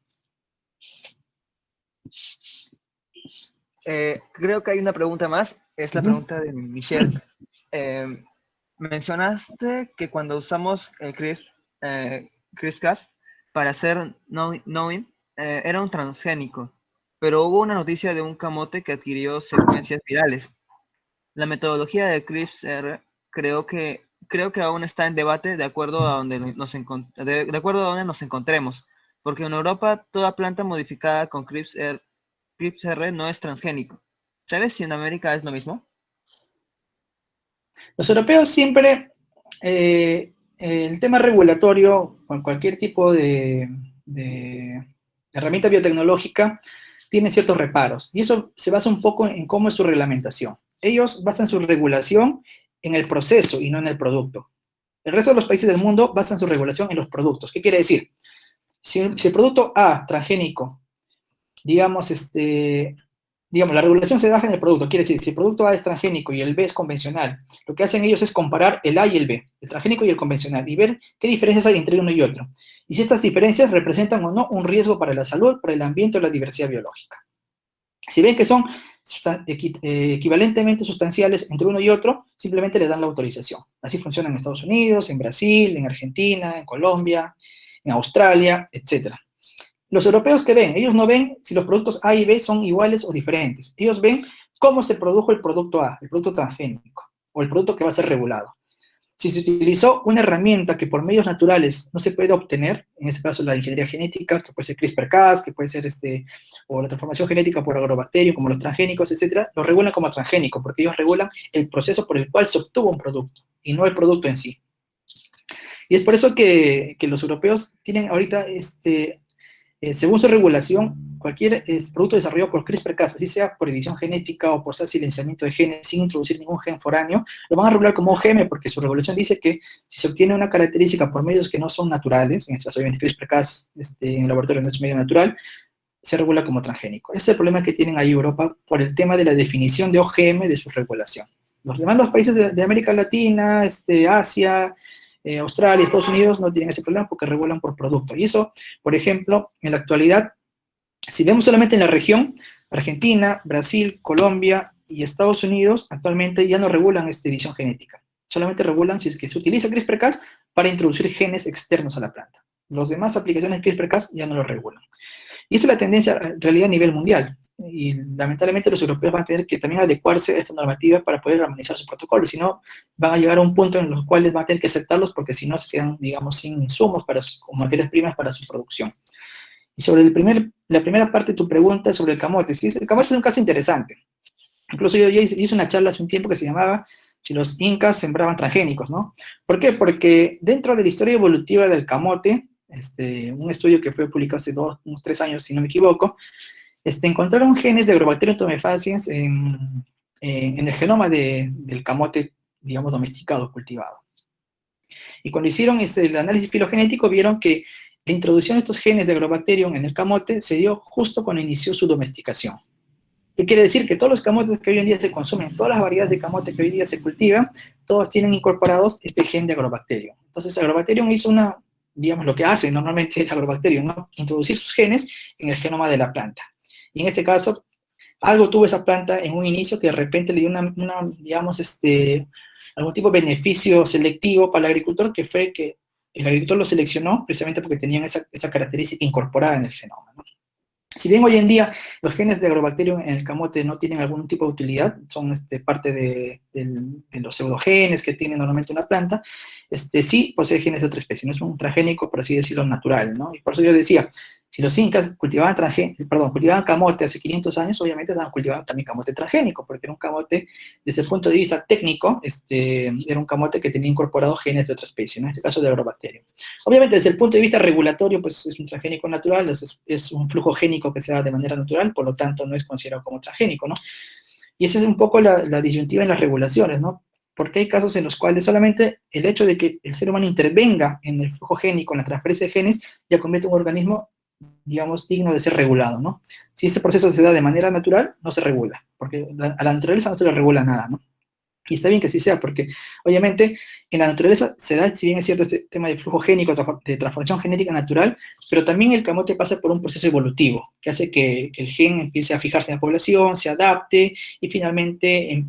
Creo que hay una pregunta más, es la pregunta de Michelle. Mencionaste que cuando usamos el CRISPR-Cas para hacer knowing, era un transgénico, pero hubo una noticia de un camote que adquirió secuencias virales. La metodología de CRISPR creo que aún está en debate de acuerdo a donde de acuerdo a donde nos encontremos, porque en Europa toda planta modificada con CRISPR no es transgénico. ¿Sabes si en América es lo mismo? Los europeos siempre, el tema regulatorio, con cualquier tipo de herramienta biotecnológica, tiene ciertos reparos. Y eso se basa un poco en cómo es su reglamentación. Ellos basan su regulación en el proceso y no en el producto. El resto de los países del mundo basan su regulación en los productos. ¿Qué quiere decir? Si el producto A, transgénico, digamos, la regulación se basa en el producto. Quiere decir, si el producto A es transgénico y el B es convencional, lo que hacen ellos es comparar el A y el B, el transgénico y el convencional, y ver qué diferencias hay entre uno y otro. Y si estas diferencias representan o no un riesgo para la salud, para el ambiente o la diversidad biológica. Si ven que son equivalentemente sustanciales entre uno y otro, simplemente le dan la autorización. Así funciona en Estados Unidos, en Brasil, en Argentina, en Colombia, en Australia, etc. Los europeos, ¿qué ven? Ellos no ven si los productos A y B son iguales o diferentes. Ellos ven cómo se produjo el producto A, el producto transgénico, o el producto que va a ser regulado. Si se utilizó una herramienta que por medios naturales no se puede obtener, en este caso la ingeniería genética, que puede ser CRISPR-Cas, que puede ser o la transformación genética por agrobacterios, como los transgénicos, etcétera, lo regulan como transgénico, porque ellos regulan el proceso por el cual se obtuvo un producto, y no el producto en sí. Y es por eso que los europeos tienen ahorita según su regulación, cualquier producto desarrollado por CRISPR-Cas, así sea por edición genética o por silenciamiento de genes sin introducir ningún gen foráneo, lo van a regular como OGM porque su regulación dice que si se obtiene una característica por medios que no son naturales, en este caso obviamente CRISPR-Cas en el laboratorio no es un medio natural, se regula como transgénico. Ese es el problema que tienen ahí Europa por el tema de la definición de OGM de su regulación. Los países de América Latina, Asia, Australia, Estados Unidos no tienen ese problema porque regulan por producto. Y eso, por ejemplo, en la actualidad, si vemos solamente en la región, Argentina, Brasil, Colombia y Estados Unidos actualmente ya no regulan esta edición genética. Solamente regulan si es que se utiliza CRISPR-Cas para introducir genes externos a la planta. Los demás aplicaciones de CRISPR-Cas ya no lo regulan. Y esa es la tendencia en realidad a nivel mundial. Y lamentablemente los europeos van a tener que también adecuarse a esta normativa para poder armonizar sus protocolos. Si no, van a llegar a un punto en los cuales van a tener que aceptarlos porque si no se quedan, digamos, sin insumos o materias primas para su producción. Y sobre la primera parte de tu pregunta sobre el camote. Sí, el camote es un caso interesante. Incluso yo hice una charla hace un tiempo que se llamaba si los incas sembraban transgénicos, ¿no? ¿Por qué? Porque dentro de la historia evolutiva del camote, un estudio que fue publicado hace unos 3 años, si no me equivoco, encontraron genes de Agrobacterium tumefaciens en el genoma del camote, digamos, domesticado, cultivado. Y cuando hicieron el análisis filogenético, vieron que la introducción de estos genes de Agrobacterium en el camote se dio justo cuando inició su domesticación. ¿Qué quiere decir? Que todos los camotes que hoy en día se consumen, todas las variedades de camote que hoy en día se cultivan, todos tienen incorporados este gen de Agrobacterium. Entonces, Agrobacterium hizo digamos, lo que hace normalmente el Agrobacterium, ¿no? Introducir sus genes en el genoma de la planta. Y en este caso, algo tuvo esa planta en un inicio que de repente le dio digamos, algún tipo de beneficio selectivo para el agricultor, que fue que el agricultor lo seleccionó precisamente porque tenían esa característica incorporada en el genoma, ¿no? Si bien hoy en día los genes de agrobacterium en el camote no tienen algún tipo de utilidad, son parte de los pseudogenes que tiene normalmente una planta, sí posee genes de otra especie, no es un transgénico, por así decirlo, natural, ¿no? Y por eso yo decía, si los incas cultivaban camote hace 500 años, obviamente estaban cultivando también camote transgénico, porque era un camote, desde el punto de vista técnico, era un camote que tenía incorporado genes de otra especie, ¿no? En este caso de agrobacterium. Obviamente, desde el punto de vista regulatorio, pues es un transgénico natural, es un flujo génico que se da de manera natural, por lo tanto no es considerado como transgénico, ¿no? Y esa es un poco la disyuntiva en las regulaciones, ¿no? Porque hay casos en los cuales solamente el hecho de que el ser humano intervenga en el flujo génico, en la transferencia de genes, ya convierte un organismo, digamos, digno de ser regulado, ¿no? Si este proceso se da de manera natural, no se regula, porque a la naturaleza no se le regula nada, ¿no? Y está bien que así sea, porque obviamente en la naturaleza se da, si bien es cierto, este tema de flujo génico, de transformación genética natural, pero también el camote pasa por un proceso evolutivo, que hace que el gen empiece a fijarse en la población, se adapte y finalmente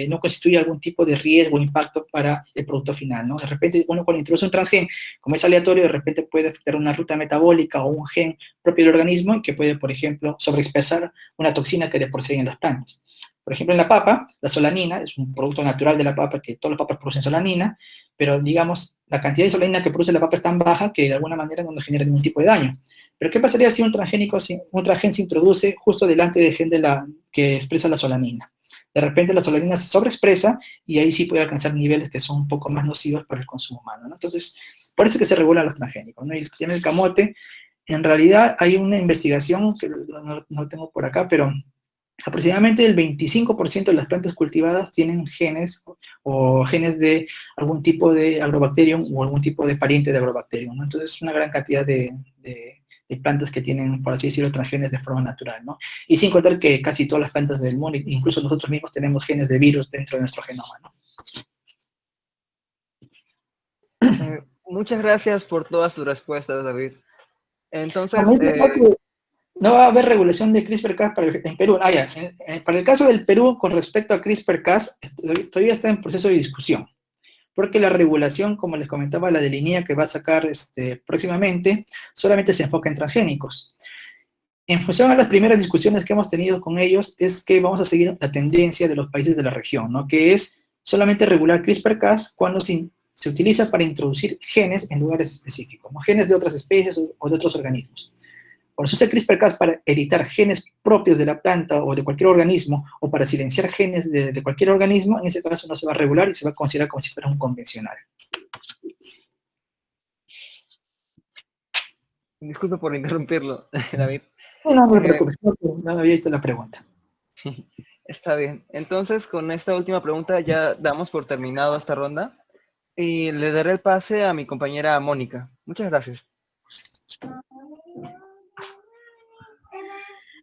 no constituye algún tipo de riesgo o impacto para el producto final, ¿no? De repente, uno cuando introduce un transgen, como es aleatorio, de repente puede afectar una ruta metabólica o un gen propio del organismo y que puede, por ejemplo, sobreexpresar una toxina que de por sí hay en las plantas. Por ejemplo, en la papa, la solanina es un producto natural de la papa, que todas las papas producen solanina, pero digamos, la cantidad de solanina que produce la papa es tan baja que de alguna manera no nos genera ningún tipo de daño. Pero ¿qué pasaría si un transgen se introduce justo delante del gen que expresa la solanina? De repente la solanina se sobreexpresa y ahí sí puede alcanzar niveles que son un poco más nocivos para el consumo humano, ¿no? Entonces, por eso es que se regulan los transgénicos, ¿no? Y el camote, en realidad hay una investigación que no tengo por acá, pero aproximadamente el 25% de las plantas cultivadas tienen genes o genes de algún tipo de agrobacterium o algún tipo de pariente de agrobacterium, ¿no? Entonces, es una gran cantidad de plantas que tienen, por así decirlo, transgenes de forma natural, ¿no? Y sin contar que casi todas las plantas del mundo, incluso nosotros mismos, tenemos genes de virus dentro de nuestro genoma, ¿no? Muchas gracias por todas tus respuestas, David. Entonces, no va a haber regulación de CRISPR-Cas en Perú. Ya. Para el caso del Perú, con respecto a CRISPR-Cas, todavía está en proceso de discusión, porque la regulación, como les comentaba, la de línea que va a sacar próximamente, solamente se enfoca en transgénicos. En función a las primeras discusiones que hemos tenido con ellos, es que vamos a seguir la tendencia de los países de la región, ¿no? Que es solamente regular CRISPR-Cas cuando se utiliza para introducir genes en lugares específicos, ¿no? Genes de otras especies o de otros organismos. Cuando se usa CRISPR-Cas para editar genes propios de la planta o de cualquier organismo, o para silenciar genes de cualquier organismo, en ese caso no se va a regular y se va a considerar como si fuera un convencional. Disculpe por interrumpirlo, David. No me preocupes, no había visto la pregunta. Está bien. Entonces, con esta última pregunta ya damos por terminado esta ronda y le daré el pase a mi compañera Mónica. Muchas gracias.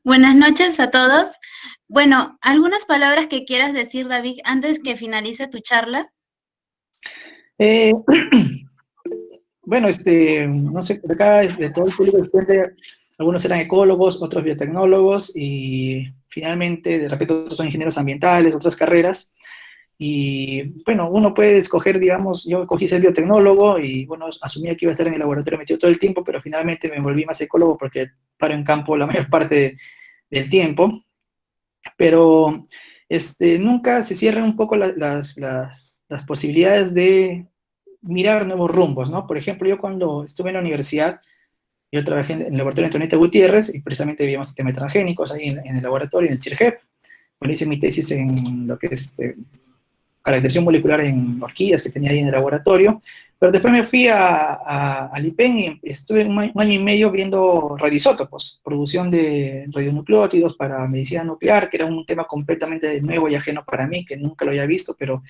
Buenas noches a todos. Bueno, ¿algunas palabras que quieras decir, David, antes que finalice tu charla? Bueno, no sé, por acá de todo el público existente, algunos eran ecólogos, otros biotecnólogos, y finalmente, de repente, otros son ingenieros ambientales, otras carreras. Y bueno, uno puede escoger, digamos, yo cogí ser biotecnólogo y bueno, asumía que iba a estar en el laboratorio metido todo el tiempo, pero finalmente me volví más ecólogo porque paro en campo la mayor parte del tiempo. Pero nunca se cierran un poco las posibilidades de mirar nuevos rumbos, ¿no? Por ejemplo, yo cuando estuve en la universidad, yo trabajé en el laboratorio de Antonieta Gutiérrez y precisamente veíamos el tema de transgénicos ahí en el laboratorio, en el CIRGEP. Bueno, hice mi tesis en lo que es caracterización molecular en orquídeas que tenía ahí en el laboratorio, pero después me fui al IPEN y estuve un año y medio viendo radioisótopos, producción de radionucleótidos para medicina nuclear, que era un tema completamente nuevo y ajeno para mí, que nunca lo había visto, pero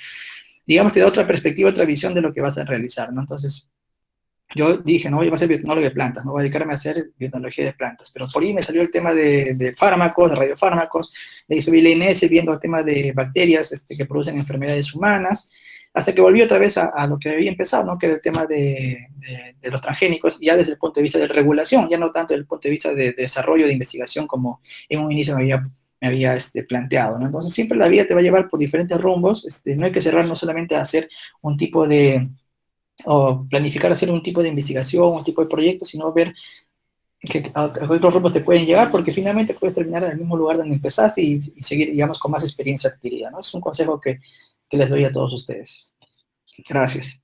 digamos te da otra perspectiva, otra visión de lo que vas a realizar, ¿no? Entonces, yo dije, no, yo voy a ser biotecnólogo de plantas, no voy a dedicarme a hacer biotecnología de plantas, pero por ahí me salió el tema de fármacos, de radiofármacos, de ahí subí el INS viendo el tema de bacterias que producen enfermedades humanas, hasta que volví otra vez a lo que había empezado, ¿no? Que era el tema de los transgénicos, ya desde el punto de vista de regulación, ya no tanto desde el punto de vista de desarrollo, de investigación, como en un inicio me había planteado, ¿no? Entonces siempre la vida te va a llevar por diferentes rumbos, no hay que cerrar no solamente a hacer un tipo o planificar hacer un tipo de investigación, un tipo de proyecto, sino ver a otros rumbos te pueden llevar, porque finalmente puedes terminar en el mismo lugar donde empezaste y seguir, digamos, con más experiencia adquirida, ¿no? Es un consejo que les doy a todos ustedes. Gracias.